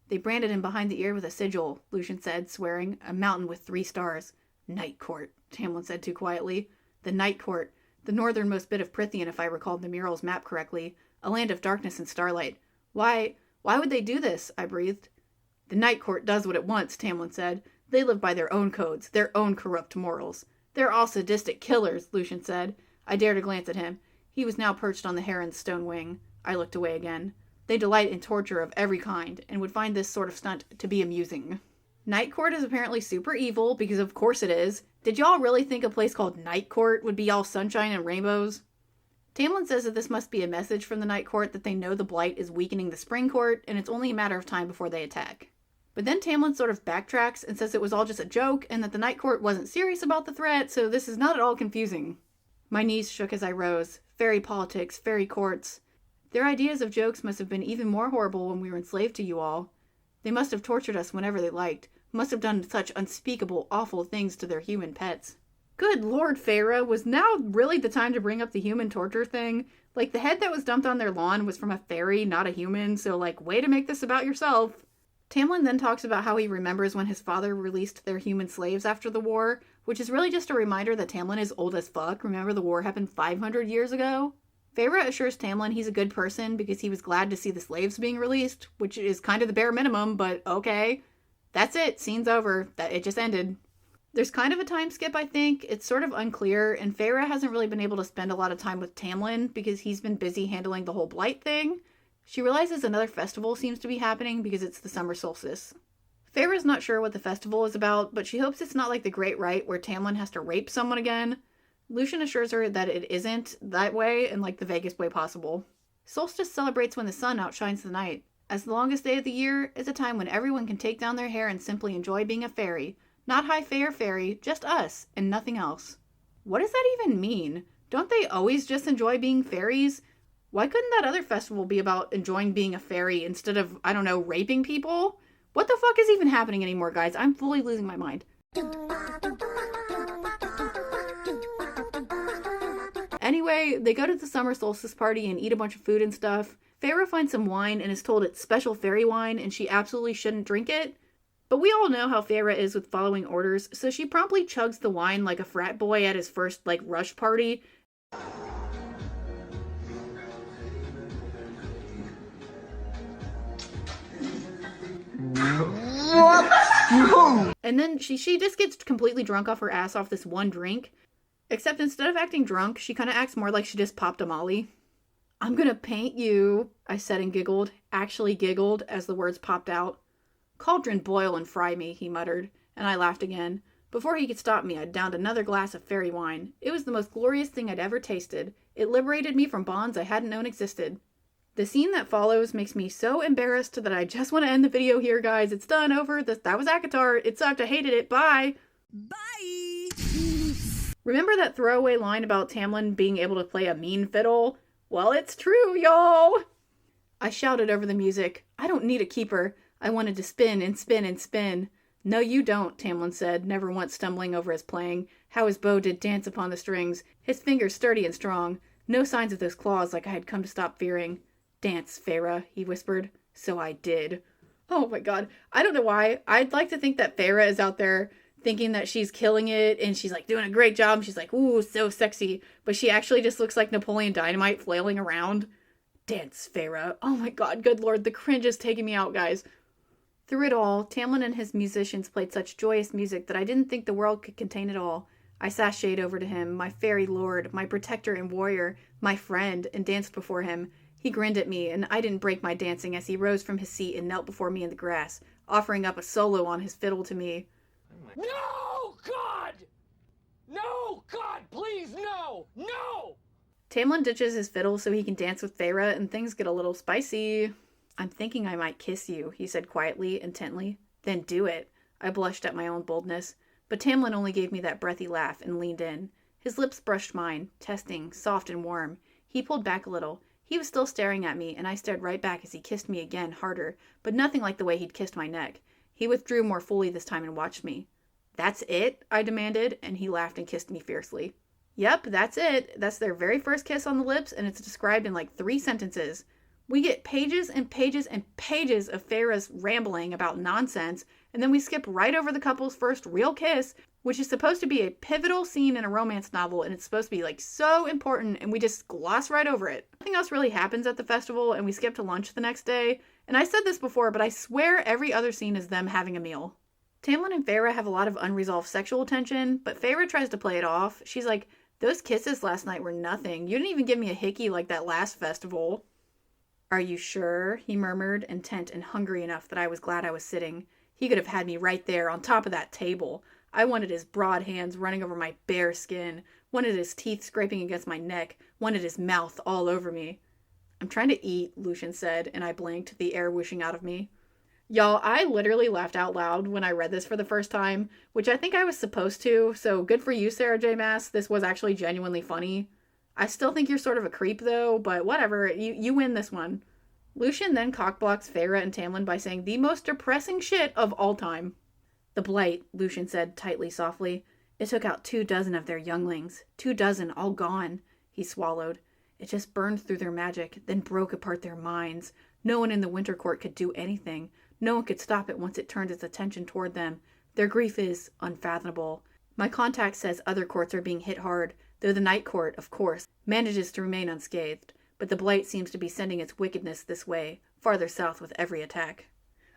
They branded him behind the ear with a sigil, Lucian said, swearing, a mountain with 3 stars. Night Court, Tamlin said too quietly. The Night Court. The northernmost bit of Prythian, if I recalled the mural's map correctly. A land of darkness and starlight. Why would they do this? I breathed. The Night Court does what it wants, Tamlin said. They live by their own codes, their own corrupt morals. They're all sadistic killers, Lucian said. I dared to glance at him. He was now perched on the heron's stone wing. I looked away again. They delight in torture of every kind, and would find this sort of stunt to be amusing. Night Court is apparently super evil, because of course it is. Did y'all really think a place called Night Court would be all sunshine and rainbows? Tamlin says that this must be a message from the Night Court that they know the Blight is weakening the Spring Court, and it's only a matter of time before they attack. But then Tamlin sort of backtracks and says it was all just a joke, and that the Night Court wasn't serious about the threat, so this is not at all confusing. My knees shook as I rose. Fairy politics, fairy courts. Their ideas of jokes must have been even more horrible when we were enslaved to you all. They must have tortured us whenever they liked, must have done such unspeakable, awful things to their human pets. Good Lord, Feyre, was now really the time to bring up the human torture thing? Like, the head that was dumped on their lawn was from a fairy, not a human, so, like, way to make this about yourself. Tamlin then talks about how he remembers when his father released their human slaves after the war, which is really just a reminder that Tamlin is old as fuck. Remember, the war happened 500 years ago? Feyre assures Tamlin he's a good person because he was glad to see the slaves being released, which is kind of the bare minimum, but okay. That's it. Scene's over. It just ended. There's kind of a time skip, I think. It's sort of unclear, and Feyre hasn't really been able to spend a lot of time with Tamlin because he's been busy handling the whole Blight thing. She realizes another festival seems to be happening because it's the summer solstice. Feyre's not sure what the festival is about, but she hopes it's not like the Great Rite where Tamlin has to rape someone again. Lucian assures her that it isn't that way in like the vaguest way possible. Solstice celebrates when the sun outshines the night. As the longest day of the year, it's a time when everyone can take down their hair and simply enjoy being a fairy. Not high fae or fairy, just us, and nothing else. What does that even mean? Don't they always just enjoy being fairies? Why couldn't that other festival be about enjoying being a fairy instead of, I don't know, raping people? What the fuck is even happening anymore, guys? I'm fully losing my mind. Anyway, they go to the summer solstice party and eat a bunch of food and stuff. Feyre finds some wine and is told it's special fairy wine and she absolutely shouldn't drink it. But we all know how Feyre is with following orders, so she promptly chugs the wine like a frat boy at his first, rush party. And then she just gets completely drunk off her ass off this one drink. Except instead of acting drunk, she kind of acts more like she just popped a molly. "I'm gonna paint you," I said and giggled. Actually giggled as the words popped out. "Cauldron boil and fry me," he muttered, and I laughed again. Before he could stop me, I downed another glass of fairy wine. It was the most glorious thing I'd ever tasted. It liberated me from bonds I hadn't known existed. The scene that follows makes me so embarrassed that I just want to end the video here, guys. It's done, over. That was ACOTAR. It sucked. I hated it. Bye. Bye. Remember that throwaway line about Tamlin being able to play a mean fiddle? Well, it's true, y'all. I shouted over the music. "I don't need a keeper. I wanted to spin and spin and spin." "No, you don't," Tamlin said, never once stumbling over his playing. How his bow did dance upon the strings, his fingers sturdy and strong. No signs of those claws like I had come to stop fearing. "Dance, Feyre," he whispered. So I did. Oh my god. I don't know why. I'd like to think that Feyre is out there thinking that she's killing it and she's doing a great job. She's like, ooh, so sexy. But she actually just looks like Napoleon Dynamite flailing around. Dance, Feyre. Oh my god, good lord, the cringe is taking me out, guys. Through it all, Tamlin and his musicians played such joyous music that I didn't think the world could contain it all. I sashayed over to him, my fairy lord, my protector and warrior, my friend, and danced before him. He grinned at me, and I didn't break my dancing as he rose from his seat and knelt before me in the grass, offering up a solo on his fiddle to me. No, God! No, God, please, no! No! Tamlin ditches his fiddle so he can dance with Feyre, and things get a little spicy. "I'm thinking I might kiss you," he said quietly, intently. "Then do it." I blushed at my own boldness, but Tamlin only gave me that breathy laugh and leaned in. His lips brushed mine, testing, soft and warm. He pulled back a little. He was still staring at me, and I stared right back as he kissed me again, harder, but nothing like the way he'd kissed my neck. He withdrew more fully this time and watched me. "That's it?" I demanded, and he laughed and kissed me fiercely. Yep, that's it. That's their very first kiss on the lips, and it's described in 3 sentences. We get pages and pages and pages of Feyre's rambling about nonsense, and then we skip right over the couple's first real kiss, which is supposed to be a pivotal scene in a romance novel, and it's supposed to be so important, and we just gloss right over it. Nothing else really happens at the festival, and we skip to lunch the next day. And I said this before, but I swear every other scene is them having a meal. Tamlin and Feyre have a lot of unresolved sexual tension, but Feyre tries to play it off. She's like, "Those kisses last night were nothing. You didn't even give me a hickey like that last festival." "Are you sure?" he murmured, intent and hungry enough that I was glad I was sitting. He could have had me right there on top of that table. I wanted his broad hands running over my bare skin. wanted his teeth scraping against my neck, wanted his mouth all over me. I'm trying to eat, Lucian said, and I blinked, the air whooshing out of me. Y'all, I literally laughed out loud when I read this for the first time, which I think I was supposed to, so good for you, Sarah J. Maas. This was actually genuinely funny. I still think you're sort of a creep, though, but whatever, you win this one. Lucian then cockblocks Feyre and Tamlin by saying the most depressing shit of all time. The Blight, Lucian said tightly, softly. It took out 24 of their younglings. 24, all gone. He swallowed. It just burned through their magic, then broke apart their minds. No one in the Winter Court could do anything. No one could stop it once it turned its attention toward them. Their grief is unfathomable. My contact says other courts are being hit hard, though the Night Court, of course, manages to remain unscathed. But the Blight seems to be sending its wickedness this way, farther south with every attack.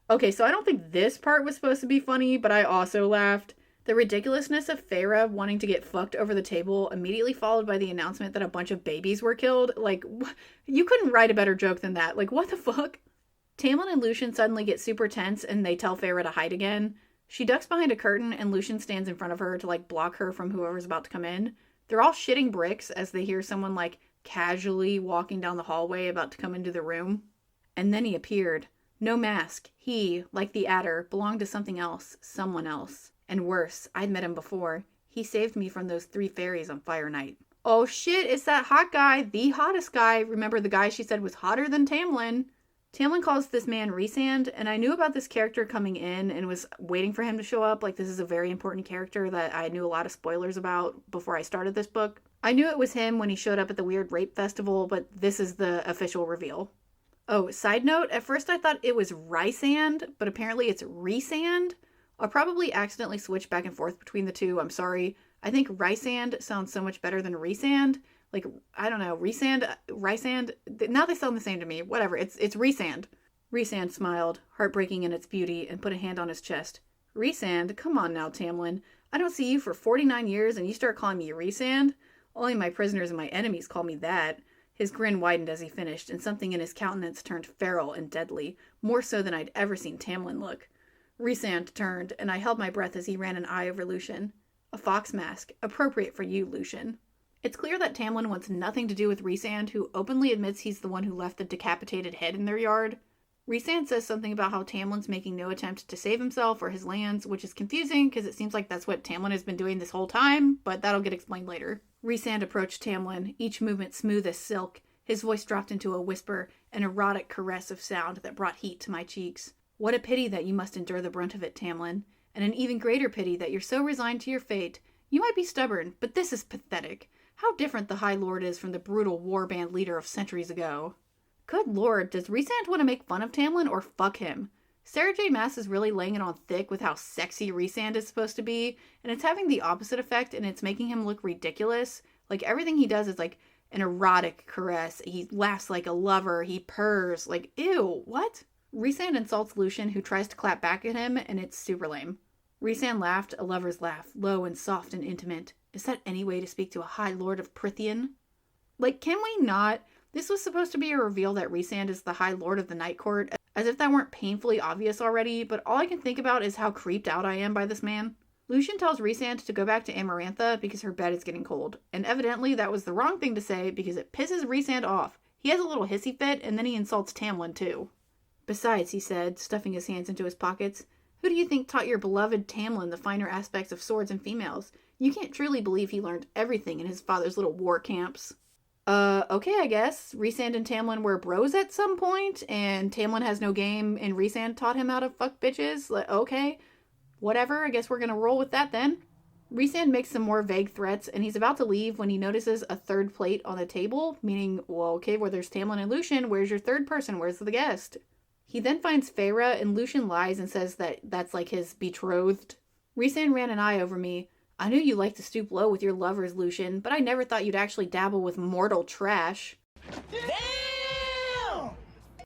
Okay, so I don't think this part was supposed to be funny, but I also laughed. The ridiculousness of Feyre wanting to get fucked over the table, immediately followed by the announcement that a bunch of babies were killed. Like, you couldn't write a better joke than that. Like, what the fuck? Tamlin and Lucian suddenly get super tense and they tell Feyre to hide again. She ducks behind a curtain and Lucian stands in front of her to, like, block her from whoever's about to come in. They're all shitting bricks as they hear someone, like, casually walking down the hallway about to come into the room. And then he appeared. No mask. He, like the Adder, belonged to something else. Someone else. And worse, I'd met him before. He saved me from those 3 fairies on Fire Night. Oh shit, it's that hot guy, the hottest guy. Remember the guy she said was hotter than Tamlin? Tamlin calls this man Rhysand, and I knew about this character coming in and was waiting for him to show up. Like, this is a very important character that I knew a lot of spoilers about before I started this book. I knew it was him when he showed up at the weird rape festival, but this is the official reveal. Oh, side note, at first I thought it was Rhysand, but apparently it's Rhysand. I'll probably accidentally switch back and forth between the two, I'm sorry. I think Rhysand sounds so much better than Rhysand. Like, I don't know, Rhysand, now they sound the same to me. Whatever, it's Rhysand. Rhysand smiled, heartbreaking in its beauty, and put a hand on his chest. Rhysand? Come on now, Tamlin. I don't see you for 49 years and you start calling me Rhysand? Only my prisoners and my enemies call me that. His grin widened as he finished, and something in his countenance turned feral and deadly, more so than I'd ever seen Tamlin look. Rhysand turned, and I held my breath as he ran an eye over Lucian. A fox mask, appropriate for you, Lucian. It's clear that Tamlin wants nothing to do with Rhysand, who openly admits he's the one who left the decapitated head in their yard. Rhysand says something about how Tamlin's making no attempt to save himself or his lands, which is confusing because it seems like that's what Tamlin has been doing this whole time, but that'll get explained later. Rhysand approached Tamlin, each movement smooth as silk. His voice dropped into a whisper, an erotic caress of sound that brought heat to my cheeks. What a pity that you must endure the brunt of it, Tamlin, and an even greater pity that you're so resigned to your fate. You might be stubborn, but this is pathetic. How different the High Lord is from the brutal warband leader of centuries ago. Good lord, does Rhysand want to make fun of Tamlin or fuck him? Sarah J. Maas is really laying it on thick with how sexy Rhysand is supposed to be, and it's having the opposite effect, and it's making him look ridiculous. Like, everything he does is like an erotic caress. He laughs like a lover. He purrs. Like, ew, what? Rhysand insults Lucian, who tries to clap back at him, and it's super lame. Rhysand laughed, a lover's laugh, low and soft and intimate. Is that any way to speak to a High Lord of Prythian? Like, can we not? This was supposed to be a reveal that Rhysand is the High Lord of the Night Court, as if that weren't painfully obvious already, but all I can think about is how creeped out I am by this man. Lucian tells Rhysand to go back to Amarantha because her bed is getting cold, and evidently that was the wrong thing to say because it pisses Rhysand off. He has a little hissy fit, and then he insults Tamlin too. Besides, he said, stuffing his hands into his pockets, who do you think taught your beloved Tamlin the finer aspects of swords and females? You can't truly believe he learned everything in his father's little war camps. Okay, I guess. Rhysand and Tamlin were bros at some point, and Tamlin has no game, and Rhysand taught him how to fuck bitches. Okay, whatever, I guess we're gonna roll with that then. Rhysand makes some more vague threats, and he's about to leave when he notices a third plate on the table, meaning, well, okay, where there's Tamlin and Lucian, where's your third person? Where's the guest? He then finds Feyre, and Lucian lies and says that that's like his betrothed. Rhysand ran an eye over me. I knew you liked to stoop low with your lovers, Lucian, but I never thought you'd actually dabble with mortal trash. Damn!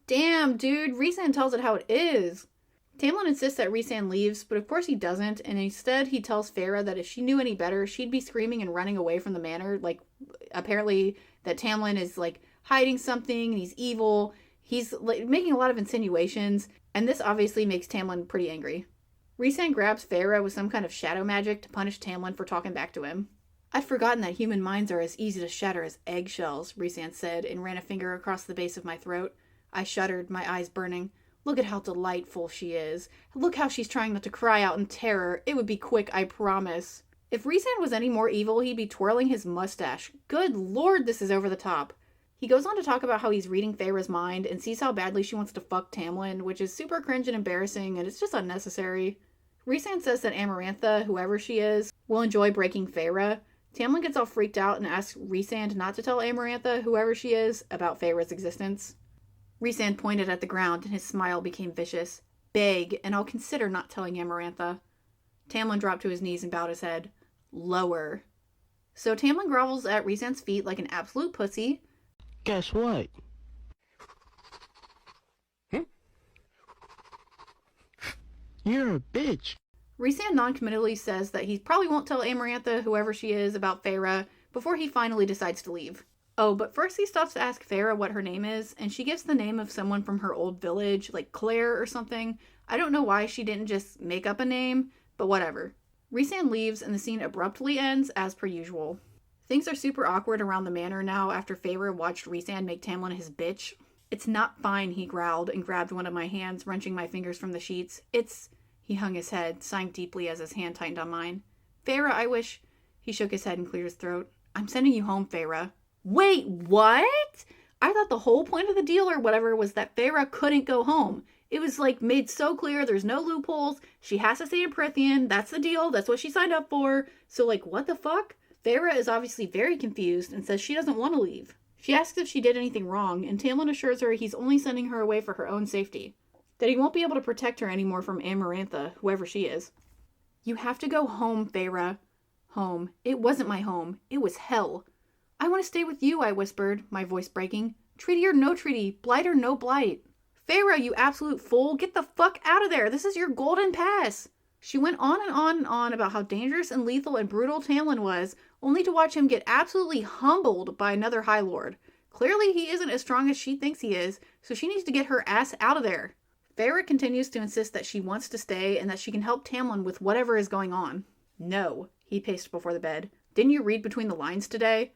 Damn, dude, Rhysand tells it how it is. Tamlin insists that Rhysand leaves, but of course he doesn't, and instead he tells Feyre that if she knew any better, she'd be screaming and running away from the manor. Like, apparently that Tamlin is, like, hiding something, and he's evil. He's like, making a lot of insinuations, and this obviously makes Tamlin pretty angry. Rhysand grabs Feyre with some kind of shadow magic to punish Tamlin for talking back to him. I'd forgotten that human minds are as easy to shatter as eggshells, Rhysand said, and ran a finger across the base of my throat. I shuddered, my eyes burning. Look at how delightful she is. Look how she's trying not to cry out in terror. It would be quick, I promise. If Rhysand was any more evil, he'd be twirling his mustache. Good lord, this is over the top. He goes on to talk about how he's reading Feyre's mind and sees how badly she wants to fuck Tamlin, which is super cringe and embarrassing, and it's just unnecessary. Rhysand says that Amarantha, whoever she is, will enjoy breaking Feyre. Tamlin gets all freaked out and asks Rhysand not to tell Amarantha, whoever she is, about Feyre's existence. Rhysand pointed at the ground and his smile became vicious. Beg, and I'll consider not telling Amarantha. Tamlin dropped to his knees and bowed his head. Lower. So Tamlin grovels at Rhysand's feet like an absolute pussy. Guess what? You're a bitch. Rhysand noncommittally says that he probably won't tell Amarantha, whoever she is, about Feyre before he finally decides to leave. Oh, but first he stops to ask Feyre what her name is, and she gives the name of someone from her old village, like Claire or something. I don't know why she didn't just make up a name, but whatever. Rhysand leaves and the scene abruptly ends as per usual. Things are super awkward around the manor now after Feyre watched Rhysand make Tamlin his bitch. It's not fine, he growled and grabbed one of my hands, wrenching my fingers from the sheets. He hung his head, sighing deeply as his hand tightened on mine. Feyre, I wish... He shook his head and cleared his throat. I'm sending you home, Feyre. Wait, what? I thought the whole point of the deal or whatever was that Feyre couldn't go home. It was made so clear there's no loopholes. She has to stay in Prythian. That's the deal. That's what she signed up for. So what the fuck? Feyre is obviously very confused and says she doesn't want to leave. She asks if she did anything wrong, and Tamlin assures her he's only sending her away for her own safety. That he won't be able to protect her anymore from Amarantha, whoever she is. You have to go home, Feyre. Home. It wasn't my home. It was hell. I want to stay with you, I whispered, my voice breaking. Treaty or no treaty, blight or no blight. Feyre, you absolute fool, get the fuck out of there. This is your golden pass. She went on and on and on about how dangerous and lethal and brutal Tamlin was, only to watch him get absolutely humbled by another High Lord. Clearly he isn't as strong as she thinks he is, so she needs to get her ass out of there. Feyre continues to insist that she wants to stay and that she can help Tamlin with whatever is going on. No, he paced before the bed. Didn't you read between the lines today?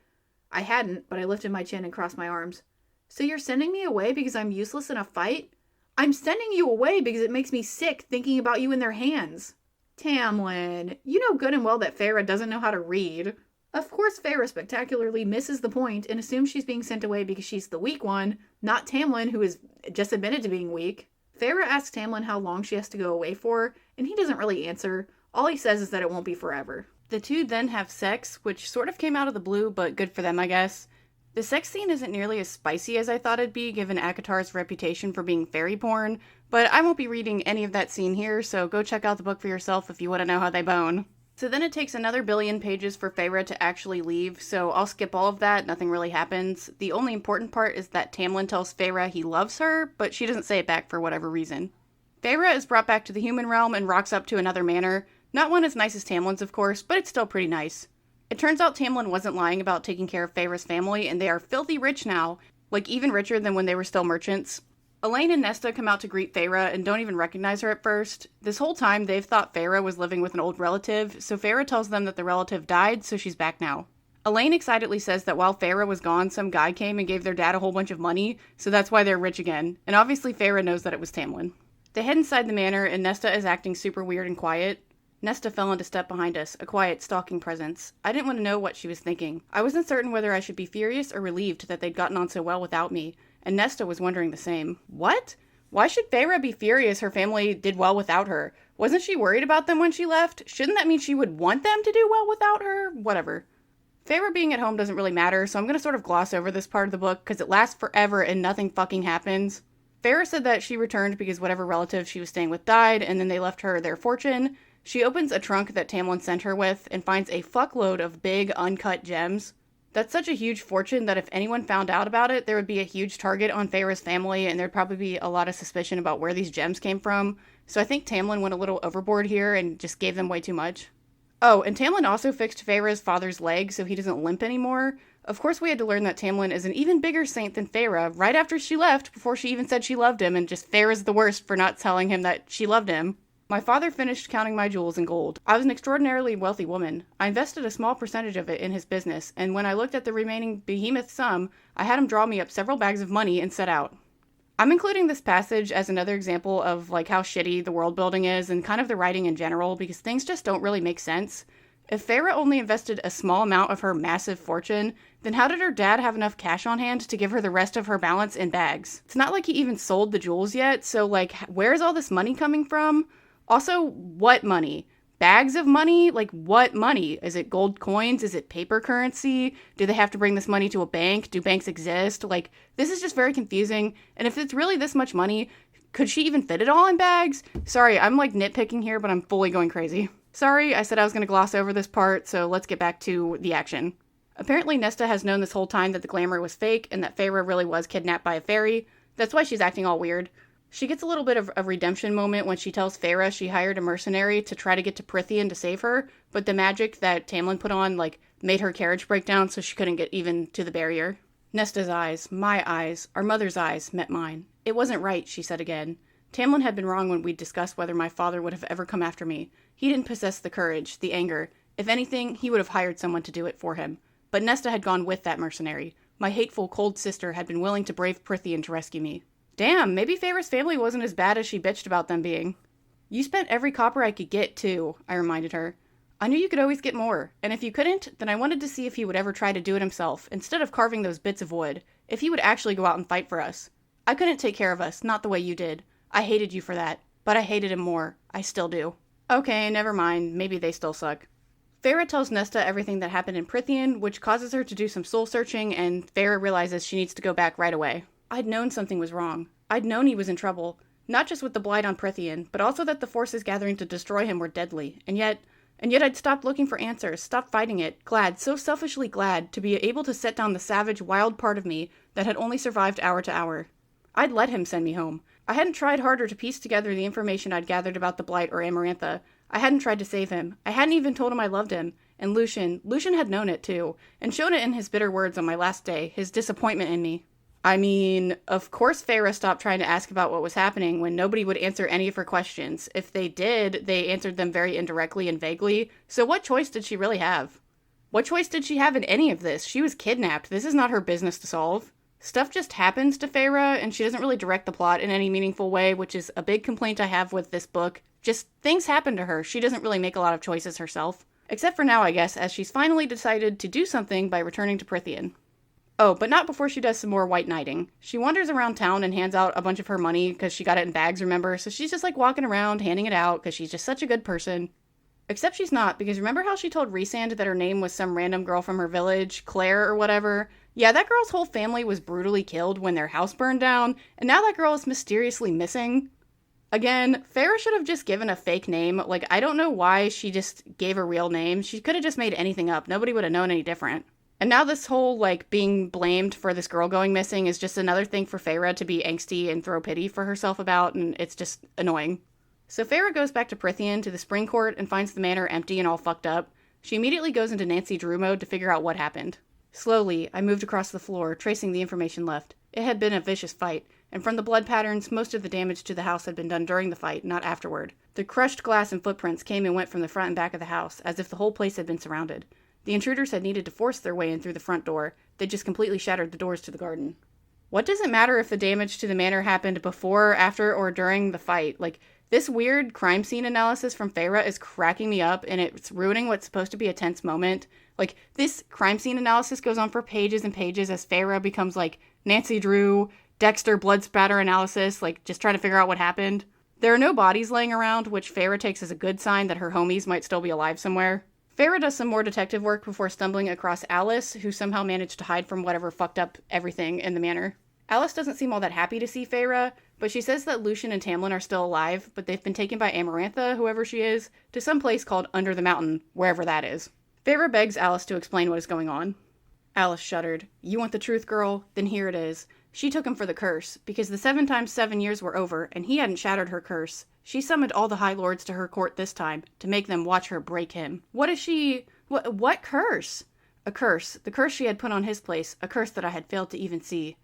I hadn't, but I lifted my chin and crossed my arms. So you're sending me away because I'm useless in a fight? I'm sending you away because it makes me sick thinking about you in their hands. Tamlin, you know good and well that Feyre doesn't know how to read. Of course Feyre spectacularly misses the point and assumes she's being sent away because she's the weak one, not Tamlin, who is just admitted to being weak. Feyre asks Tamlin how long she has to go away for, and he doesn't really answer. All he says is that it won't be forever. The two then have sex, which sort of came out of the blue, but good for them, I guess. The sex scene isn't nearly as spicy as I thought it'd be, given ACOTAR's reputation for being fairy porn, but I won't be reading any of that scene here, so go check out the book for yourself if you want to know how they bone. So then it takes another billion pages for Feyre to actually leave, so I'll skip all of that, nothing really happens. The only important part is that Tamlin tells Feyre he loves her, but she doesn't say it back for whatever reason. Feyre is brought back to the human realm and rocks up to another manor. Not one as nice as Tamlin's, of course, but it's still pretty nice. It turns out Tamlin wasn't lying about taking care of Feyre's family, and they are filthy rich now, even richer than when they were still merchants. Elaine and Nesta come out to greet Feyre and don't even recognize her at first. This whole time, they've thought Feyre was living with an old relative, so Feyre tells them that the relative died, so she's back now. Elaine excitedly says that while Feyre was gone, some guy came and gave their dad a whole bunch of money, so that's why they're rich again, and obviously Feyre knows that it was Tamlin. They head inside the manor, and Nesta is acting super weird and quiet. Nesta fell into step behind us, a quiet, stalking presence. I didn't want to know what she was thinking. I wasn't certain whether I should be furious or relieved that they'd gotten on so well without me, and Nesta was wondering the same. What? Why should Feyre be furious her family did well without her? Wasn't she worried about them when she left? Shouldn't that mean she would want them to do well without her? Whatever. Feyre being at home doesn't really matter, so I'm going to sort of gloss over this part of the book because it lasts forever and nothing fucking happens. Feyre said that she returned because whatever relative she was staying with died, and then they left her their fortune. She opens a trunk that Tamlin sent her with and finds a fuckload of big, uncut gems. That's such a huge fortune that if anyone found out about it, there would be a huge target on Feyre's family, and there'd probably be a lot of suspicion about where these gems came from. So I think Tamlin went a little overboard here and just gave them way too much. Oh, and Tamlin also fixed Feyre's father's leg so he doesn't limp anymore. Of course we had to learn that Tamlin is an even bigger saint than Feyre right after she left, before she even said she loved him, and just Feyre's the worst for not telling him that she loved him. My father finished counting my jewels in gold. I was an extraordinarily wealthy woman. I invested a small percentage of it in his business, and when I looked at the remaining behemoth sum, I had him draw me up several bags of money and set out. I'm including this passage as another example of like how shitty the world building is and kind of the writing in general, because things just don't really make sense. If Feyre only invested a small amount of her massive fortune, then how did her dad have enough cash on hand to give her the rest of her balance in bags? It's not like he even sold the jewels yet, so like, where's all this money coming from? Also, what money? Bags of money? Like, what money? Is it gold coins? Is it paper currency? Do they have to bring this money to a bank? Do banks exist? Like, this is just very confusing, and if it's really this much money, could she even fit it all in bags? Sorry, I'm like nitpicking here, but I'm fully going crazy. Sorry, I said I was going to gloss over this part, so let's get back to the action. Apparently Nesta has known this whole time that the glamour was fake and that Feyre really was kidnapped by a fairy. That's why she's acting all weird. She gets a little bit of a redemption moment when she tells Feyre she hired a mercenary to try to get to Prythian to save her, but the magic that Tamlin put on, like, made her carriage break down so she couldn't get even to the barrier. Nesta's eyes, my eyes, our mother's eyes met mine. It wasn't right, she said again. Tamlin had been wrong when we discussed whether my father would have ever come after me. He didn't possess the courage, the anger. If anything, he would have hired someone to do it for him. But Nesta had gone with that mercenary. My hateful, cold sister had been willing to brave Prythian to rescue me. Damn, maybe Feyre's family wasn't as bad as she bitched about them being. You spent every copper I could get, too, I reminded her. I knew you could always get more, and if you couldn't, then I wanted to see if he would ever try to do it himself, instead of carving those bits of wood. If he would actually go out and fight for us. I couldn't take care of us, not the way you did. I hated you for that, but I hated him more. I still do. Okay, never mind. Maybe they still suck. Feyre tells Nesta everything that happened in Prythian, which causes her to do some soul searching, and Feyre realizes she needs to go back right away. I'd known something was wrong. I'd known he was in trouble. Not just with the blight on Prythian, but also that the forces gathering to destroy him were deadly. And yet I'd stopped looking for answers, stopped fighting it, glad, so selfishly glad, to be able to set down the savage, wild part of me that had only survived hour to hour. I'd let him send me home. I hadn't tried harder to piece together the information I'd gathered about the Blight or Amarantha. I hadn't tried to save him. I hadn't even told him I loved him. And Lucian had known it too, and shown it in his bitter words on my last day, his disappointment in me. I mean, of course Feyre stopped trying to ask about what was happening when nobody would answer any of her questions. If they did, they answered them very indirectly and vaguely. So what choice did she really have? What choice did she have in any of this? She was kidnapped. This is not her business to solve. Stuff just happens to Feyre, and she doesn't really direct the plot in any meaningful way, which is a big complaint I have with this book. Just things happen to her. She doesn't really make a lot of choices herself. Except for now, I guess, as she's finally decided to do something by returning to Prythian. Oh, but not before she does some more white knighting. She wanders around town and hands out a bunch of her money because she got it in bags, remember? So she's just like walking around, handing it out because she's just such a good person. Except she's not, because remember how she told Rhysand that her name was some random girl from her village, Claire or whatever? Yeah, that girl's whole family was brutally killed when their house burned down, and now that girl is mysteriously missing. Again, Feyre should have just given a fake name. Like, I don't know why she just gave a real name. She could have just made anything up. Nobody would have known any different. And now this whole, like, being blamed for this girl going missing is just another thing for Feyre to be angsty and throw pity for herself about, and it's just annoying. So Feyre goes back to Prythian, to the Spring Court, and finds the manor empty and all fucked up. She immediately goes into Nancy Drew mode to figure out what happened. Slowly, I moved across the floor, tracing the information left. It had been a vicious fight, and from the blood patterns, most of the damage to the house had been done during the fight, not afterward. The crushed glass and footprints came and went from the front and back of the house, as if the whole place had been surrounded. The intruders had needed to force their way in through the front door. They just completely shattered the doors to the garden. What does it matter if the damage to the manor happened before, after, or during the fight? Like, this weird crime scene analysis from Feyre is cracking me up, and it's ruining what's supposed to be a tense moment. Like, this crime scene analysis goes on for pages and pages as Feyre becomes, like, Nancy Drew, Dexter blood spatter analysis, like, just trying to figure out what happened. There are no bodies laying around, which Feyre takes as a good sign that her homies might still be alive somewhere. Feyre does some more detective work before stumbling across Alice, who somehow managed to hide from whatever fucked up everything in the manor. Alice doesn't seem all that happy to see Feyre, but she says that Lucian and Tamlin are still alive, but they've been taken by Amarantha, whoever she is, to some place called Under the Mountain, wherever that is. Feyre begs Alice to explain what is going on. Alice shuddered. You want the truth, girl? Then here it is. She took him for the curse, because the 7 times 7 years were over, and he hadn't shattered her curse. She summoned all the High Lords to her court this time, to make them watch her break him. What is she... What curse? A curse. The curse she had put on his place, a curse that I had failed to even see.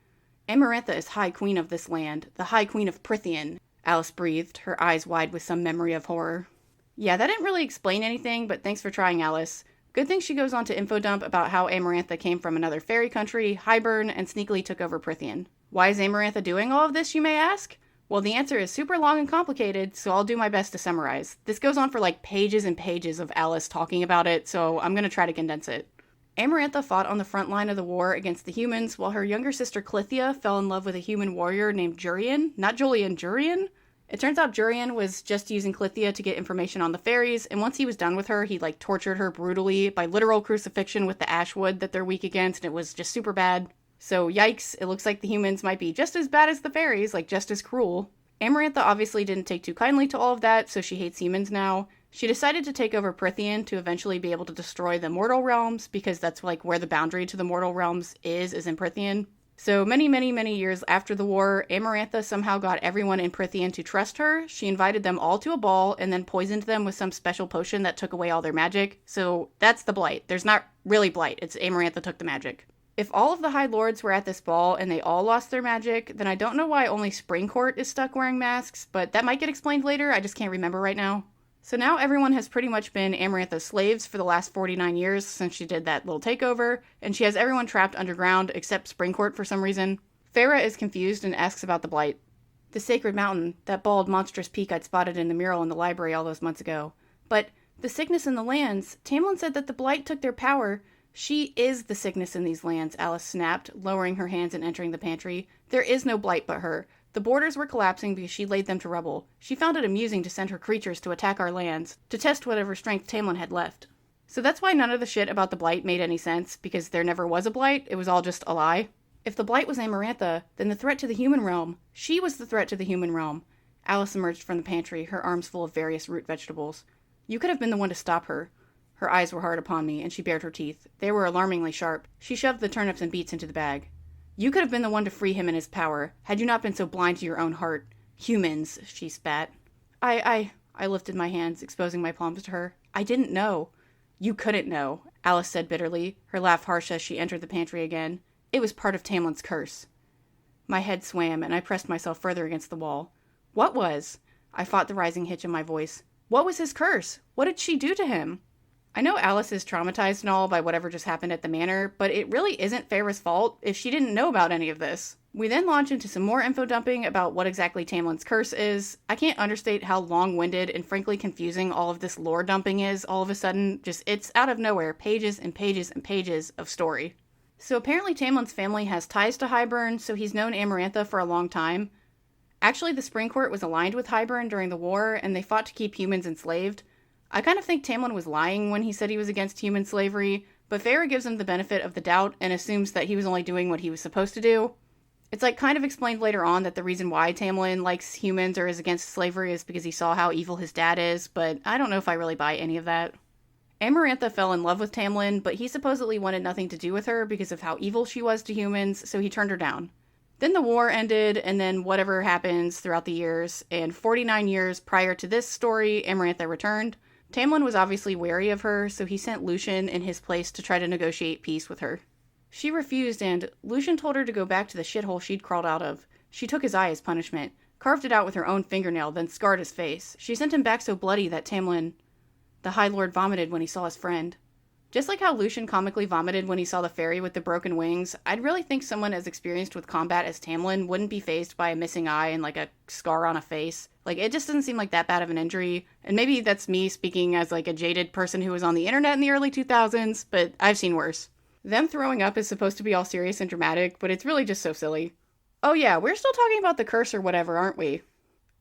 Amarantha is High Queen of this land, the High Queen of Prythian. Alice breathed, her eyes wide with some memory of horror. Yeah, that didn't really explain anything, but thanks for trying, Alice. Good thing she goes on to infodump about how Amarantha came from another fairy country, Hybern, and sneakily took over Prythian. Why is Amarantha doing all of this, you may ask? Well, the answer is super long and complicated, so I'll do my best to summarize. This goes on for like pages and pages of Alice talking about it, so I'm going to try to condense it. Amarantha fought on the front line of the war against the humans, while her younger sister Clythia fell in love with a human warrior named Jurian. Not Julian, Jurian? It turns out Jurian was just using Clythia to get information on the fairies, and once he was done with her, he tortured her brutally by literal crucifixion with the ash wood that they're weak against, and it was just super bad. So yikes, it looks like the humans might be just as bad as the fairies, just as cruel. Amarantha obviously didn't take too kindly to all of that, so she hates humans now. She decided to take over Prythian to eventually be able to destroy the mortal realms, because that's where the boundary to the mortal realms is in Prythian. So many, many, many years after the war, Amarantha somehow got everyone in Prythian to trust her. She invited them all to a ball and then poisoned them with some special potion that took away all their magic. So that's the blight. There's not really blight. It's Amarantha took the magic. If all of the High Lords were at this ball and they all lost their magic, then I don't know why only Springcourt is stuck wearing masks, but that might get explained later. I just can't remember right now. So now everyone has pretty much been Amarantha's slaves for the last 49 years since she did that little takeover, and she has everyone trapped underground except Springcourt for some reason. Feyre is confused and asks about the blight. The Sacred Mountain, that bald, monstrous peak I'd spotted in the mural in the library all those months ago. But the sickness in the lands, Tamlin said that the blight took their power. She is the sickness in these lands, Alice snapped, lowering her hands and entering the pantry. There is no blight but her. The borders were collapsing because she laid them to rubble. She found it amusing to send her creatures to attack our lands, to test whatever strength Tamlin had left. So that's why none of the shit about the blight made any sense, because there never was a blight, it was all just a lie. If the blight was Amarantha, then the threat to the human realm, she was the threat to the human realm. Alice emerged from the pantry, her arms full of various root vegetables. You could have been the one to stop her. Her eyes were hard upon me, and she bared her teeth. They were alarmingly sharp. She shoved the turnips and beets into the bag. You could have been the one to free him and his power, had you not been so blind to your own heart. Humans, she spat. I lifted my hands, exposing my palms to her. I didn't know. You couldn't know, Alice said bitterly, her laugh harsh as she entered the pantry again. It was part of Tamlin's curse. My head swam, and I pressed myself further against the wall. What was? I fought the rising hitch in my voice. What was his curse? What did she do to him? I know Alice is traumatized and all by whatever just happened at the manor, but it really isn't Feyre's fault if she didn't know about any of this. We then launch into some more info dumping about what exactly Tamlin's curse is. I can't understate how long-winded and frankly confusing all of this lore dumping is all of a sudden. It's out of nowhere, pages and pages and pages of story. So apparently Tamlin's family has ties to Hybern, so he's known Amarantha for a long time. Actually, the Springcourt was aligned with Hybern during the war, and they fought to keep humans enslaved. I kind of think Tamlin was lying when he said he was against human slavery, but Feyre gives him the benefit of the doubt and assumes that he was only doing what he was supposed to do. It's kind of explained later on that the reason why Tamlin likes humans or is against slavery is because he saw how evil his dad is, but I don't know if I really buy any of that. Amarantha fell in love with Tamlin, but he supposedly wanted nothing to do with her because of how evil she was to humans, so he turned her down. Then the war ended, and then whatever happens throughout the years, and 49 years prior to this story, Amarantha returned. Tamlin was obviously wary of her, so he sent Lucien in his place to try to negotiate peace with her. She refused, and Lucien told her to go back to the shithole she'd crawled out of. She took his eye as punishment, carved it out with her own fingernail, then scarred his face. She sent him back so bloody that the High Lord vomited when he saw his friend. Just like how Lucien comically vomited when he saw the fairy with the broken wings, I'd really think someone as experienced with combat as Tamlin wouldn't be fazed by a missing eye and a scar on a face. It just doesn't seem like that bad of an injury. And maybe that's me speaking as a jaded person who was on the internet in the early 2000s, but I've seen worse. Them throwing up is supposed to be all serious and dramatic, but it's really just so silly. Oh yeah, we're still talking about the curse or whatever, aren't we?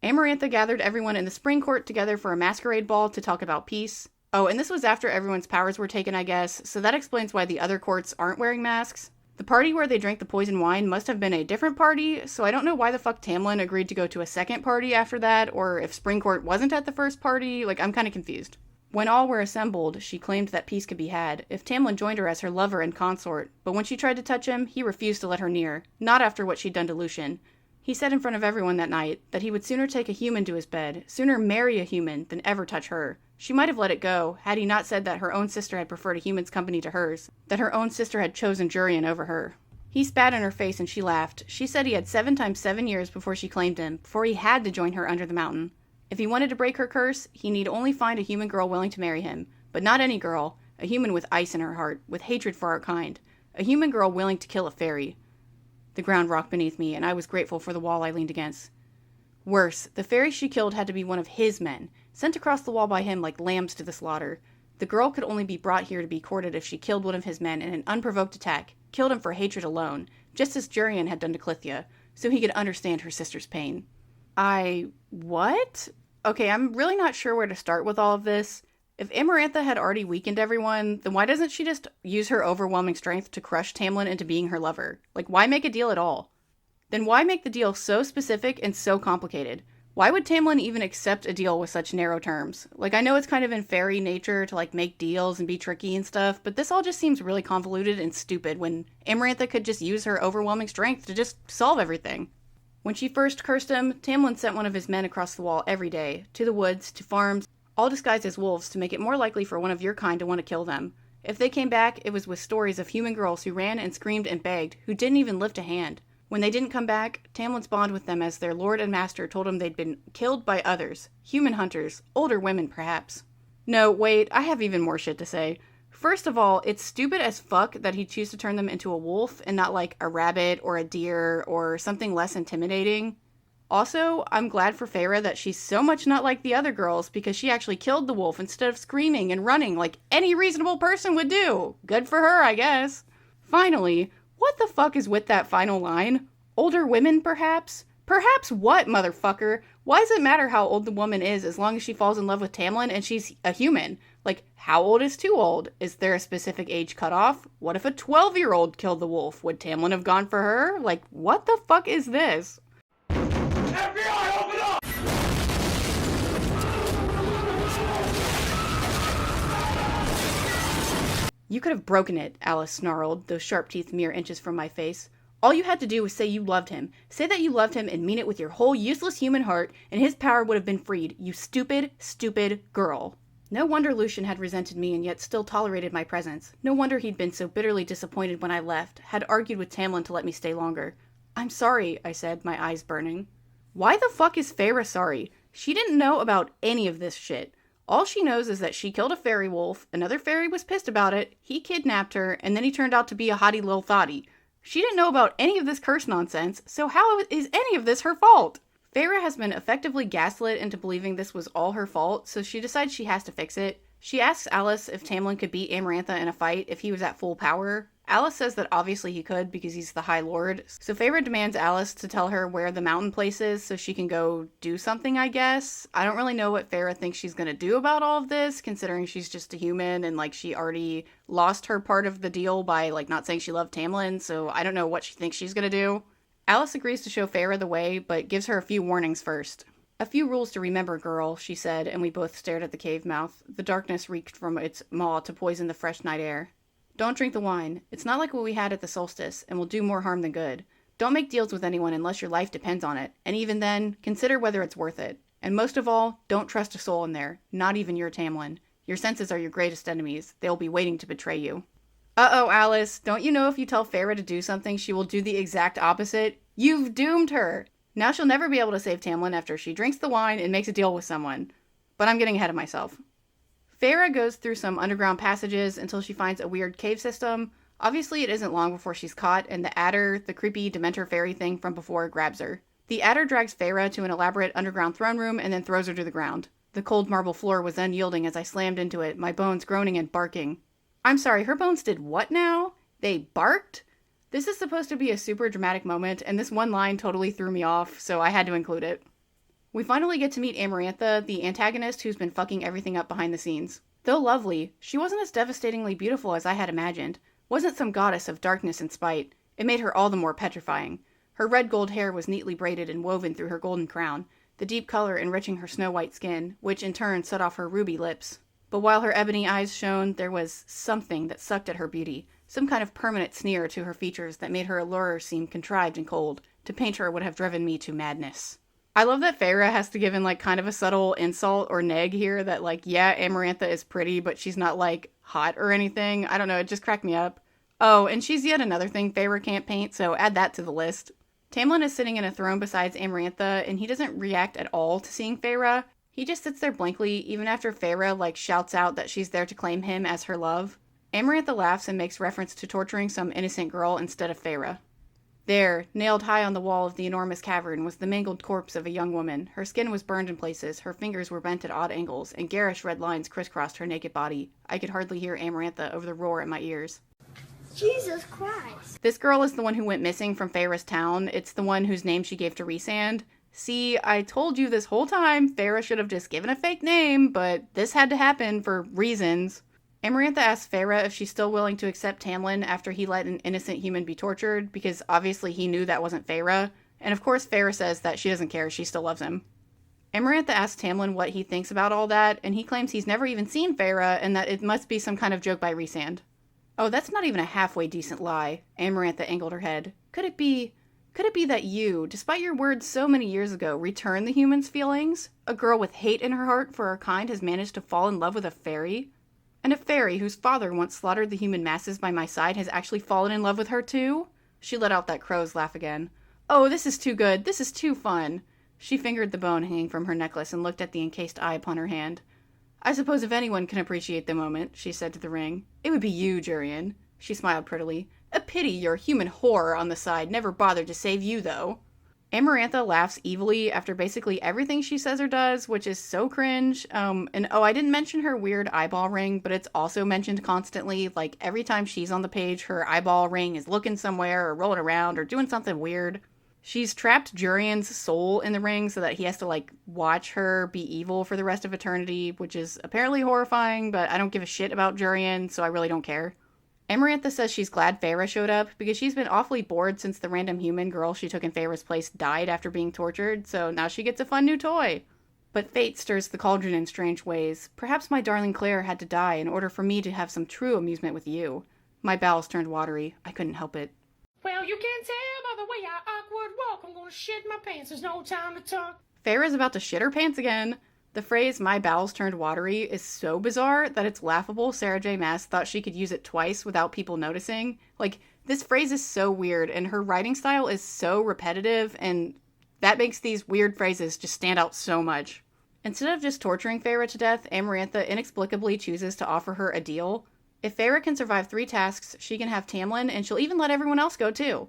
Amarantha gathered everyone in the Springcourt together for a masquerade ball to talk about peace. Oh, and this was after everyone's powers were taken, I guess, so that explains why the other courts aren't wearing masks. The party where they drank the poison wine must have been a different party, so I don't know why the fuck Tamlin agreed to go to a second party after that, or if Springcourt wasn't at the first party. I'm kind of confused. When all were assembled, she claimed that peace could be had if Tamlin joined her as her lover and consort, but when she tried to touch him, he refused to let her near, not after what she'd done to Lucien. He said in front of everyone that night that he would sooner take a human to his bed, sooner marry a human, than ever touch her. She might have let it go, had he not said that her own sister had preferred a human's company to hers, that her own sister had chosen Jurian over her. He spat in her face and she laughed. She said he had 7 times 7 years before she claimed him, before he had to join her under the mountain. If he wanted to break her curse, he need only find a human girl willing to marry him. But not any girl. A human with ice in her heart, with hatred for our kind. A human girl willing to kill a fairy. The ground rocked beneath me, and I was grateful for the wall I leaned against. Worse, the fairy she killed had to be one of his men, sent across the wall by him like lambs to the slaughter. The girl could only be brought here to be courted if she killed one of his men in an unprovoked attack, killed him for hatred alone, just as Jurian had done to Clythia, so he could understand her sister's pain. What? Okay, I'm really not sure where to start with all of this. If Amarantha had already weakened everyone, then why doesn't she just use her overwhelming strength to crush Tamlin into being her lover? Like, why make a deal at all? Then why make the deal so specific and so complicated? Why would Tamlin even accept a deal with such narrow terms? Like, I know it's kind of in fairy nature to, like, make deals and be tricky and stuff, but this all just seems really convoluted and stupid when Amarantha could just use her overwhelming strength to just solve everything. When she first cursed him, Tamlin sent one of his men across the wall every day, to the woods, to farms, all disguised as wolves to make it more likely for one of your kind to want to kill them. If they came back, it was with stories of human girls who ran and screamed and begged, who didn't even lift a hand. When they didn't come back, Tamlin's bond with them as their lord and master told him they'd been killed by others, human hunters, older women perhaps. No, wait, I have even more shit to say. First of all, it's stupid as fuck that he'd choose to turn them into a wolf and not like a rabbit or a deer or something less intimidating. Also, I'm glad for Feyre that she's so much not like the other girls because she actually killed the wolf instead of screaming and running like any reasonable person would do. Good for her, I guess. Finally, what the fuck is with that final line? Older women, perhaps? Perhaps what, motherfucker? Why does it matter how old the woman is as long as she falls in love with Tamlin and she's a human? Like, how old is too old? Is there a specific age cutoff? What if a 12-year-old killed the wolf? Would Tamlin have gone for her? Like, what the fuck is this? FBI, open up! You could have broken it, Alice snarled, those sharp teeth mere inches from my face. All you had to do was say you loved him. Say that you loved him and mean it with your whole useless human heart, and his power would have been freed, you stupid, stupid girl. No wonder Lucian had resented me and yet still tolerated my presence. No wonder he'd been so bitterly disappointed when I left, had argued with Tamlin to let me stay longer. I'm sorry, I said, my eyes burning. Why the fuck is Feyre sorry? She didn't know about any of this shit. All she knows is that she killed a fairy wolf, another fairy was pissed about it, he kidnapped her, and then he turned out to be a hottie little thotty. She didn't know about any of this curse nonsense, so how is any of this her fault? Feyre has been effectively gaslit into believing this was all her fault, so she decides she has to fix it. She asks Alice if Tamlin could beat Amarantha in a fight if he was at full power. Alice says that obviously he could because he's the High Lord, so Feyre demands Alice to tell her where the mountain place is so she can go do something, I guess. I don't really know what Feyre thinks she's gonna do about all of this, considering she's just a human and, like, she already lost her part of the deal by, like, not saying she loved Tamlin, so I don't know what she thinks she's gonna do. Alice agrees to show Feyre the way, but gives her a few warnings first. A few rules to remember, girl, she said, and we both stared at the cave mouth. The darkness reeked from its maw to poison the fresh night air. Don't drink the wine. It's not like what we had at the solstice, and will do more harm than good. Don't make deals with anyone unless your life depends on it, and even then, consider whether it's worth it. And most of all, don't trust a soul in there, not even your Tamlin. Your senses are your greatest enemies. They'll be waiting to betray you. Uh-oh, Alice, don't you know if you tell Feyre to do something, she will do the exact opposite? You've doomed her! Now she'll never be able to save Tamlin after she drinks the wine and makes a deal with someone. But I'm getting ahead of myself. Feyre goes through some underground passages until she finds a weird cave system. Obviously, it isn't long before she's caught, and the adder, the creepy Dementor fairy thing from before, grabs her. The adder drags Feyre to an elaborate underground throne room and then throws her to the ground. The cold marble floor was unyielding as I slammed into it, my bones groaning and barking. I'm sorry, her bones did what now? They barked? This is supposed to be a super dramatic moment, and this one line totally threw me off, so I had to include it. We finally get to meet Amarantha, the antagonist who's been fucking everything up behind the scenes. Though lovely, she wasn't as devastatingly beautiful as I had imagined. Wasn't some goddess of darkness and spite. It made her all the more petrifying. Her red gold hair was neatly braided and woven through her golden crown, the deep color enriching her snow-white skin, which in turn set off her ruby lips. But while her ebony eyes shone, there was something that sucked at her beauty, some kind of permanent sneer to her features that made her allure seem contrived and cold. To paint her would have driven me to madness. I love that Feyre has to give in, like, kind of a subtle insult or neg here that, like, yeah, Amarantha is pretty, but she's not, like, hot or anything. I don't know, it just cracked me up. Oh, and she's yet another thing Feyre can't paint, so add that to the list. Tamlin is sitting in a throne besides Amarantha, and he doesn't react at all to seeing Feyre. He just sits there blankly, even after Feyre, shouts out that she's there to claim him as her love. Amarantha laughs and makes reference to torturing some innocent girl instead of Feyre. There, nailed high on the wall of the enormous cavern, was the mangled corpse of a young woman. Her skin was burned in places, her fingers were bent at odd angles, and garish red lines crisscrossed her naked body. I could hardly hear Amarantha over the roar in my ears. Jesus Christ. This girl is the one who went missing from Feyre's town. It's the one whose name she gave to Rhysand. See, I told you this whole time Feyre should have just given a fake name, but this had to happen for reasons. Amarantha asks Feyre if she's still willing to accept Tamlin after he let an innocent human be tortured, because obviously he knew that wasn't Feyre. And of course Feyre says that she doesn't care, she still loves him. Amarantha asks Tamlin what he thinks about all that, and he claims he's never even seen Feyre and that it must be some kind of joke by Rhysand. Oh, that's not even a halfway decent lie. Amarantha angled her head. Could it be that you, despite your words so many years ago, return the human's feelings? A girl with hate in her heart for her kind has managed to fall in love with a fairy? And a fairy whose father once slaughtered the human masses by my side has actually fallen in love with her too? She let out that crow's laugh again. Oh, this is too good. This is too fun. She fingered the bone hanging from her necklace and looked at the encased eye upon her hand. I suppose if anyone can appreciate the moment, she said to the ring, it would be you, Jurian. She smiled prettily. A pity your human horror on the side never bothered to save you, though. Amarantha laughs evilly after basically everything she says or does, which is so cringe. I didn't mention her weird eyeball ring, but it's also mentioned constantly. Every time she's on the page, her eyeball ring is looking somewhere or rolling around or doing something weird. She's trapped Jurian's soul in the ring so that he has to, watch her be evil for the rest of eternity, which is apparently horrifying, but I don't give a shit about Jurian, so I really don't care. Amarantha says she's glad Feyre showed up, because she's been awfully bored since the random human girl she took in Feyre's place died after being tortured, so now she gets a fun new toy. But fate stirs the cauldron in strange ways. Perhaps my darling Claire had to die in order for me to have some true amusement with you. My bowels turned watery. I couldn't help it. Well, you can tell by the way I awkward walk. I'm gonna shit my pants. There's no time to talk. Feyre's about to shit her pants again. The phrase, my bowels turned watery, is so bizarre that it's laughable Sarah J. Maas thought she could use it twice without people noticing. This phrase is so weird, and her writing style is so repetitive, and that makes these weird phrases just stand out so much. Instead of just torturing Feyre to death, Amarantha inexplicably chooses to offer her a deal. If Feyre can survive 3 tasks, she can have Tamlin, and she'll even let everyone else go too.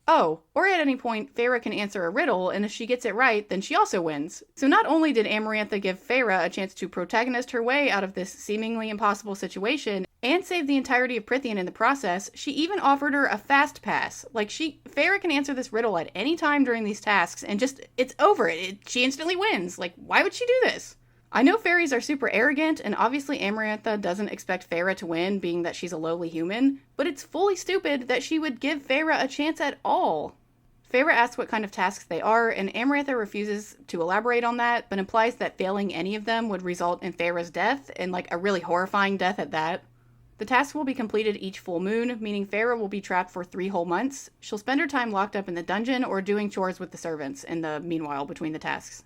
Oh, or at any point, Feyre can answer a riddle, and if she gets it right, then she also wins. So not only did Amarantha give Feyre a chance to protagonist her way out of this seemingly impossible situation, and save the entirety of Prythian in the process, she even offered her a fast pass. Feyre can answer this riddle at any time during these tasks, and it's over. She instantly wins. Why would she do this? I know fairies are super arrogant, and obviously Amarantha doesn't expect Feyre to win, being that she's a lowly human, but it's fully stupid that she would give Feyre a chance at all. Feyre asks what kind of tasks they are, and Amarantha refuses to elaborate on that, but implies that failing any of them would result in Feyre's death, and a really horrifying death at that. The tasks will be completed each full moon, meaning Feyre will be trapped for 3 whole months. She'll spend her time locked up in the dungeon or doing chores with the servants in the meanwhile between the tasks.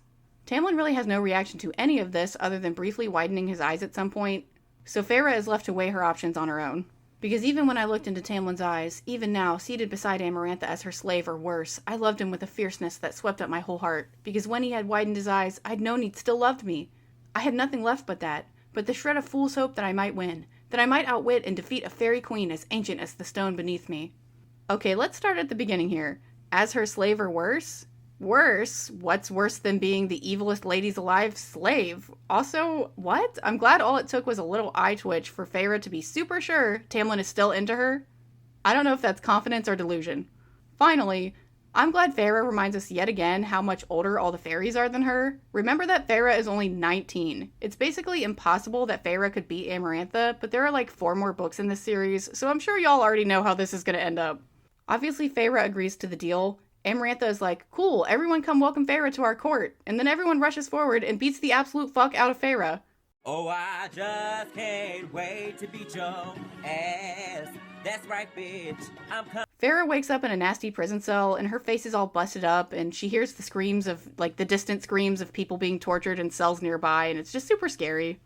Tamlin really has no reaction to any of this other than briefly widening his eyes at some point, so Feyre is left to weigh her options on her own. Because even when I looked into Tamlin's eyes, even now, seated beside Amarantha as her slave or worse, I loved him with a fierceness that swept up my whole heart, because when he had widened his eyes, I'd known he'd still loved me. I had nothing left but that, but the shred of fool's hope that I might win, that I might outwit and defeat a fairy queen as ancient as the stone beneath me. Okay, let's start at the beginning here. As her slave or worse? Worse? What's worse than being the evilest ladies alive slave? Also, what? I'm glad all it took was a little eye twitch for Feyre to be super sure Tamlin is still into her. I don't know if that's confidence or delusion. Finally, I'm glad Feyre reminds us yet again how much older all the fairies are than her. Remember that Feyre is only 19. It's basically impossible that Feyre could beat Amarantha, but there are 4 more books in this series, so I'm sure y'all already know how this is going to end up. Obviously, Feyre agrees to the deal. Amarantha is like, cool, everyone come welcome Feyre to our court. And then everyone rushes forward and beats the absolute fuck out of Feyre. Oh, I just can't wait to beat your ass. That's right, bitch. Feyre wakes up in a nasty prison cell, and her face is all busted up, and she hears the screams of, the distant screams of people being tortured in cells nearby, and it's just super scary.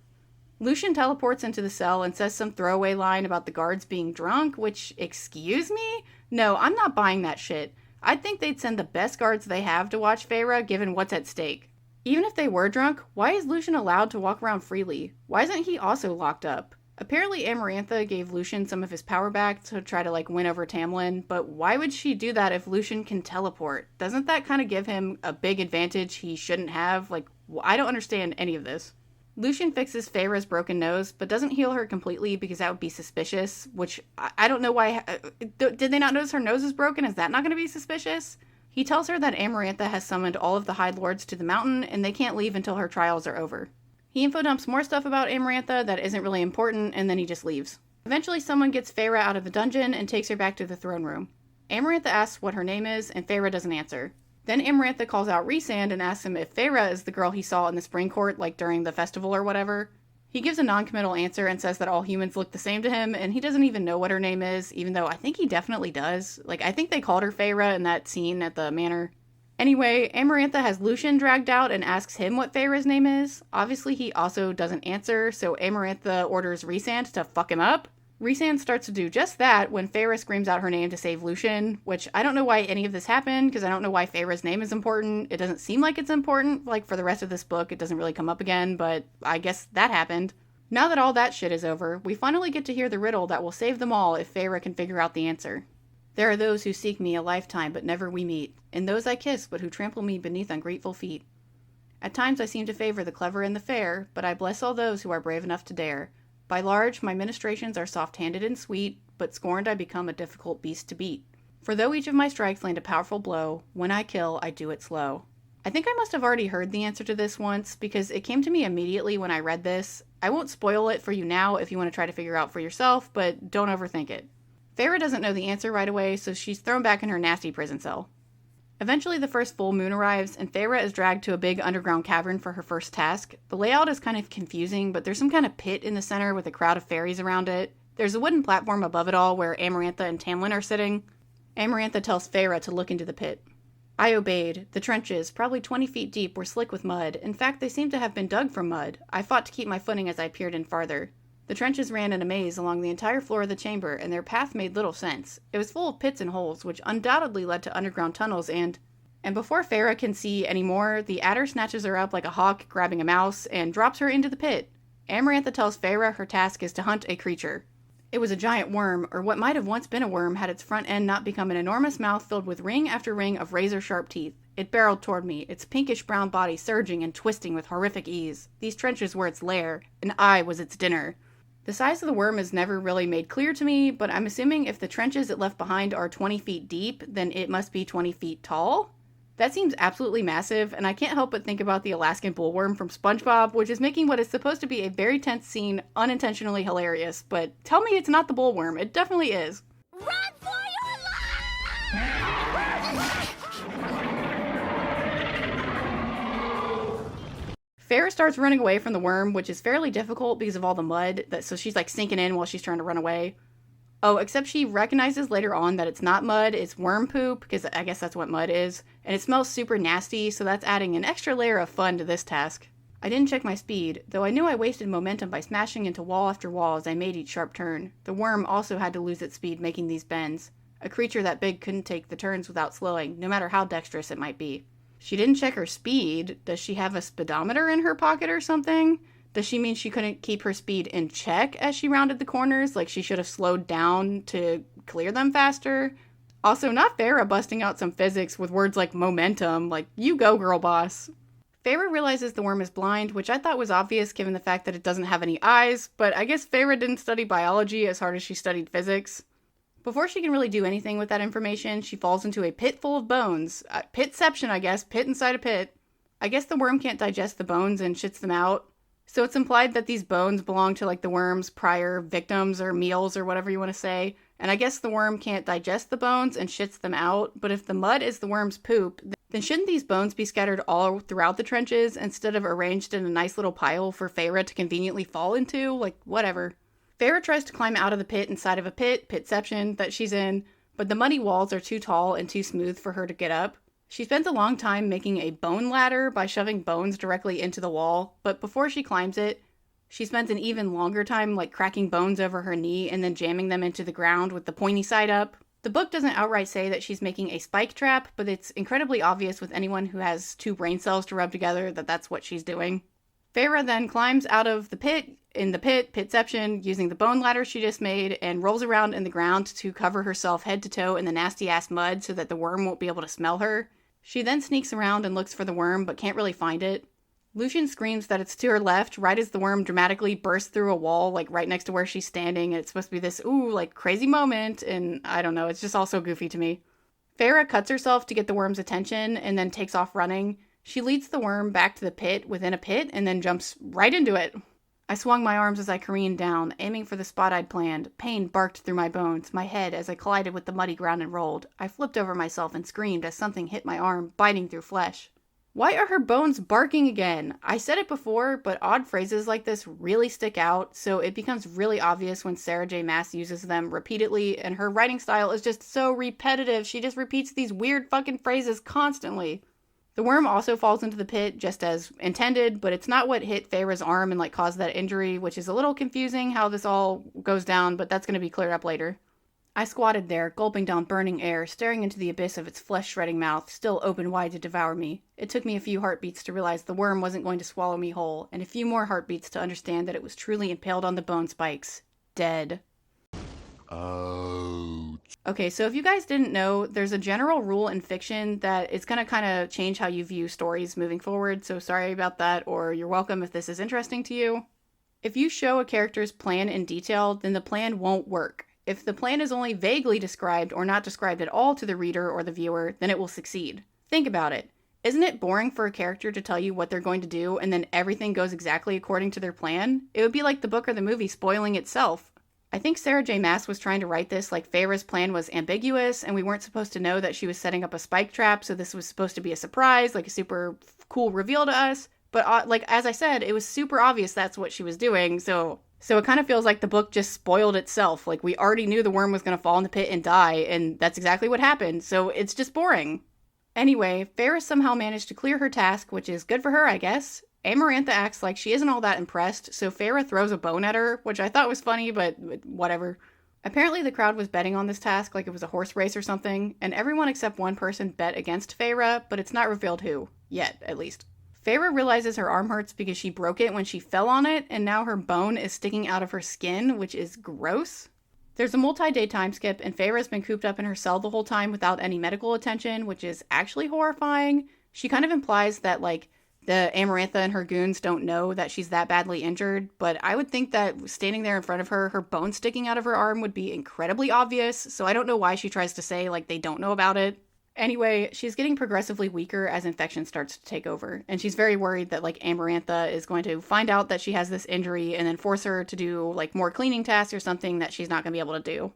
Lucian teleports into the cell and says some throwaway line about the guards being drunk, which, excuse me? No, I'm not buying that shit. I'd think they'd send the best guards they have to watch Feyre, given what's at stake. Even if they were drunk, why is Lucian allowed to walk around freely? Why isn't he also locked up? Apparently Amarantha gave Lucian some of his power back to try to win over Tamlin, but why would she do that if Lucian can teleport? Doesn't that kind of give him a big advantage he shouldn't have? I don't understand any of this. Lucian fixes Feyre's broken nose, but doesn't heal her completely because that would be suspicious, which I don't know why. Did they not notice her nose is broken? Is that not going to be suspicious? He tells her that Amarantha has summoned all of the High Lords to the mountain, and they can't leave until her trials are over. He infodumps more stuff about Amarantha that isn't really important, and then he just leaves. Eventually someone gets Feyre out of the dungeon and takes her back to the throne room. Amarantha asks what her name is, and Feyre doesn't answer. Then Amarantha calls out Rhysand and asks him if Feyre is the girl he saw in the spring court, during the festival or whatever. He gives a non-committal answer and says that all humans look the same to him, and he doesn't even know what her name is, even though I think he definitely does. I think they called her Feyre in that scene at the manor. Anyway, Amarantha has Lucian dragged out and asks him what Feyre's name is. Obviously, he also doesn't answer, so Amarantha orders Rhysand to fuck him up. Rhysand starts to do just that when Feyre screams out her name to save Lucian, which I don't know why any of this happened, because I don't know why Feyre's name is important. It doesn't seem like it's important. For the rest of this book, it doesn't really come up again, but I guess that happened. Now that all that shit is over, we finally get to hear the riddle that will save them all if Feyre can figure out the answer. There are those who seek me a lifetime, but never we meet, and those I kiss, but who trample me beneath ungrateful feet. At times I seem to favor the clever and the fair, but I bless all those who are brave enough to dare. By large, my ministrations are soft-handed and sweet, but scorned I become a difficult beast to beat. For though each of my strikes land a powerful blow, when I kill, I do it slow. I think I must have already heard the answer to this once, because it came to me immediately when I read this. I won't spoil it for you now if you want to try to figure out for yourself, but don't overthink it. Feyre doesn't know the answer right away, so she's thrown back in her nasty prison cell. Eventually the first full moon arrives, and Feyre is dragged to a big underground cavern for her first task. The layout is kind of confusing, but there's some kind of pit in the center with a crowd of fairies around it. There's a wooden platform above it all where Amarantha and Tamlin are sitting. Amarantha tells Feyre to look into the pit. I obeyed. The trenches, probably 20 feet deep, were slick with mud. In fact, they seemed to have been dug from mud. I fought to keep my footing as I peered in farther. The trenches ran in a maze along the entire floor of the chamber, and their path made little sense. It was full of pits and holes, which undoubtedly led to underground tunnels, and before Feyre can see any more, the adder snatches her up like a hawk grabbing a mouse and drops her into the pit. Amarantha tells Feyre her task is to hunt a creature. It was a giant worm, or what might have once been a worm had its front end not become an enormous mouth filled with ring after ring of razor-sharp teeth. It barreled toward me, its pinkish-brown body surging and twisting with horrific ease. These trenches were its lair, and I was its dinner. The size of the worm is never really made clear to me, but I'm assuming if the trenches it left behind are 20 feet deep, then it must be 20 feet tall? That seems absolutely massive, and I can't help but think about the Alaskan bullworm from SpongeBob, which is making what is supposed to be a very tense scene unintentionally hilarious, but tell me it's not the bullworm. It definitely is. Run for your life! Feyre starts running away from the worm, which is fairly difficult because of all the mud, so she's sinking in while she's trying to run away. Oh, except she recognizes later on that it's not mud, it's worm poop, because I guess that's what mud is, and it smells super nasty, so that's adding an extra layer of fun to this task. I didn't check my speed, though I knew I wasted momentum by smashing into wall after wall as I made each sharp turn. The worm also had to lose its speed making these bends. A creature that big couldn't take the turns without slowing, no matter how dexterous it might be. She didn't check her speed. Does she have a speedometer in her pocket or something? Does she mean she couldn't keep her speed in check as she rounded the corners? Like she should have slowed down to clear them faster? Also, not Feyre busting out some physics with words like momentum. You go, girl boss. Feyre realizes the worm is blind, which I thought was obvious given the fact that it doesn't have any eyes, but I guess Feyre didn't study biology as hard as she studied physics. Before she can really do anything with that information, she falls into a pit full of bones. Pitception, I guess. Pit inside a pit. I guess the worm can't digest the bones and shits them out. So it's implied that these bones belong to the worm's prior victims or meals or whatever you want to say. And I guess the worm can't digest the bones and shits them out. But if the mud is the worm's poop, then shouldn't these bones be scattered all throughout the trenches instead of arranged in a nice little pile for Feyre to conveniently fall into? Whatever. Feyre tries to climb out of the pit inside of a pitception that she's in, but the muddy walls are too tall and too smooth for her to get up. She spends a long time making a bone ladder by shoving bones directly into the wall, but before she climbs it, She spends an even longer time like cracking bones over her knee and then jamming them into the ground with the pointy side up. The book doesn't outright say that she's making a spike trap, but it's incredibly obvious with anyone who has 2 brain cells to rub together that that's what she's doing. Feyre then climbs out of the pit, pitception, using the bone ladder she just made, and rolls around in the ground to cover herself head to toe in the nasty-ass mud so that the worm won't be able to smell her. She then sneaks around and looks for the worm, but can't really find it. Lucian screams that it's to her left, right as the worm dramatically bursts through a wall, like right next to where she's standing, and it's supposed to be this, ooh, like crazy moment, and I don't know, it's just all so goofy to me. Feyre cuts herself to get the worm's attention, and then takes off running. She leads the worm back to the pit within a pit, and then jumps right into it. I swung my arms as I careened down, aiming for the spot I'd planned. Pain barked through my bones, my head as I collided with the muddy ground and rolled. I flipped over myself and screamed as something hit my arm, biting through flesh. Why are her bones barking again? I said it before, but odd phrases like this really stick out, so it becomes really obvious when Sarah J. Maas uses them repeatedly, and her writing style is just so repetitive. She just repeats these weird fucking phrases constantly. The worm also falls into the pit just as intended, but it's not what hit Feyre's arm and caused that injury, which is a little confusing how this all goes down, but that's going to be cleared up later. I squatted there, gulping down burning air, staring into the abyss of its flesh-shredding mouth, still open wide to devour me. It took me a few heartbeats to realize the worm wasn't going to swallow me whole, and a few more heartbeats to understand that it was truly impaled on the bone spikes. Dead. Oh. Okay, so if you guys didn't know, there's a general rule in fiction that it's going to kind of change how you view stories moving forward, so sorry about that, or you're welcome if this is interesting to you. If you show a character's plan in detail, then the plan won't work. If the plan is only vaguely described or not described at all to the reader or the viewer, then it will succeed. Think about it. Isn't it boring for a character to tell you what they're going to do and then everything goes exactly according to their plan? It would be like the book or the movie spoiling itself. I think Sarah J. Maas was trying to write this like Feyre's plan was ambiguous and we weren't supposed to know that she was setting up a spike trap, so this was supposed to be a surprise, like a super cool reveal to us. But as I said, it was super obvious that's what she was doing, so it kind of feels like the book just spoiled itself. Like, we already knew the worm was going to fall in the pit and die, and that's exactly what happened, so it's just boring. Anyway, Feyre somehow managed to clear her task, which is good for her, I guess. Amarantha acts like she isn't all that impressed, so Feyre throws a bone at her, which I thought was funny, but whatever. Apparently the crowd was betting on this task like it was a horse race or something, and everyone except one person bet against Feyre, but it's not revealed who. Yet, at least. Feyre realizes her arm hurts because she broke it when she fell on it, and now her bone is sticking out of her skin, which is gross. There's a multi-day time skip, and Feyre's been cooped up in her cell the whole time without any medical attention, which is actually horrifying. She kind of implies that, the Amarantha and her goons don't know that she's that badly injured, but I would think that standing there in front of her, her bone sticking out of her arm would be incredibly obvious, so I don't know why she tries to say, they don't know about it. Anyway, she's getting progressively weaker as infection starts to take over, and she's very worried that, Amarantha is going to find out that she has this injury and then force her to do, more cleaning tasks or something that she's not going to be able to do.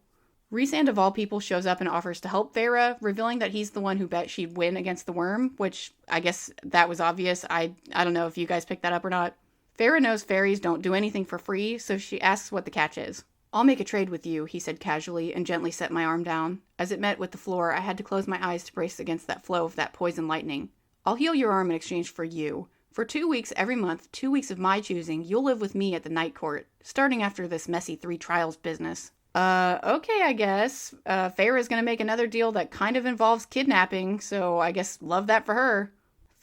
Rhysand, of all people, shows up and offers to help Feyre, revealing that he's the one who bet she'd win against the worm, which I guess that was obvious. I don't know if you guys picked that up or not. Feyre knows fairies don't do anything for free, so she asks what the catch is. "I'll make a trade with you," he said casually, and gently set my arm down. As it met with the floor, I had to close my eyes to brace against that flow of that poison lightning. "I'll heal your arm in exchange for you. For 2 weeks every month, 2 weeks of my choosing, you'll live with me at the Night Court, starting after this messy 3 trials business." Okay, I guess. Feyre's gonna make another deal that kind of involves kidnapping, so I guess love that for her.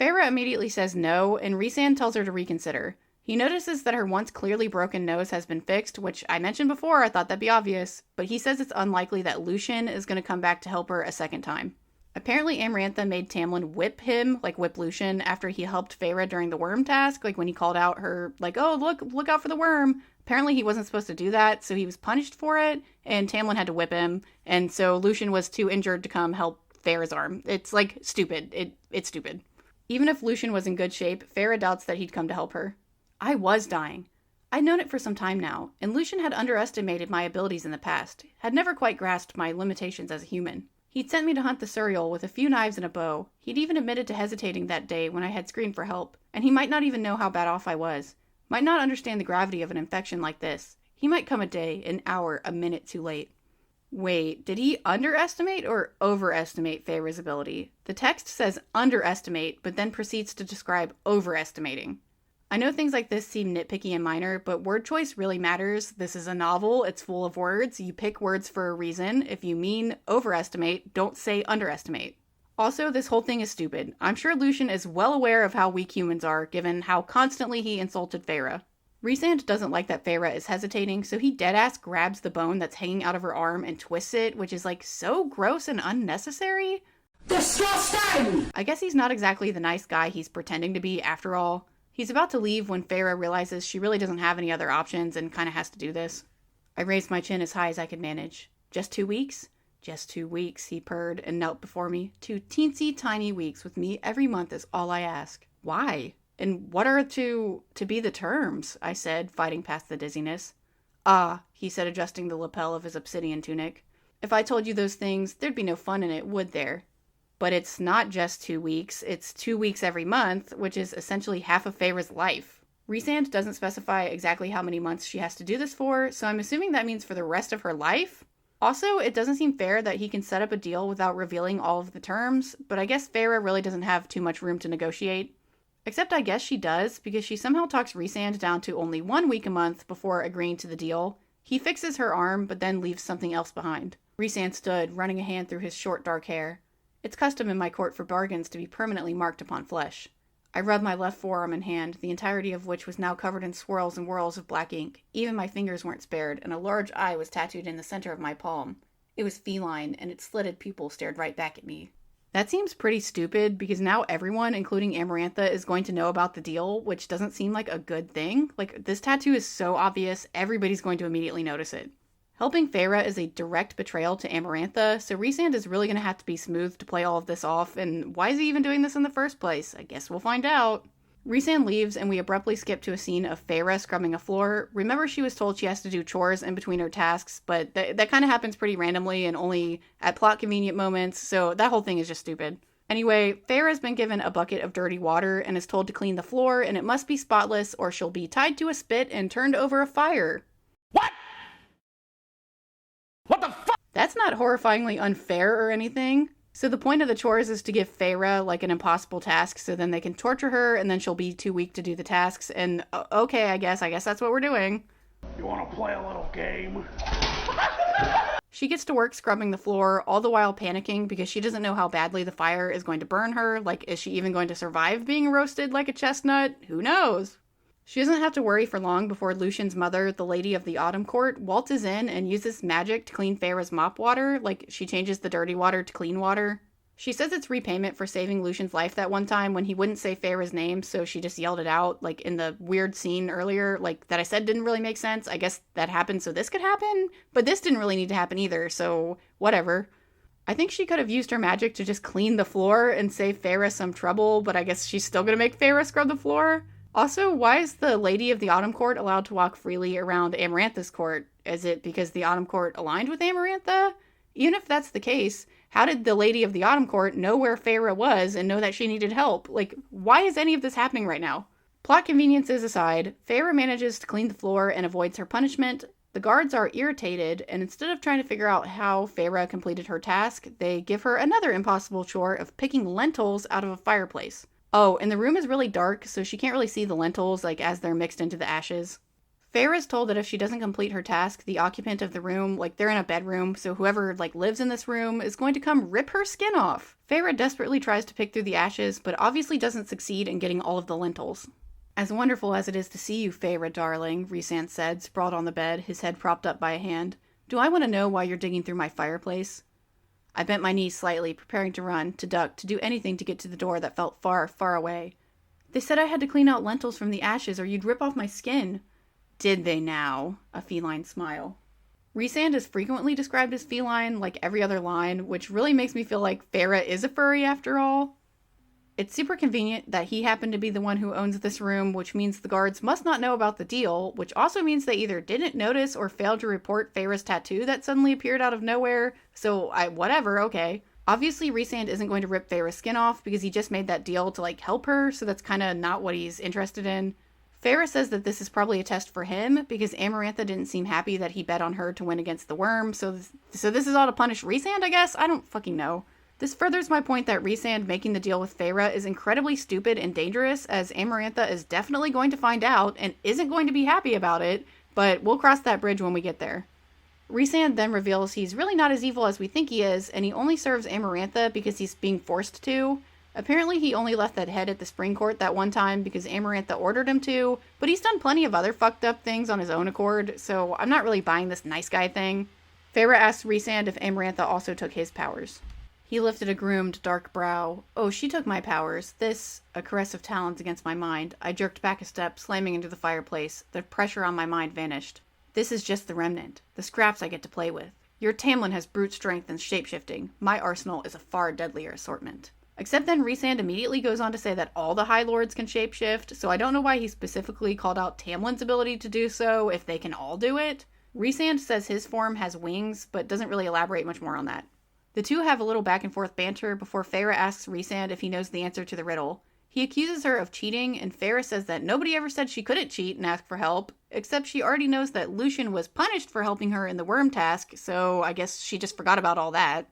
Feyre immediately says no, and Rhysand tells her to reconsider. He notices that her once clearly broken nose has been fixed, which I mentioned before, I thought that'd be obvious, but he says it's unlikely that Lucian is going to come back to help her a second time. Apparently Amarantha made Tamlin whip him, whip Lucian, after he helped Feyre during the worm task, when he called out her, oh, look out for the worm. Apparently he wasn't supposed to do that, so he was punished for it, and Tamlin had to whip him, and so Lucian was too injured to come help Feyre's arm. It's, stupid. It's stupid. Even if Lucian was in good shape, Feyre doubts that he'd come to help her. I was dying. I'd known it for some time now, and Lucian had underestimated my abilities in the past, had never quite grasped my limitations as a human. He'd sent me to hunt the Suriel with a few knives and a bow. He'd even admitted to hesitating that day when I had screamed for help, and he might not even know how bad off I was. Might not understand the gravity of an infection like this. He might come a day, an hour, a minute too late. Wait, did he underestimate or overestimate Feyre's ability? The text says underestimate, but then proceeds to describe overestimating. I know things like this seem nitpicky and minor, but word choice really matters. This is a novel, it's full of words. You pick words for a reason. If you mean overestimate, don't say underestimate. Also, this whole thing is stupid. I'm sure Lucian is well aware of how weak humans are, given how constantly he insulted Feyre. Rhysand doesn't like that Feyre is hesitating, so he deadass grabs the bone that's hanging out of her arm and twists it, which is like so gross and unnecessary. Disgusting! I guess he's not exactly the nice guy he's pretending to be after all. He's about to leave when Feyre realizes she really doesn't have any other options and kind of has to do this. I raised my chin as high as I could manage. Just 2 weeks? Just 2 weeks, he purred and knelt before me. 2 teensy tiny weeks with me every month is all I ask. Why? And what are to be the terms? I said, fighting past the dizziness. Ah, he said, adjusting the lapel of his obsidian tunic. If I told you those things, there'd be no fun in it, would there? But it's not just 2 weeks, it's 2 weeks every month, which is essentially half of Feyre's life. Rhysand doesn't specify exactly how many months she has to do this for, so I'm assuming that means for the rest of her life? Also, it doesn't seem fair that he can set up a deal without revealing all of the terms, but I guess Feyre really doesn't have too much room to negotiate. Except I guess she does, because she somehow talks Rhysand down to only 1 week a month before agreeing to the deal. He fixes her arm, but then leaves something else behind. Rhysand stood, running a hand through his short dark hair. It's custom in my court for bargains to be permanently marked upon flesh. I rubbed my left forearm and hand, the entirety of which was now covered in swirls and whirls of black ink. Even my fingers weren't spared, and a large eye was tattooed in the center of my palm. It was feline, and its slitted pupil stared right back at me. That seems pretty stupid, because now everyone, including Amarantha, is going to know about the deal, which doesn't seem like a good thing. Like, this tattoo is so obvious, everybody's going to immediately notice it. Helping Feyre is a direct betrayal to Amarantha, so Rhysand is really going to have to be smooth to play all of this off, and why is he even doing this in the first place? I guess we'll find out. Rhysand leaves, and we abruptly skip to a scene of Feyre scrubbing a floor. Remember, she was told she has to do chores in between her tasks, but that kind of happens pretty randomly and only at plot-convenient moments, so that whole thing is just stupid. Anyway, Feyre has been given a bucket of dirty water and is told to clean the floor, and it must be spotless or she'll be tied to a spit and turned over a fire. What? What the fuck? That's not horrifyingly unfair or anything. So the point of the chores is to give Feyre, like, an impossible task so then they can torture her and then she'll be too weak to do the tasks. And, okay, I guess that's what we're doing. You wanna play a little game? She gets to work scrubbing the floor, all the while panicking because she doesn't know how badly the fire is going to burn her. Like, is she even going to survive being roasted like a chestnut? Who knows? She doesn't have to worry for long before Lucian's mother, the Lady of the Autumn Court, waltzes in and uses magic to clean Feyre's mop water. Like, she changes the dirty water to clean water. She says it's repayment for saving Lucian's life that one time when he wouldn't say Feyre's name, so she just yelled it out, like in the weird scene earlier, like, that I said didn't really make sense. I guess that happened so this could happen, but this didn't really need to happen either, so whatever. I think she could have used her magic to just clean the floor and save Feyre some trouble, but I guess she's still gonna make Feyre scrub the floor. Also, why is the Lady of the Autumn Court allowed to walk freely around Amarantha's court? Is it because the Autumn Court aligned with Amarantha? Even if that's the case, how did the Lady of the Autumn Court know where Feyre was and know that she needed help? Like, why is any of this happening right now? Plot conveniences aside, Feyre manages to clean the floor and avoids her punishment. The guards are irritated, and instead of trying to figure out how Feyre completed her task, they give her another impossible chore of picking lentils out of a fireplace. Oh, and the room is really dark, so she can't really see the lentils, like, as they're mixed into the ashes. Feyre is told that if she doesn't complete her task, the occupant of the room, like, they're in a bedroom, so whoever, like, lives in this room is going to come rip her skin off. Feyre desperately tries to pick through the ashes, but obviously doesn't succeed in getting all of the lentils. As wonderful as it is to see you, Feyre, darling, Rhysand said, sprawled on the bed, his head propped up by a hand. Do I want to know why you're digging through my fireplace? I bent my knees slightly, preparing to run, to duck, to do anything to get to the door that felt far, far away. They said I had to clean out lentils from the ashes or you'd rip off my skin. Did they now? A feline smile. Rhysand is frequently described as feline, like every other line, which really makes me feel like Feyre is a furry after all. It's super convenient that he happened to be the one who owns this room, which means the guards must not know about the deal, which also means they either didn't notice or failed to report Feyre's tattoo that suddenly appeared out of nowhere, so whatever, okay. Obviously, Rhysand isn't going to rip Feyre's skin off because he just made that deal to, like, help her, so that's kind of not what he's interested in. Feyre says that this is probably a test for him because Amarantha didn't seem happy that he bet on her to win against the worm, so this is all to punish Rhysand, I guess? I don't fucking know. This furthers my point that Rhysand making the deal with Feyre is incredibly stupid and dangerous, as Amarantha is definitely going to find out and isn't going to be happy about it, but we'll cross that bridge when we get there. Rhysand then reveals he's really not as evil as we think he is, and he only serves Amarantha because he's being forced to. Apparently he only left that head at the Spring Court that one time because Amarantha ordered him to, but he's done plenty of other fucked up things on his own accord, so I'm not really buying this nice guy thing. Feyre asks Rhysand if Amarantha also took his powers. He lifted a groomed, dark brow. Oh, she took my powers. This, a caress of talons against my mind. I jerked back a step, slamming into the fireplace. The pressure on my mind vanished. This is just the remnant. The scraps I get to play with. Your Tamlin has brute strength and shapeshifting. My arsenal is a far deadlier assortment. Except then Rhysand immediately goes on to say that all the High Lords can shapeshift, so I don't know why he specifically called out Tamlin's ability to do so, if they can all do it. Rhysand says his form has wings, but doesn't really elaborate much more on that. The two have a little back and forth banter before Feyre asks Rhysand if he knows the answer to the riddle. He accuses her of cheating, and Feyre says that nobody ever said she couldn't cheat and ask for help, except she already knows that Lucien was punished for helping her in the worm task, so I guess she just forgot about all that.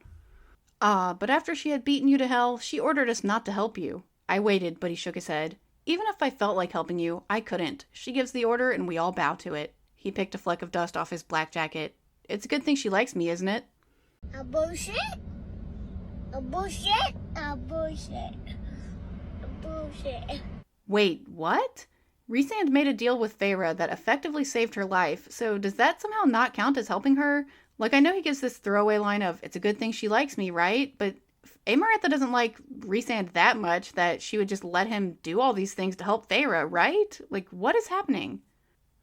But after she had beaten you to hell, she ordered us not to help you. I waited, but he shook his head. Even if I felt like helping you, I couldn't. She gives the order, and we all bow to it. He picked a fleck of dust off his black jacket. It's a good thing she likes me, isn't it? A bullshit? A bullshit? A bullshit? A bullshit? Wait, what? Rhysand made a deal with Feyre that effectively saved her life, so does that somehow not count as helping her? Like, I know he gives this throwaway line of, it's a good thing she likes me, right? But Amarantha doesn't like Rhysand that much that she would just let him do all these things to help Feyre, right? Like, what is happening?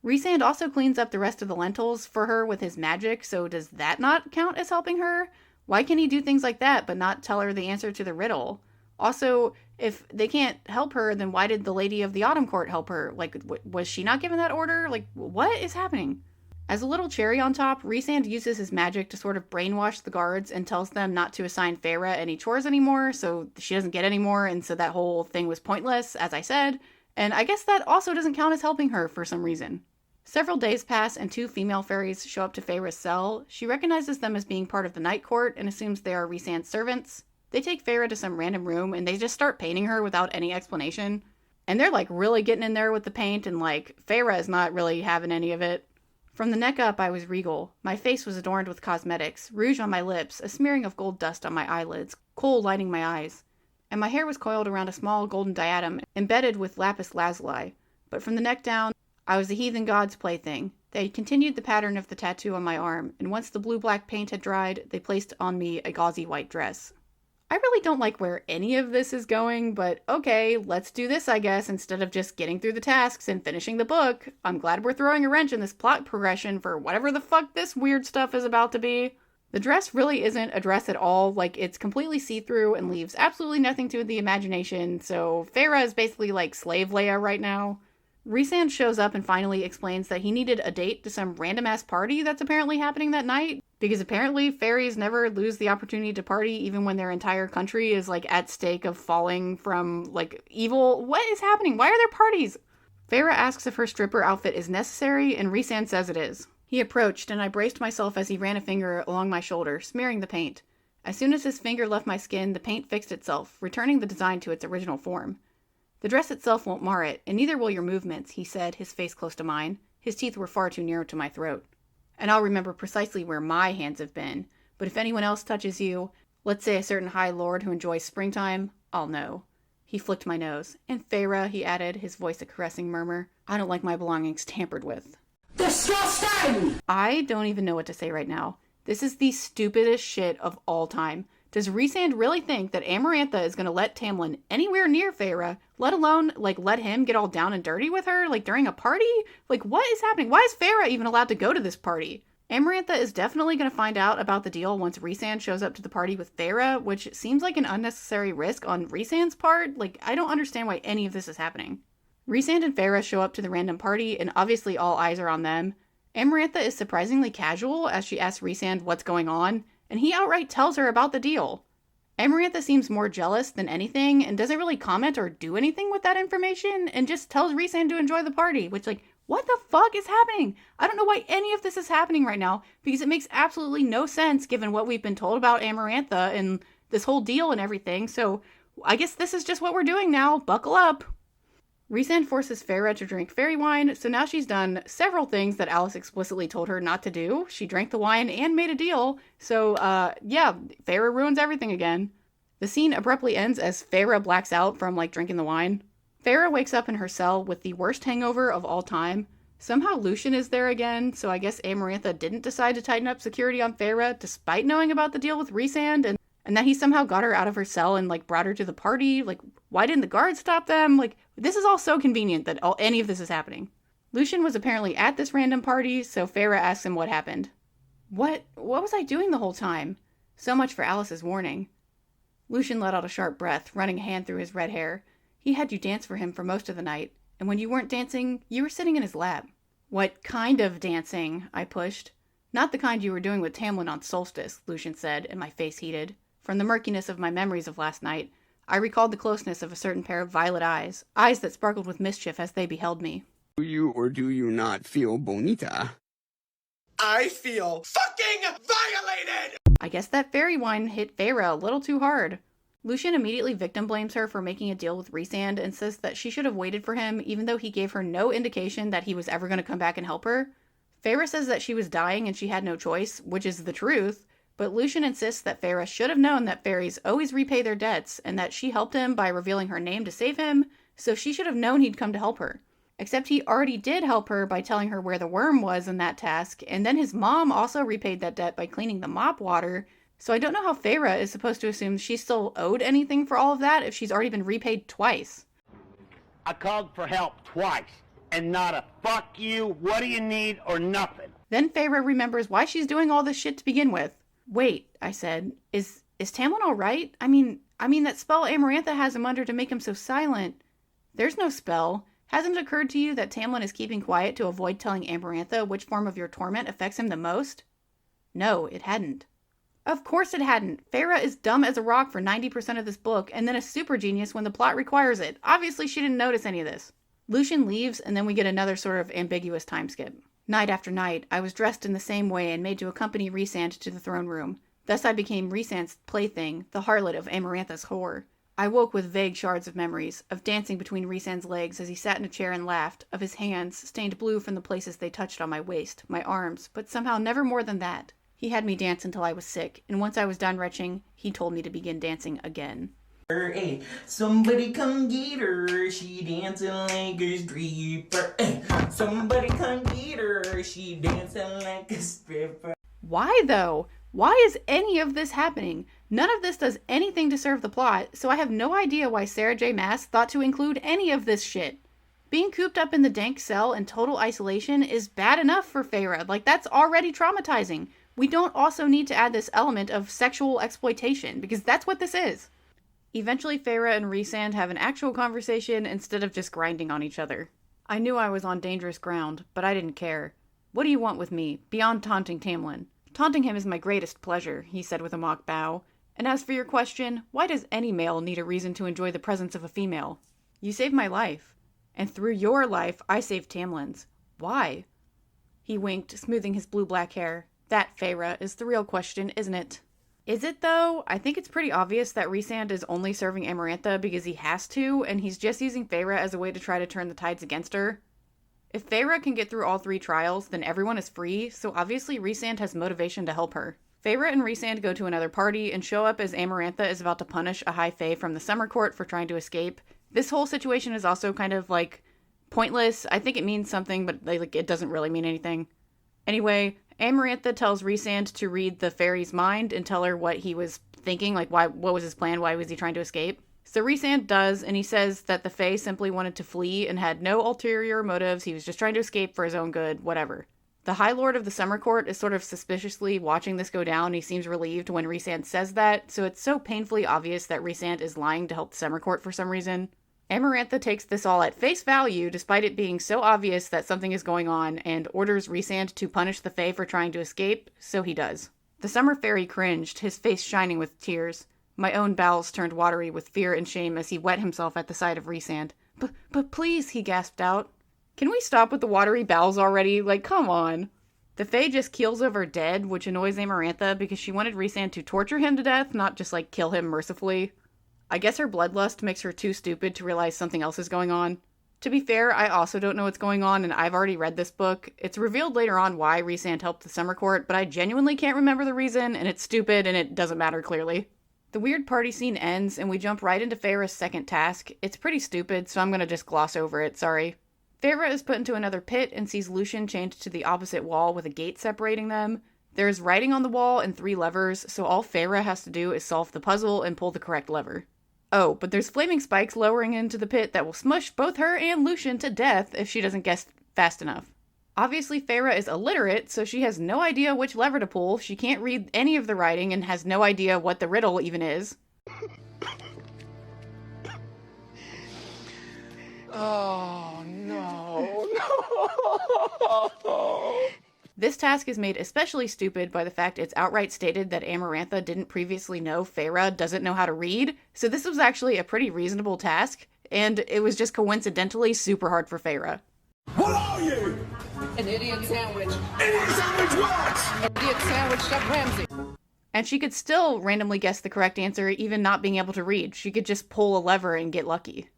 Rhysand also cleans up the rest of the lentils for her with his magic, so does that not count as helping her? Why can he do things like that but not tell her the answer to the riddle? Also, if they can't help her, then why did the Lady of the Autumn Court help her? Like, was she not given that order? Like, what is happening? As a little cherry on top, Rhysand uses his magic to sort of brainwash the guards and tells them not to assign Feyre any chores anymore, so she doesn't get any more, and so that whole thing was pointless, as I said. And I guess that also doesn't count as helping her for some reason. Several days pass and two female fairies show up to Feyre's cell. She recognizes them as being part of the Night Court and assumes they are Rhysand's servants. They take Feyre to some random room and they just start painting her without any explanation. And they're like really getting in there with the paint and like Feyre is not really having any of it. From the neck up I was regal. My face was adorned with cosmetics, rouge on my lips, a smearing of gold dust on my eyelids, kohl lighting my eyes. And my hair was coiled around a small golden diadem embedded with lapis lazuli. But from the neck down, I was the heathen god's plaything. They continued the pattern of the tattoo on my arm, and once the blue-black paint had dried, they placed on me a gauzy white dress. I really don't like where any of this is going, but okay, let's do this, I guess, instead of just getting through the tasks and finishing the book. I'm glad we're throwing a wrench in this plot progression for whatever the fuck this weird stuff is about to be. The dress really isn't a dress at all, like it's completely see-through and leaves absolutely nothing to the imagination, so Feyre is basically like Slave Leia right now. Rhysand shows up and finally explains that he needed a date to some random-ass party that's apparently happening that night, because apparently fairies never lose the opportunity to party even when their entire country is, like, at stake of falling from, like, evil. What is happening? Why are there parties? Feyre asks if her stripper outfit is necessary, and Rhysand says it is. He approached, and I braced myself as he ran a finger along my shoulder, smearing the paint. As soon as his finger left my skin, the paint fixed itself, returning the design to its original form. The dress itself won't mar it, and neither will your movements, he said, his face close to mine. His teeth were far too near to my throat. And I'll remember precisely where my hands have been, but if anyone else touches you, let's say a certain high lord who enjoys springtime, I'll know. He flicked my nose. And Feyre, he added, his voice a caressing murmur, I don't like my belongings tampered with. Disgusting! I don't even know what to say right now. This is the stupidest shit of all time. Does Rhysand really think that Amarantha is going to let Tamlin anywhere near Feyre, let alone, like, let him get all down and dirty with her, like, during a party? Like, what is happening? Why is Feyre even allowed to go to this party? Amarantha is definitely going to find out about the deal once Rhysand shows up to the party with Feyre, which seems like an unnecessary risk on Rhysand's part. Like, I don't understand why any of this is happening. Rhysand and Feyre show up to the random party, and obviously all eyes are on them. Amarantha is surprisingly casual as she asks Rhysand what's going on, and he outright tells her about the deal. Amarantha seems more jealous than anything and doesn't really comment or do anything with that information and just tells Rhysand to enjoy the party, which, like, what the fuck is happening? I don't know why any of this is happening right now because it makes absolutely no sense given what we've been told about Amarantha and this whole deal and everything, so I guess this is just what we're doing now. Buckle up. Rhysand forces Feyre to drink fairy wine, so now she's done several things that Alice explicitly told her not to do. She drank the wine and made a deal, so yeah, Feyre ruins everything again. The scene abruptly ends as Feyre blacks out from, drinking the wine. Feyre wakes up in her cell with the worst hangover of all time. Somehow Lucien is there again, so I guess Amarantha didn't decide to tighten up security on Feyre despite knowing about the deal with Rhysand, and that he somehow got her out of her cell and, brought her to the party. Why didn't the guards stop them? This is all so convenient that any of this is happening. Lucien was apparently at this random party, so Feyre asks him what happened. What was I doing the whole time? So much for Alice's warning. Lucien let out a sharp breath, running a hand through his red hair. He had you dance for him for most of the night, and when you weren't dancing, you were sitting in his lap. What kind of dancing? I pushed. Not the kind you were doing with Tamlin on Solstice, Lucien said, and my face heated. From the murkiness of my memories of last night, I recalled the closeness of a certain pair of violet eyes that sparkled with mischief as they beheld me. Do you or do you not feel bonita? I feel fucking violated! I guess that fairy wine hit Feyre a little too hard. Lucien immediately victim blames her for making a deal with Rhysand and says that she should have waited for him even though he gave her no indication that he was ever going to come back and help her. Feyre says that she was dying and she had no choice, which is the truth, but Lucien insists that Feyre should have known that fairies always repay their debts and that she helped him by revealing her name to save him, so she should have known he'd come to help her. Except he already did help her by telling her where the worm was in that task, and then his mom also repaid that debt by cleaning the mop water, so I don't know how Feyre is supposed to assume she's still owed anything for all of that if she's already been repaid twice. I called for help twice, and not a fuck you, what do you need, or nothing. Then Feyre remembers why she's doing all this shit to begin with. Wait, I said, is Tamlin alright? I mean that spell Amarantha has him under to make him so silent. There's no spell. Hasn't it occurred to you that Tamlin is keeping quiet to avoid telling Amarantha which form of your torment affects him the most? No, it hadn't. Of course it hadn't. Feyre is dumb as a rock for 90% of this book, and then a super genius when the plot requires it. Obviously she didn't notice any of this. Lucien leaves, and then we get another sort of ambiguous time skip. Night after night, I was dressed in the same way and made to accompany Rhysand to the throne room. Thus I became Rhysand's plaything, the harlot of Amarantha's whore. I woke with vague shards of memories, of dancing between Rhysand's legs as he sat in a chair and laughed, of his hands, stained blue from the places they touched on my waist, my arms, but somehow never more than that. He had me dance until I was sick, and once I was done retching, he told me to begin dancing again. Hey, somebody come get her, she dancing like a stripper. Hey, somebody come get her, she dancing like a stripper. Why though? Why is any of this happening? None of this does anything to serve the plot, so I have no idea why Sarah J. Maas thought to include any of this shit. Being cooped up in the dank cell in total isolation is bad enough for Feyre, that's already traumatizing. We don't also need to add this element of sexual exploitation, because that's what this is. Eventually, Feyre and Rhysand have an actual conversation instead of just grinding on each other. I knew I was on dangerous ground, but I didn't care. What do you want with me, beyond taunting Tamlin? Taunting him is my greatest pleasure, he said with a mock bow. And as for your question, why does any male need a reason to enjoy the presence of a female? You saved my life. And through your life, I saved Tamlin's. Why? He winked, smoothing his blue-black hair. That, Feyre, is the real question, isn't it? Is it, though? I think it's pretty obvious that Rhysand is only serving Amarantha because he has to, and he's just using Feyre as a way to try to turn the tides against her. If Feyre can get through all 3 trials, then everyone is free, so obviously Rhysand has motivation to help her. Feyre and Rhysand go to another party and show up as Amarantha is about to punish a high fae from the summer court for trying to escape. This whole situation is also kind of, pointless. I think it means something, but, it doesn't really mean anything. Anyway, Amarantha tells Rhysand to read the fairy's mind and tell her what he was thinking, what was his plan, why was he trying to escape. So Rhysand does, and he says that the fae simply wanted to flee and had no ulterior motives, he was just trying to escape for his own good, whatever. The High Lord of the Summer Court is sort of suspiciously watching this go down, he seems relieved when Rhysand says that, so it's so painfully obvious that Rhysand is lying to help the Summer Court for some reason. Amarantha takes this all at face value, despite it being so obvious that something is going on, and orders Rhysand to punish the fae for trying to escape, so he does. The Summer Fairy cringed, his face shining with tears. My own bowels turned watery with fear and shame as he wet himself at the sight of Rhysand. But please, he gasped out. Can we stop with the watery bowels already? Come on. The Fae just keels over dead, which annoys Amarantha because she wanted Rhysand to torture him to death, not just like kill him mercifully. I guess her bloodlust makes her too stupid to realize something else is going on. To be fair, I also don't know what's going on, and I've already read this book. It's revealed later on why Rhysand helped the Summer Court, but I genuinely can't remember the reason, and it's stupid, and it doesn't matter clearly. The weird party scene ends, and we jump right into Feyre's second task. It's pretty stupid, so I'm gonna just gloss over it, sorry. Feyre is put into another pit and sees Lucian chained to the opposite wall with a gate separating them. There's writing on the wall and 3 levers, so all Feyre has to do is solve the puzzle and pull the correct lever. Oh, but there's flaming spikes lowering into the pit that will smush both her and Lucian to death if she doesn't guess fast enough. Obviously, Feyre is illiterate, so she has no idea which lever to pull, she can't read any of the writing, and has no idea what the riddle even is. Oh, no. This task is made especially stupid by the fact it's outright stated that Amarantha didn't previously know Feyre doesn't know how to read, so this was actually a pretty reasonable task, and it was just coincidentally super hard for Feyre. What are you? An idiot sandwich. Idiot sandwich what? Idiot sandwich, Chef Ramsay. And she could still randomly guess the correct answer, even not being able to read. She could just pull a lever and get lucky.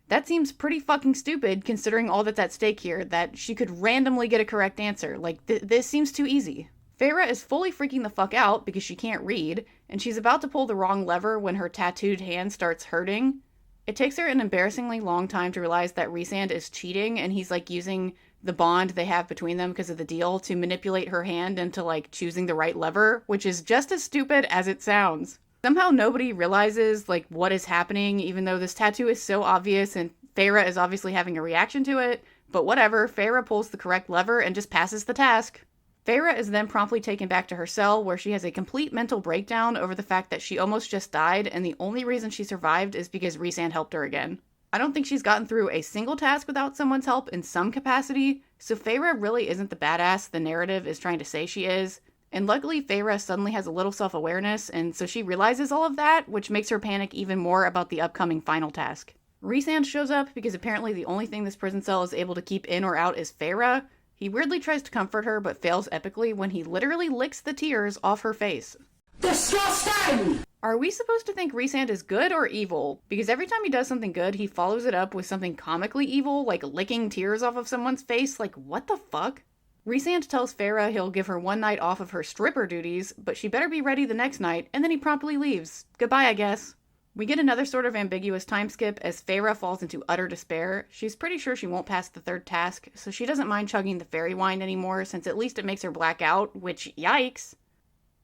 That seems pretty fucking stupid considering all that's at stake here, that she could randomly get a correct answer. Like, this seems too easy. Feyre is fully freaking the fuck out because she can't read, and she's about to pull the wrong lever when her tattooed hand starts hurting. It takes her an embarrassingly long time to realize that Rhysand is cheating, and he's like using the bond they have between them because of the deal to manipulate her hand into like choosing the right lever, which is just as stupid as it sounds. Somehow nobody realizes like what is happening, even though this tattoo is so obvious and Feyre is obviously having a reaction to it. But whatever, Feyre pulls the correct lever and just passes the task. Feyre is then promptly taken back to her cell where she has a complete mental breakdown over the fact that she almost just died and the only reason she survived is because Rhysand helped her again. I don't think she's gotten through a single task without someone's help in some capacity, so Feyre really isn't the badass the narrative is trying to say she is. And luckily, Feyre suddenly has a little self-awareness, and so she realizes all of that, which makes her panic even more about the upcoming final task. Rhysand shows up because apparently the only thing this prison cell is able to keep in or out is Feyre. He weirdly tries to comfort her, but fails epically when he literally licks the tears off her face. Disgusting! Are we supposed to think Rhysand is good or evil? Because every time he does something good, he follows it up with something comically evil, like licking tears off of someone's face. Like, what the fuck? Rhysand tells Feyre he'll give her 1 night off of her stripper duties, but she better be ready the next night, and then he promptly leaves. Goodbye, I guess. We get another sort of ambiguous time skip as Feyre falls into utter despair. She's pretty sure she won't pass the 3rd task, so she doesn't mind chugging the fairy wine anymore, since at least it makes her black out, which, yikes.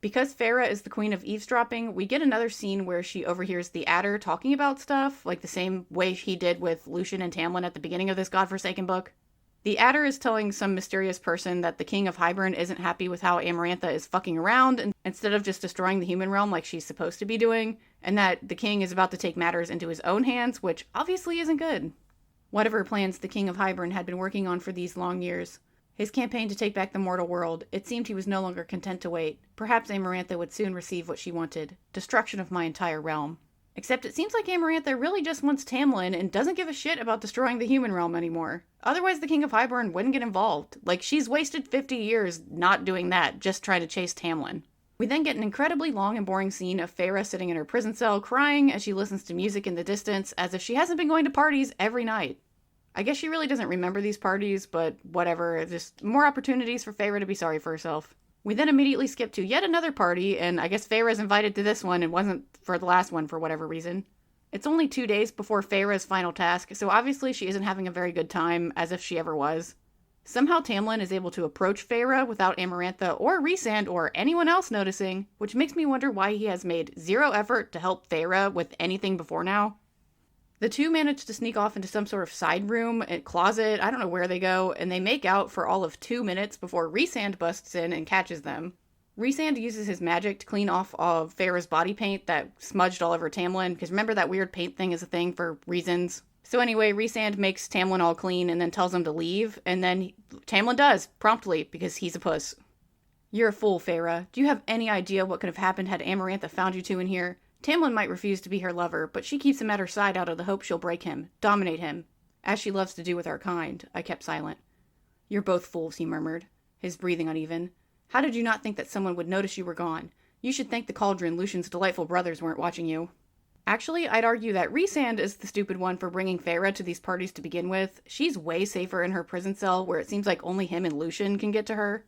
Because Feyre is the queen of eavesdropping, we get another scene where she overhears the Adder talking about stuff, like the same way he did with Lucian and Tamlin at the beginning of this godforsaken book. The Adder is telling some mysterious person that the King of Hybern isn't happy with how Amarantha is fucking around and instead of just destroying the human realm like she's supposed to be doing, and that the king is about to take matters into his own hands, which obviously isn't good. Whatever plans the King of Hybern had been working on for these long years, his campaign to take back the mortal world, it seemed he was no longer content to wait. Perhaps Amarantha would soon receive what she wanted, destruction of my entire realm. Except it seems like Amarantha really just wants Tamlin and doesn't give a shit about destroying the human realm anymore. Otherwise the King of Hybern wouldn't get involved. Like, she's wasted 50 years not doing that, just trying to chase Tamlin. We then get an incredibly long and boring scene of Feyre sitting in her prison cell crying as she listens to music in the distance as if she hasn't been going to parties every night. I guess she really doesn't remember these parties, but whatever, just more opportunities for Feyre to be sorry for herself. We then immediately skip to yet another party, and I guess Feyre's invited to this one and wasn't for the last one for whatever reason. It's only 2 days before Feyre's final task, so obviously she isn't having a very good time, as if she ever was. Somehow Tamlin is able to approach Feyre without Amarantha or Rhysand or anyone else noticing, which makes me wonder why he has made zero effort to help Feyre with anything before now. The two manage to sneak off into some sort of side room, a closet, I don't know where they go, and they make out for all of 2 minutes before Rhysand busts in and catches them. Rhysand uses his magic to clean off all of Feyre's body paint that smudged all over Tamlin, because remember that weird paint thing is a thing for reasons. So anyway, Rhysand makes Tamlin all clean and then tells him to leave, and then Tamlin does, promptly, because he's a puss. You're a fool, Feyre. Do you have any idea what could have happened had Amarantha found you two in here? Tamlin might refuse to be her lover, but she keeps him at her side out of the hope she'll break him, dominate him, as she loves to do with our kind. I kept silent. You're both fools, he murmured. his breathing uneven. How did you not think that someone would notice you were gone? You should thank the cauldron Lucian's delightful brothers weren't watching you. Actually, I'd argue that Rhysand is the stupid one for bringing Feyre to these parties to begin with. She's way safer in her prison cell, where it seems like only him and Lucian can get to her.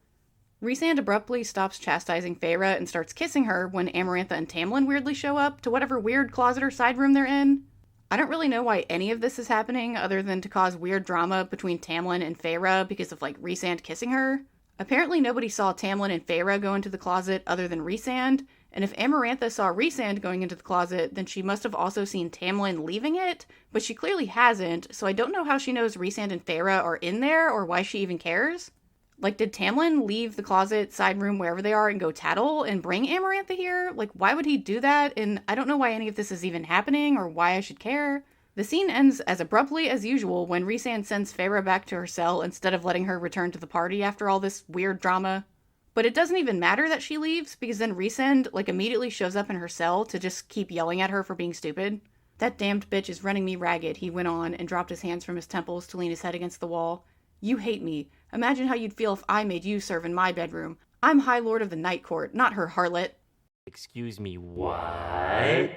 Rhysand abruptly stops chastising Feyre and starts kissing her when Amarantha and Tamlin weirdly show up to whatever weird closet or side room they're in. I don't really know why any of this is happening other than to cause weird drama between Tamlin and Feyre because of, like, Rhysand kissing her. Apparently nobody saw Tamlin and Feyre go into the closet other than Rhysand, and if Amarantha saw Rhysand going into the closet, then she must have also seen Tamlin leaving it, but she clearly hasn't, so I don't know how she knows Rhysand and Feyre are in there or why she even cares. Like, did Tamlin leave the closet, side room, wherever they are and go tattle and bring Amarantha here? Like, why would he do that? And I don't know why any of this is even happening or why I should care. The scene ends as abruptly as usual when Rhysand sends Feyre back to her cell instead of letting her return to the party after all this weird drama. But it doesn't even matter that she leaves, because then Rhysand, like, immediately shows up in her cell to just keep yelling at her for being stupid. That damned bitch is running me ragged, he went on, and dropped his hands from his temples to lean his head against the wall. You hate me. Imagine how you'd feel if I made you serve in my bedroom. I'm High Lord of the Night Court, not her harlot. Excuse me, what?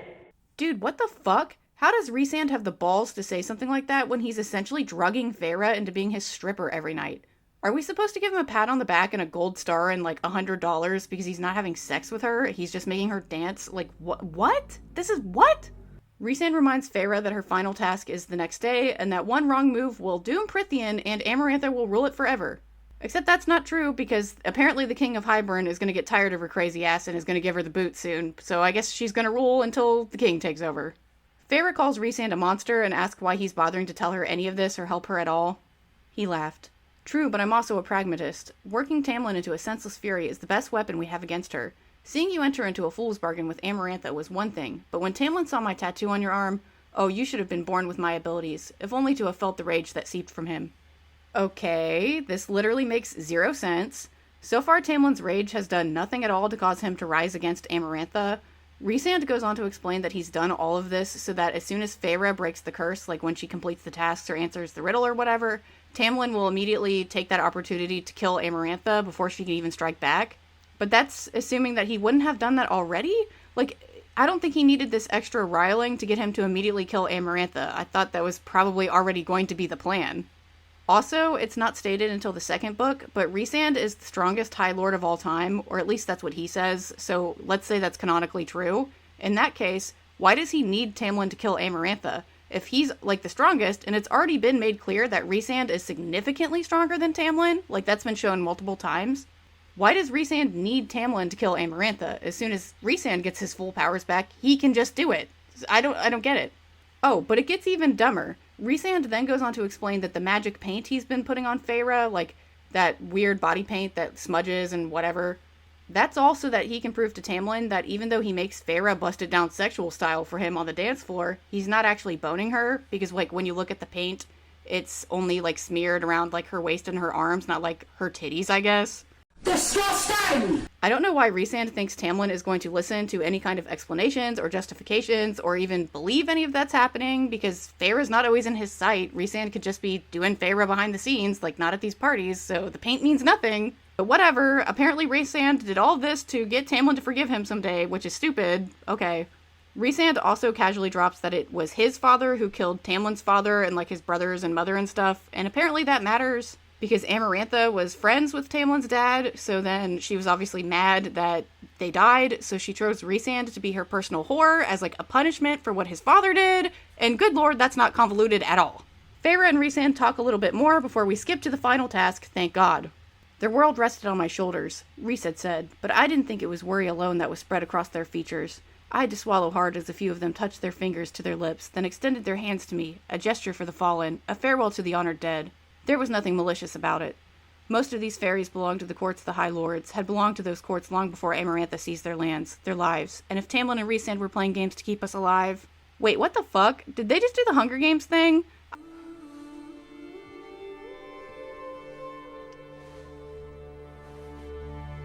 Dude, what the fuck? How does Rhysand have the balls to say something like that when he's essentially drugging Feyre into being his stripper every night? Are we supposed to give him a pat on the back and a gold star and like $100 because he's not having sex with her? He's just making her dance? Like, what? This is what? Rhysand reminds Feyre that her final task is the next day, and that one wrong move will doom Prythian and Amarantha will rule it forever. Except that's not true, because apparently the King of Hybern is going to get tired of her crazy ass and is going to give her the boot soon, so I guess she's going to rule until the king takes over. Feyre calls Rhysand a monster and asks why he's bothering to tell her any of this or help her at all. He laughed. True, but I'm also a pragmatist. Working Tamlin into a senseless fury is the best weapon we have against her. Seeing you enter into a fool's bargain with Amarantha was one thing, but when Tamlin saw my tattoo on your arm, oh, you should have been born with my abilities, if only to have felt the rage that seeped from him. Okay, this literally makes zero sense. So far, Tamlin's rage has done nothing at all to cause him to rise against Amarantha. Rhysand goes on to explain that he's done all of this so that as soon as Feyre breaks the curse, like when she completes the tasks or answers the riddle or whatever, Tamlin will immediately take that opportunity to kill Amarantha before she can even strike back. But that's assuming that he wouldn't have done that already? Like, I don't think he needed this extra riling to get him to immediately kill Amarantha. I thought that was probably already going to be the plan. Also, it's not stated until the second book, but Rhysand is the strongest High Lord of all time, or at least that's what he says, so let's say that's canonically true. In that case, why does he need Tamlin to kill Amarantha? If he's, like, the strongest, and it's already been made clear that Rhysand is significantly stronger than Tamlin, like that's been shown multiple times, why does Rhysand need Tamlin to kill Amarantha? As soon as Rhysand gets his full powers back, he can just do it. I don't get it. Oh, but it gets even dumber. Rhysand then goes on to explain that the magic paint he's been putting on Feyre, like that weird body paint that smudges and whatever, that's all so that he can prove to Tamlin that even though he makes Feyre busted down sexual style for him on the dance floor, he's not actually boning her, because like when you look at the paint, it's only like smeared around like her waist and her arms, not like her titties, I guess. Disgusting! I don't know why Rhysand thinks Tamlin is going to listen to any kind of explanations or justifications or even believe any of that's happening, because Feyre's not always in his sight. Rhysand could just be doing Feyre behind the scenes, like not at these parties, so the paint means nothing. But whatever, apparently Rhysand did all this to get Tamlin to forgive him someday, which is stupid. Okay. Rhysand also casually drops that it was his father who killed Tamlin's father and like his brothers and mother and stuff, and apparently that matters. Because Amarantha was friends with Tamlin's dad, so then she was obviously mad that they died, so she chose Rhysand to be her personal whore as like a punishment for what his father did, and good lord, that's not convoluted at all. Feyre and Rhysand talk a little bit more before we skip to the final task, thank God. Their world rested on my shoulders, Rhys had said, but I didn't think it was worry alone that was spread across their features. I had to swallow hard as a few of them touched their fingers to their lips, then extended their hands to me, a gesture for the fallen, a farewell to the honored dead. There was nothing malicious about it. Most of these fairies belonged to the courts of the High Lords, had belonged to those courts long before Amarantha seized their lands, their lives, and if Tamlin and Rhysand were playing games to keep us alive... Wait, what the fuck? Did they just do the Hunger Games thing?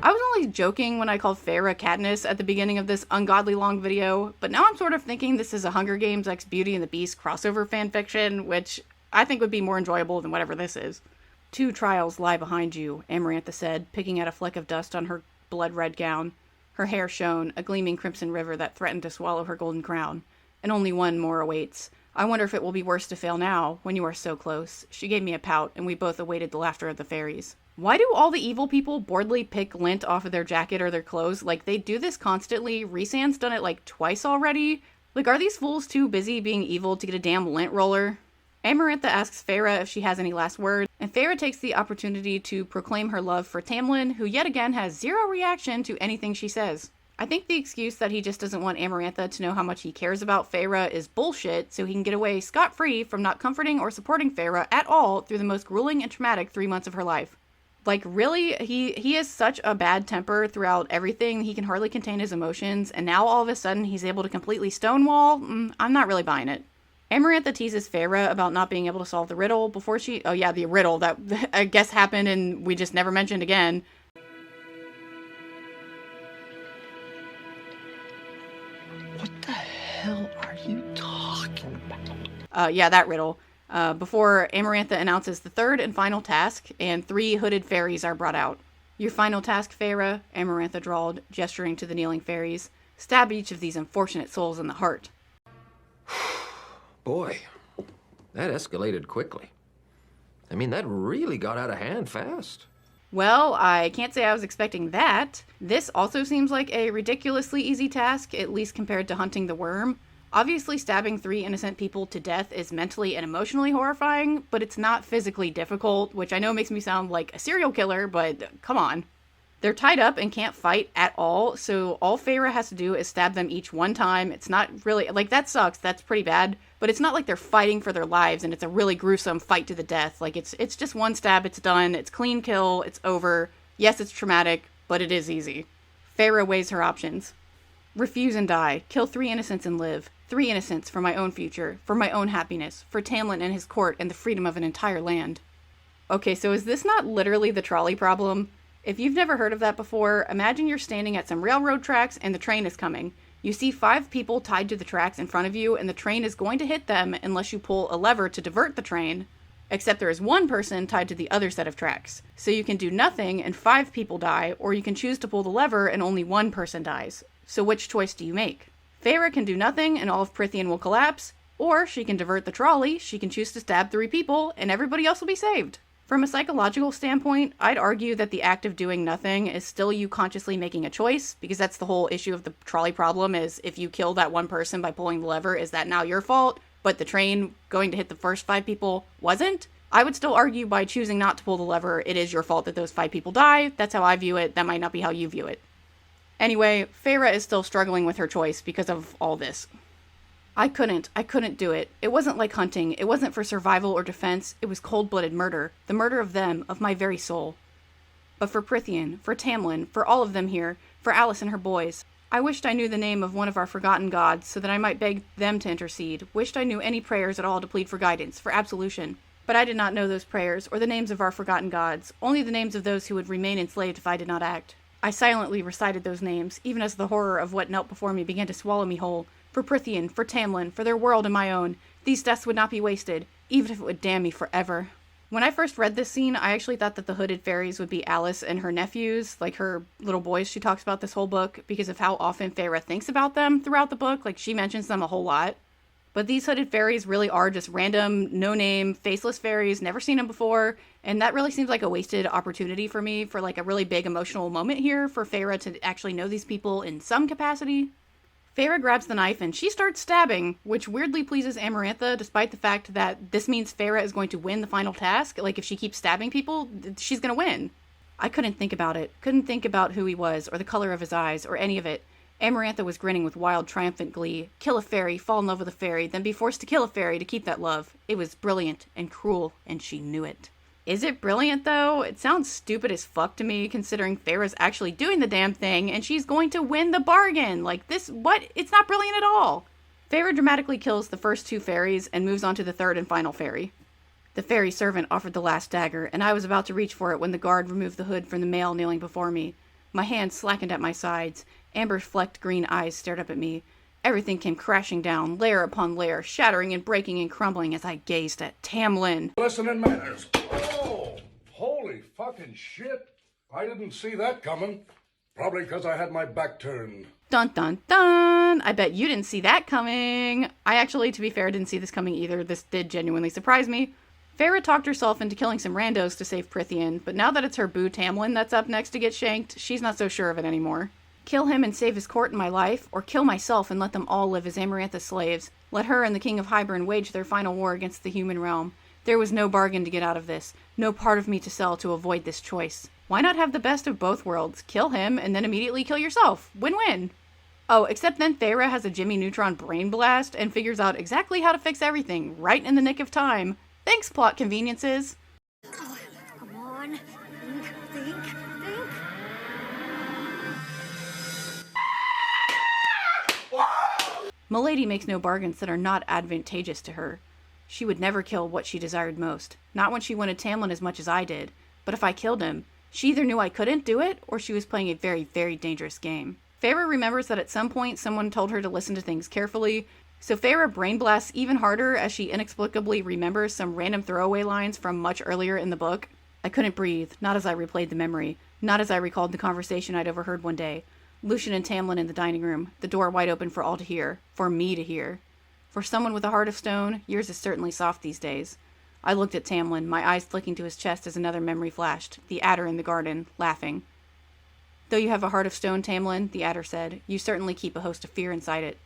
I was only joking when I called Feyre Katniss at the beginning of this ungodly long video, but now I'm sort of thinking this is a Hunger Games x Beauty and the Beast crossover fanfiction, which I think would be more enjoyable than whatever this is. 2 trials lie behind you, Amarantha said, picking at a fleck of dust on her blood-red gown. Her hair shone, a gleaming crimson river that threatened to swallow her golden crown. And only one more awaits. I wonder if it will be worse to fail now, when you are so close. She gave me a pout, and we both awaited the laughter of the fairies. Why do all the evil people boredly pick lint off of their jacket or their clothes? Like, they do this constantly. Rhysand's done it, like, twice already. Like, are these fools too busy being evil to get a damn lint roller? Amarantha asks Feyre if she has any last word, and Feyre takes the opportunity to proclaim her love for Tamlin, who yet again has zero reaction to anything she says. I think the excuse that he just doesn't want Amarantha to know how much he cares about Feyre is bullshit, so he can get away scot-free from not comforting or supporting Feyre at all through the most grueling and traumatic 3 months of her life. Like, really? He has such a bad temper throughout everything, he can hardly contain his emotions, and now all of a sudden he's able to completely stonewall? I'm not really buying it. Amarantha teases Feyre about not being able to solve the riddle before she... Oh yeah, the riddle that I guess happened and we just never mentioned again. What the hell are you talking about? Yeah, that riddle. Before Amarantha announces the third and final task, and 3 hooded fairies are brought out. Your final task, Feyre, Amarantha drawled, gesturing to the kneeling fairies. Stab each of these unfortunate souls in the heart. Boy, that escalated quickly. I mean, that really got out of hand fast. Well, I can't say I was expecting that. This also seems like a ridiculously easy task, at least compared to hunting the worm. Obviously, stabbing 3 innocent people to death is mentally and emotionally horrifying, but it's not physically difficult, which I know makes me sound like a serial killer, but come on. They're tied up and can't fight at all, so all Feyre has to do is stab them each one time. It's not really, like, that sucks, that's pretty bad, but it's not like they're fighting for their lives and it's a really gruesome fight to the death. Like, it's just one stab, it's done, it's clean kill, it's over. Yes, it's traumatic, but it is easy. Feyre weighs her options. Refuse and die. Kill 3 innocents and live. 3 innocents for my own future, for my own happiness, for Tamlin and his court and the freedom of an entire land. Okay, so is this not literally the trolley problem? If you've never heard of that before, imagine you're standing at some railroad tracks and the train is coming. You see 5 people tied to the tracks in front of you and the train is going to hit them unless you pull a lever to divert the train, except there is 1 person tied to the other set of tracks. So you can do nothing and 5 people die, or you can choose to pull the lever and only 1 person dies. So which choice do you make? Feyre can do nothing and all of Prythian will collapse, or she can divert the trolley, she can choose to stab 3 people, and everybody else will be saved. From a psychological standpoint, I'd argue that the act of doing nothing is still you consciously making a choice, because that's the whole issue of the trolley problem, is if you kill that 1 person by pulling the lever, is that now your fault, but the train going to hit the first 5 people wasn't? I would still argue by choosing not to pull the lever, it is your fault that those 5 people die. That's how I view it. That might not be how you view it. Anyway, Feyre is still struggling with her choice because of all this. I couldn't do it. It wasn't like hunting. It wasn't for survival or defense. It was cold-blooded murder. The murder of them, of my very soul. But for Prythian, for Tamlin, for all of them here, for Alice and her boys, I wished I knew the name of one of our forgotten gods so that I might beg them to intercede. Wished I knew any prayers at all to plead for guidance, for absolution. But I did not know those prayers, or the names of our forgotten gods, only the names of those who would remain enslaved if I did not act. I silently recited those names, even as the horror of what knelt before me began to swallow me whole. For Prythian, for Tamlin, for their world and my own, these deaths would not be wasted, even if it would damn me forever. When I first read this scene, I actually thought that the hooded fairies would be Alice and her nephews, like her little boys she talks about this whole book, because of how often Feyre thinks about them throughout the book. Like, she mentions them a whole lot. But these hooded fairies really are just random, no-name, faceless fairies, never seen them before, and that really seems like a wasted opportunity for me for, like, a really big emotional moment here for Feyre to actually know these people in some capacity. Feyre grabs the knife and she starts stabbing, which weirdly pleases Amarantha, despite the fact that this means Feyre is going to win the final task. Like, if she keeps stabbing people, she's gonna win. I couldn't think about it. Couldn't think about who he was, or the color of his eyes, or any of it. Amarantha was grinning with wild, triumphant glee. Kill a fairy, fall in love with a fairy, then be forced to kill a fairy to keep that love. It was brilliant and cruel, and she knew it. Is it brilliant, though? It sounds stupid as fuck to me, considering Feyre's actually doing the damn thing, and she's going to win the bargain. Like, this, what? It's not brilliant at all. Feyre dramatically kills the first 2 fairies and moves on to the 3rd and final fairy. The fairy servant offered the last dagger, and I was about to reach for it when the guard removed the hood from the male kneeling before me. My hands slackened at my sides. Amber-flecked green eyes stared up at me. Everything came crashing down, layer upon layer, shattering and breaking and crumbling as I gazed at Tamlin. Listen and manners. Oh, Fucking shit. I didn't see that coming. Probably because I had my back turned. Dun dun dun! I bet you didn't see that coming. I actually, to be fair, didn't see this coming either. This did genuinely surprise me. Feyre talked herself into killing some randos to save Prithian, but now that it's her boo Tamlin that's up next to get shanked, she's not so sure of it anymore. Kill him and save his court and my life, or kill myself and let them all live as Amarantha's slaves. Let her and the King of Hybern wage their final war against the human realm. There was no bargain to get out of this, no part of me to sell to avoid this choice. Why not have the best of both worlds? Kill him and then immediately kill yourself. Win-win. Oh, except then Feyre has a Jimmy Neutron brain blast and figures out exactly how to fix everything, right in the nick of time. Thanks, plot conveniences. Come on. Think. Milady makes no bargains that are not advantageous to her. She would never kill what she desired most. Not when she wanted Tamlin as much as I did. But if I killed him, she either knew I couldn't do it, or she was playing a very, very dangerous game. Feyre remembers that at some point someone told her to listen to things carefully, so Feyre brain blasts even harder as she inexplicably remembers some random throwaway lines from much earlier in the book. I couldn't breathe, not as I replayed the memory, not as I recalled the conversation I'd overheard one day. Lucian and Tamlin in the dining room, the door wide open for all to hear, for me to hear. For someone with a heart of stone, yours is certainly soft these days. I looked at Tamlin, my eyes flicking to his chest as another memory flashed, the adder in the garden, laughing. Though you have a heart of stone, Tamlin, the adder said, you certainly keep a host of fear inside it.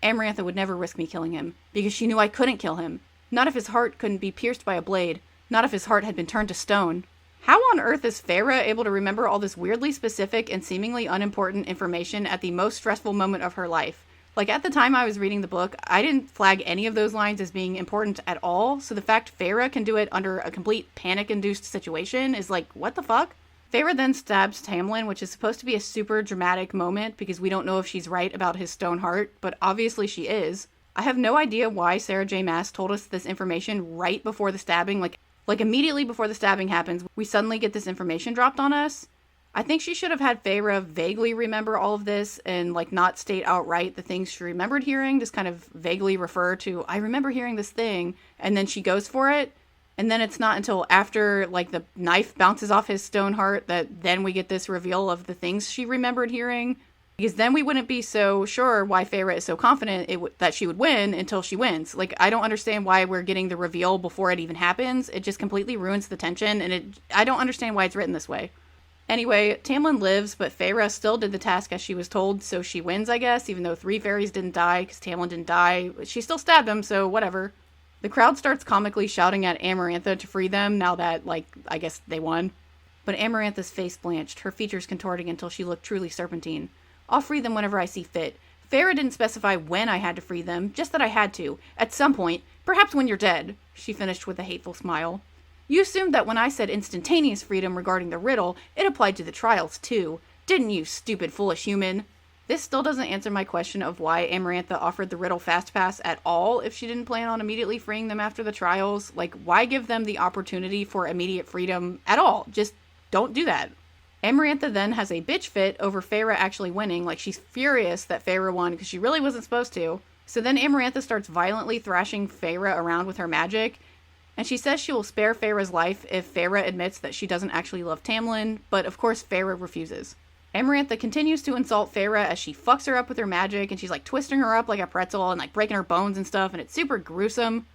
Amarantha would never risk me killing him, because she knew I couldn't kill him. Not if his heart couldn't be pierced by a blade, not if his heart had been turned to stone. How on earth is Feyre able to remember all this weirdly specific and seemingly unimportant information at the most stressful moment of her life? Like, at the time I was reading the book, I didn't flag any of those lines as being important at all, so the fact Feyre can do it under a complete panic-induced situation is like, what the fuck? Feyre then stabs Tamlin, which is supposed to be a super dramatic moment because we don't know if she's right about his stone heart, but obviously she is. I have no idea why Sarah J. Maas told us this information right before the stabbing, like immediately before the stabbing happens, we suddenly get this information dropped on us. I think she should have had Feyre vaguely remember all of this and, not state outright the things she remembered hearing, just kind of vaguely refer to, I remember hearing this thing, and then she goes for it, and then it's not until after, the knife bounces off his stone heart that then we get this reveal of the things she remembered hearing, because then we wouldn't be so sure why Feyre is so confident that she would win until she wins. I don't understand why we're getting the reveal before it even happens. It just completely ruins the tension, and I don't understand why it's written this way. Anyway, Tamlin lives, but Feyre still did the task as she was told, so she wins, I guess, even though 3 fairies didn't die, because Tamlin didn't die. She still stabbed him, so whatever. The crowd starts comically shouting at Amarantha to free them, now that, I guess they won. But Amarantha's face blanched, her features contorting until she looked truly serpentine. I'll free them whenever I see fit. Feyre didn't specify when I had to free them, just that I had to. At some point, perhaps when you're dead, she finished with a hateful smile. You assumed that when I said instantaneous freedom regarding the riddle, it applied to the trials too. Didn't you, stupid, foolish human? This still doesn't answer my question of why Amarantha offered the riddle fast pass at all if she didn't plan on immediately freeing them after the trials. Why give them the opportunity for immediate freedom at all? Just don't do that. Amarantha then has a bitch fit over Feyre actually winning, she's furious that Feyre won because she really wasn't supposed to. So then Amarantha starts violently thrashing Feyre around with her magic, and she says she will spare Feyre's life if Feyre admits that she doesn't actually love Tamlin, but of course Feyre refuses. Amarantha continues to insult Feyre as she fucks her up with her magic, and she's twisting her up like a pretzel and breaking her bones and stuff, and it's super gruesome.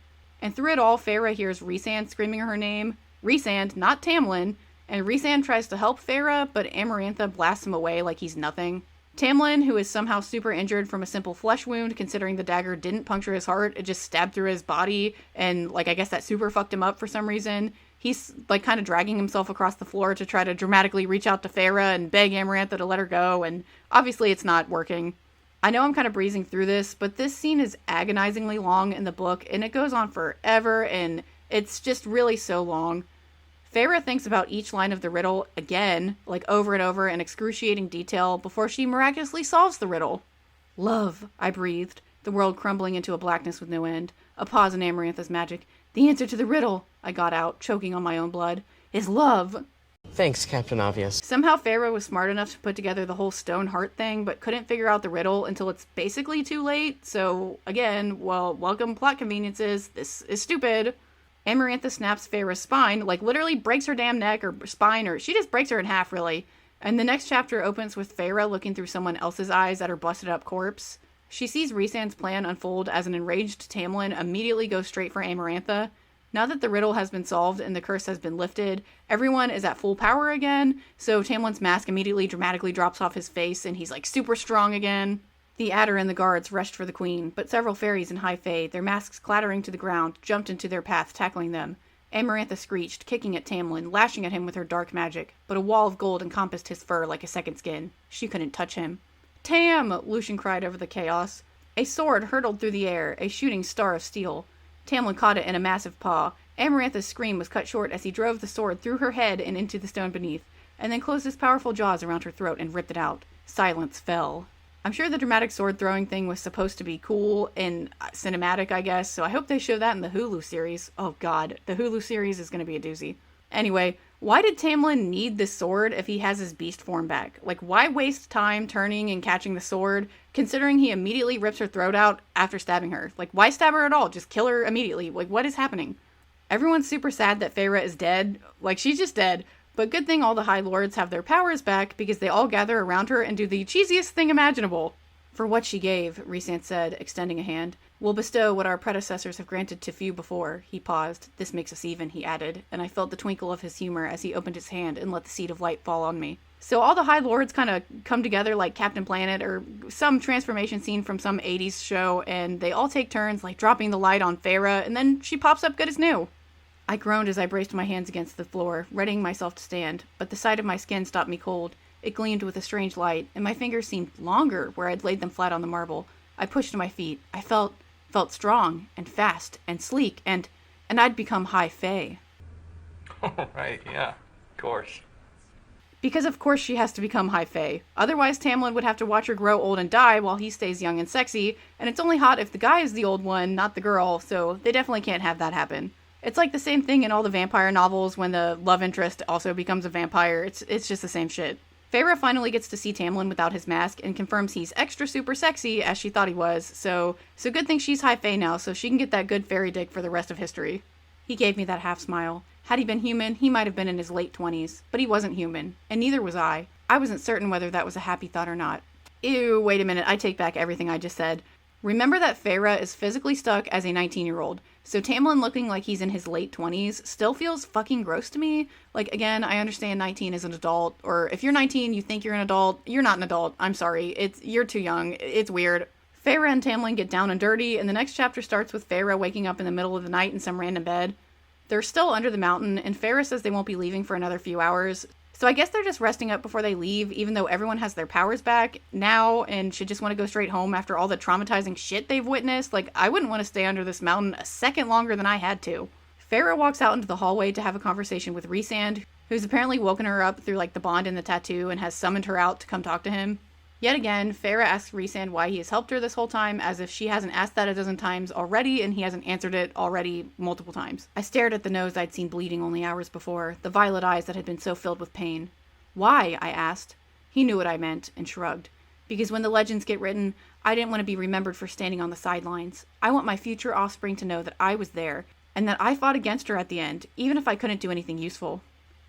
And through it all, Feyre hears Rhysand screaming her name. Rhysand, not Tamlin, and Rhysand tries to help Feyre, but Amarantha blasts him away like he's nothing. Tamlin, who is somehow super injured from a simple flesh wound, considering the dagger didn't puncture his heart, it just stabbed through his body, and, I guess that super fucked him up for some reason. He's, kind of dragging himself across the floor to try to dramatically reach out to Feyre and beg Amarantha to let her go, and obviously it's not working. I know I'm kind of breezing through this, but this scene is agonizingly long in the book, and it goes on forever, and it's just really so long. Feyre thinks about each line of the riddle again, over and over in excruciating detail, before she miraculously solves the riddle. Love, I breathed, the world crumbling into a blackness with no end. A pause in Amarantha's magic. The answer to the riddle, I got out, choking on my own blood, is love. Thanks, Captain Obvious. Somehow Feyre was smart enough to put together the whole stone heart thing, but couldn't figure out the riddle until it's basically too late. So, again, welcome plot conveniences. This is stupid. Amarantha snaps Feyre's spine, like literally breaks her damn neck or spine, or she just breaks her in half, really. And the next chapter opens with Feyre looking through someone else's eyes at her busted up corpse. She sees Rhysand's plan unfold as an enraged Tamlin immediately goes straight for Amarantha. Now that the riddle has been solved and the curse has been lifted, everyone is at full power again, so Tamlin's mask immediately dramatically drops off his face and he's like super strong again. The Adder and the guards rushed for the queen, but several fairies in high fae, their masks clattering to the ground, jumped into their path, tackling them. Amarantha screeched, kicking at Tamlin, lashing at him with her dark magic, but a wall of gold encompassed his fur like a second skin. She couldn't touch him. "Tam!" Lucian cried over the chaos. A sword hurtled through the air, a shooting star of steel. Tamlin caught it in a massive paw. Amarantha's scream was cut short as he drove the sword through her head and into the stone beneath, and then closed his powerful jaws around her throat and ripped it out. Silence fell. I'm sure the dramatic sword throwing thing was supposed to be cool and cinematic, I guess, so I hope they show that in the Hulu series. Oh god, the Hulu series is going to be a doozy. Anyway, why did Tamlin need this sword if he has his beast form back? Like, why waste time turning and catching the sword, considering he immediately rips her throat out after stabbing her? Like, why stab her at all? Just kill her immediately. Like, what is happening? Everyone's super sad that Feyre is dead. Like, she's just dead. But good thing all the High Lords have their powers back because they all gather around her and do the cheesiest thing imaginable. "For what she gave," Rhysand said, extending a hand, "we'll bestow what our predecessors have granted to few before." He paused. "This makes us even," he added, and I felt the twinkle of his humor as he opened his hand and let the seed of light fall on me. So all the High Lords kind of come together like Captain Planet or some transformation scene from some 80s show, and they all take turns like dropping the light on Feyre, and then she pops up good as new. I groaned as I braced my hands against the floor, readying myself to stand, but the sight of my skin stopped me cold. It gleamed with a strange light, and my fingers seemed longer where I'd laid them flat on the marble. I pushed to my feet. I felt strong and fast and sleek, and I'd become high fae. Right, yeah, of course. Because of course she has to become high fae. Otherwise Tamlin would have to watch her grow old and die while he stays young and sexy, and it's only hot if the guy is the old one, not the girl, so they definitely can't have that happen. It's like the same thing in all the vampire novels when the love interest also becomes a vampire. It's just the same shit. Feyre finally gets to see Tamlin without his mask and confirms he's extra super sexy as she thought he was, so good thing she's high fae now so she can get that good fairy dick for the rest of history. He gave me that half smile. Had he been human, he might have been in his late 20s, but he wasn't human, and neither was I. I wasn't certain whether that was a happy thought or not. Ew, wait a minute, I take back everything I just said. Remember that Feyre is physically stuck as a 19-year-old, so Tamlin looking like he's in his late 20s still feels fucking gross to me. Like, again, I understand 19 is an adult, or if you're 19, you think you're an adult, you're not an adult. I'm sorry, you're too young. It's weird. Feyre and Tamlin get down and dirty, and the next chapter starts with Feyre waking up in the middle of the night in some random bed. They're still under the mountain, and Feyre says they won't be leaving for another few hours. So I guess they're just resting up before they leave, even though everyone has their powers back now and should just want to go straight home after all the traumatizing shit they've witnessed. Like, I wouldn't want to stay under this mountain a second longer than I had to. Feyre walks out into the hallway to have a conversation with Rhysand, who's apparently woken her up through, like, the bond and the tattoo and has summoned her out to come talk to him. Yet again, Feyre asks Rhysand why he has helped her this whole time, as if she hasn't asked that a dozen times already and he hasn't answered it already multiple times. I stared at the nose I'd seen bleeding only hours before, the violet eyes that had been so filled with pain. "Why?" I asked. He knew what I meant and shrugged. "Because when the legends get written, I didn't want to be remembered for standing on the sidelines. I want my future offspring to know that I was there, and that I fought against her at the end, even if I couldn't do anything useful."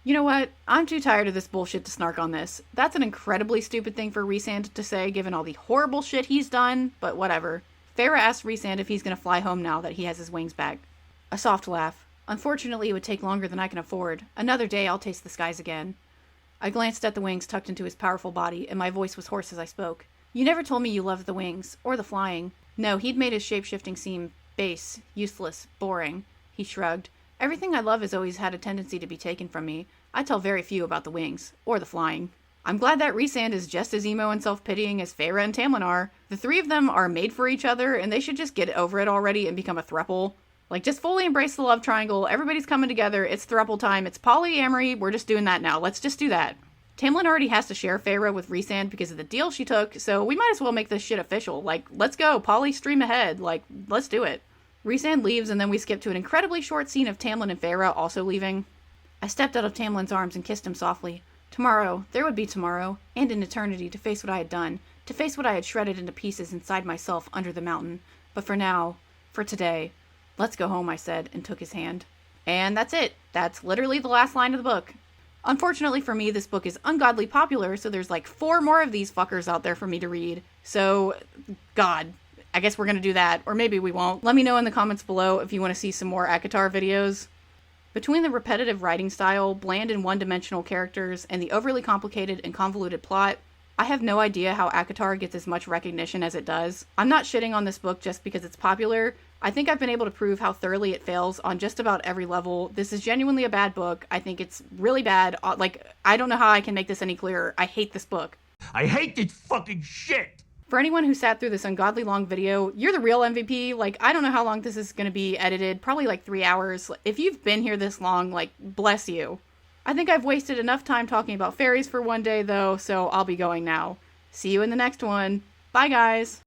You know what? I'm too tired of this bullshit to snark on this. That's an incredibly stupid thing for Rhysand to say, given all the horrible shit he's done, but whatever. Feyre asks Rhysand if he's gonna fly home now that he has his wings back. A soft laugh. "Unfortunately, it would take longer than I can afford. Another day I'll taste the skies again." I glanced at the wings tucked into his powerful body, and my voice was hoarse as I spoke. "You never told me you loved the wings, or the flying." No, he'd made his shape-shifting seem base, useless, boring. He shrugged. "Everything I love has always had a tendency to be taken from me. I tell very few about the wings, or the flying." I'm glad that Rhysand is just as emo and self-pitying as Feyre and Tamlin are. The three of them are made for each other, and they should just get over it already and become a throuple. Like, just fully embrace the love triangle. Everybody's coming together. It's throuple time. It's polyamory. We're just doing that now. Let's just do that. Tamlin already has to share Feyre with Rhysand because of the deal she took, so we might as well make this shit official. Like, let's go. Poly stream ahead. Like, let's do it. Rhysand leaves, and then we skip to an incredibly short scene of Tamlin and Feyre also leaving. I stepped out of Tamlin's arms and kissed him softly. Tomorrow, there would be tomorrow, and an eternity to face what I had done, to face what I had shredded into pieces inside myself under the mountain. But for now, for today, let's go home, I said, and took his hand. And that's it. That's literally the last line of the book. Unfortunately for me, this book is ungodly popular, so there's like 4 more of these fuckers out there for me to read. So, God, I guess we're gonna do that, or maybe we won't. Let me know in the comments below if you want to see some more ACOTAR videos. Between the repetitive writing style, bland and one-dimensional characters, and the overly complicated and convoluted plot, I have no idea how ACOTAR gets as much recognition as it does. I'm not shitting on this book just because it's popular. I think I've been able to prove how thoroughly it fails on just about every level. This is genuinely a bad book. I think it's really bad. Like, I don't know how I can make this any clearer. I hate this book. I hate this fucking shit! For anyone who sat through this ungodly long video, you're the real MVP. Like, I don't know how long this is going to be edited. Probably like 3 hours. If you've been here this long, like, bless you. I think I've wasted enough time talking about fairies for one day, though, so I'll be going now. See you in the next one. Bye, guys!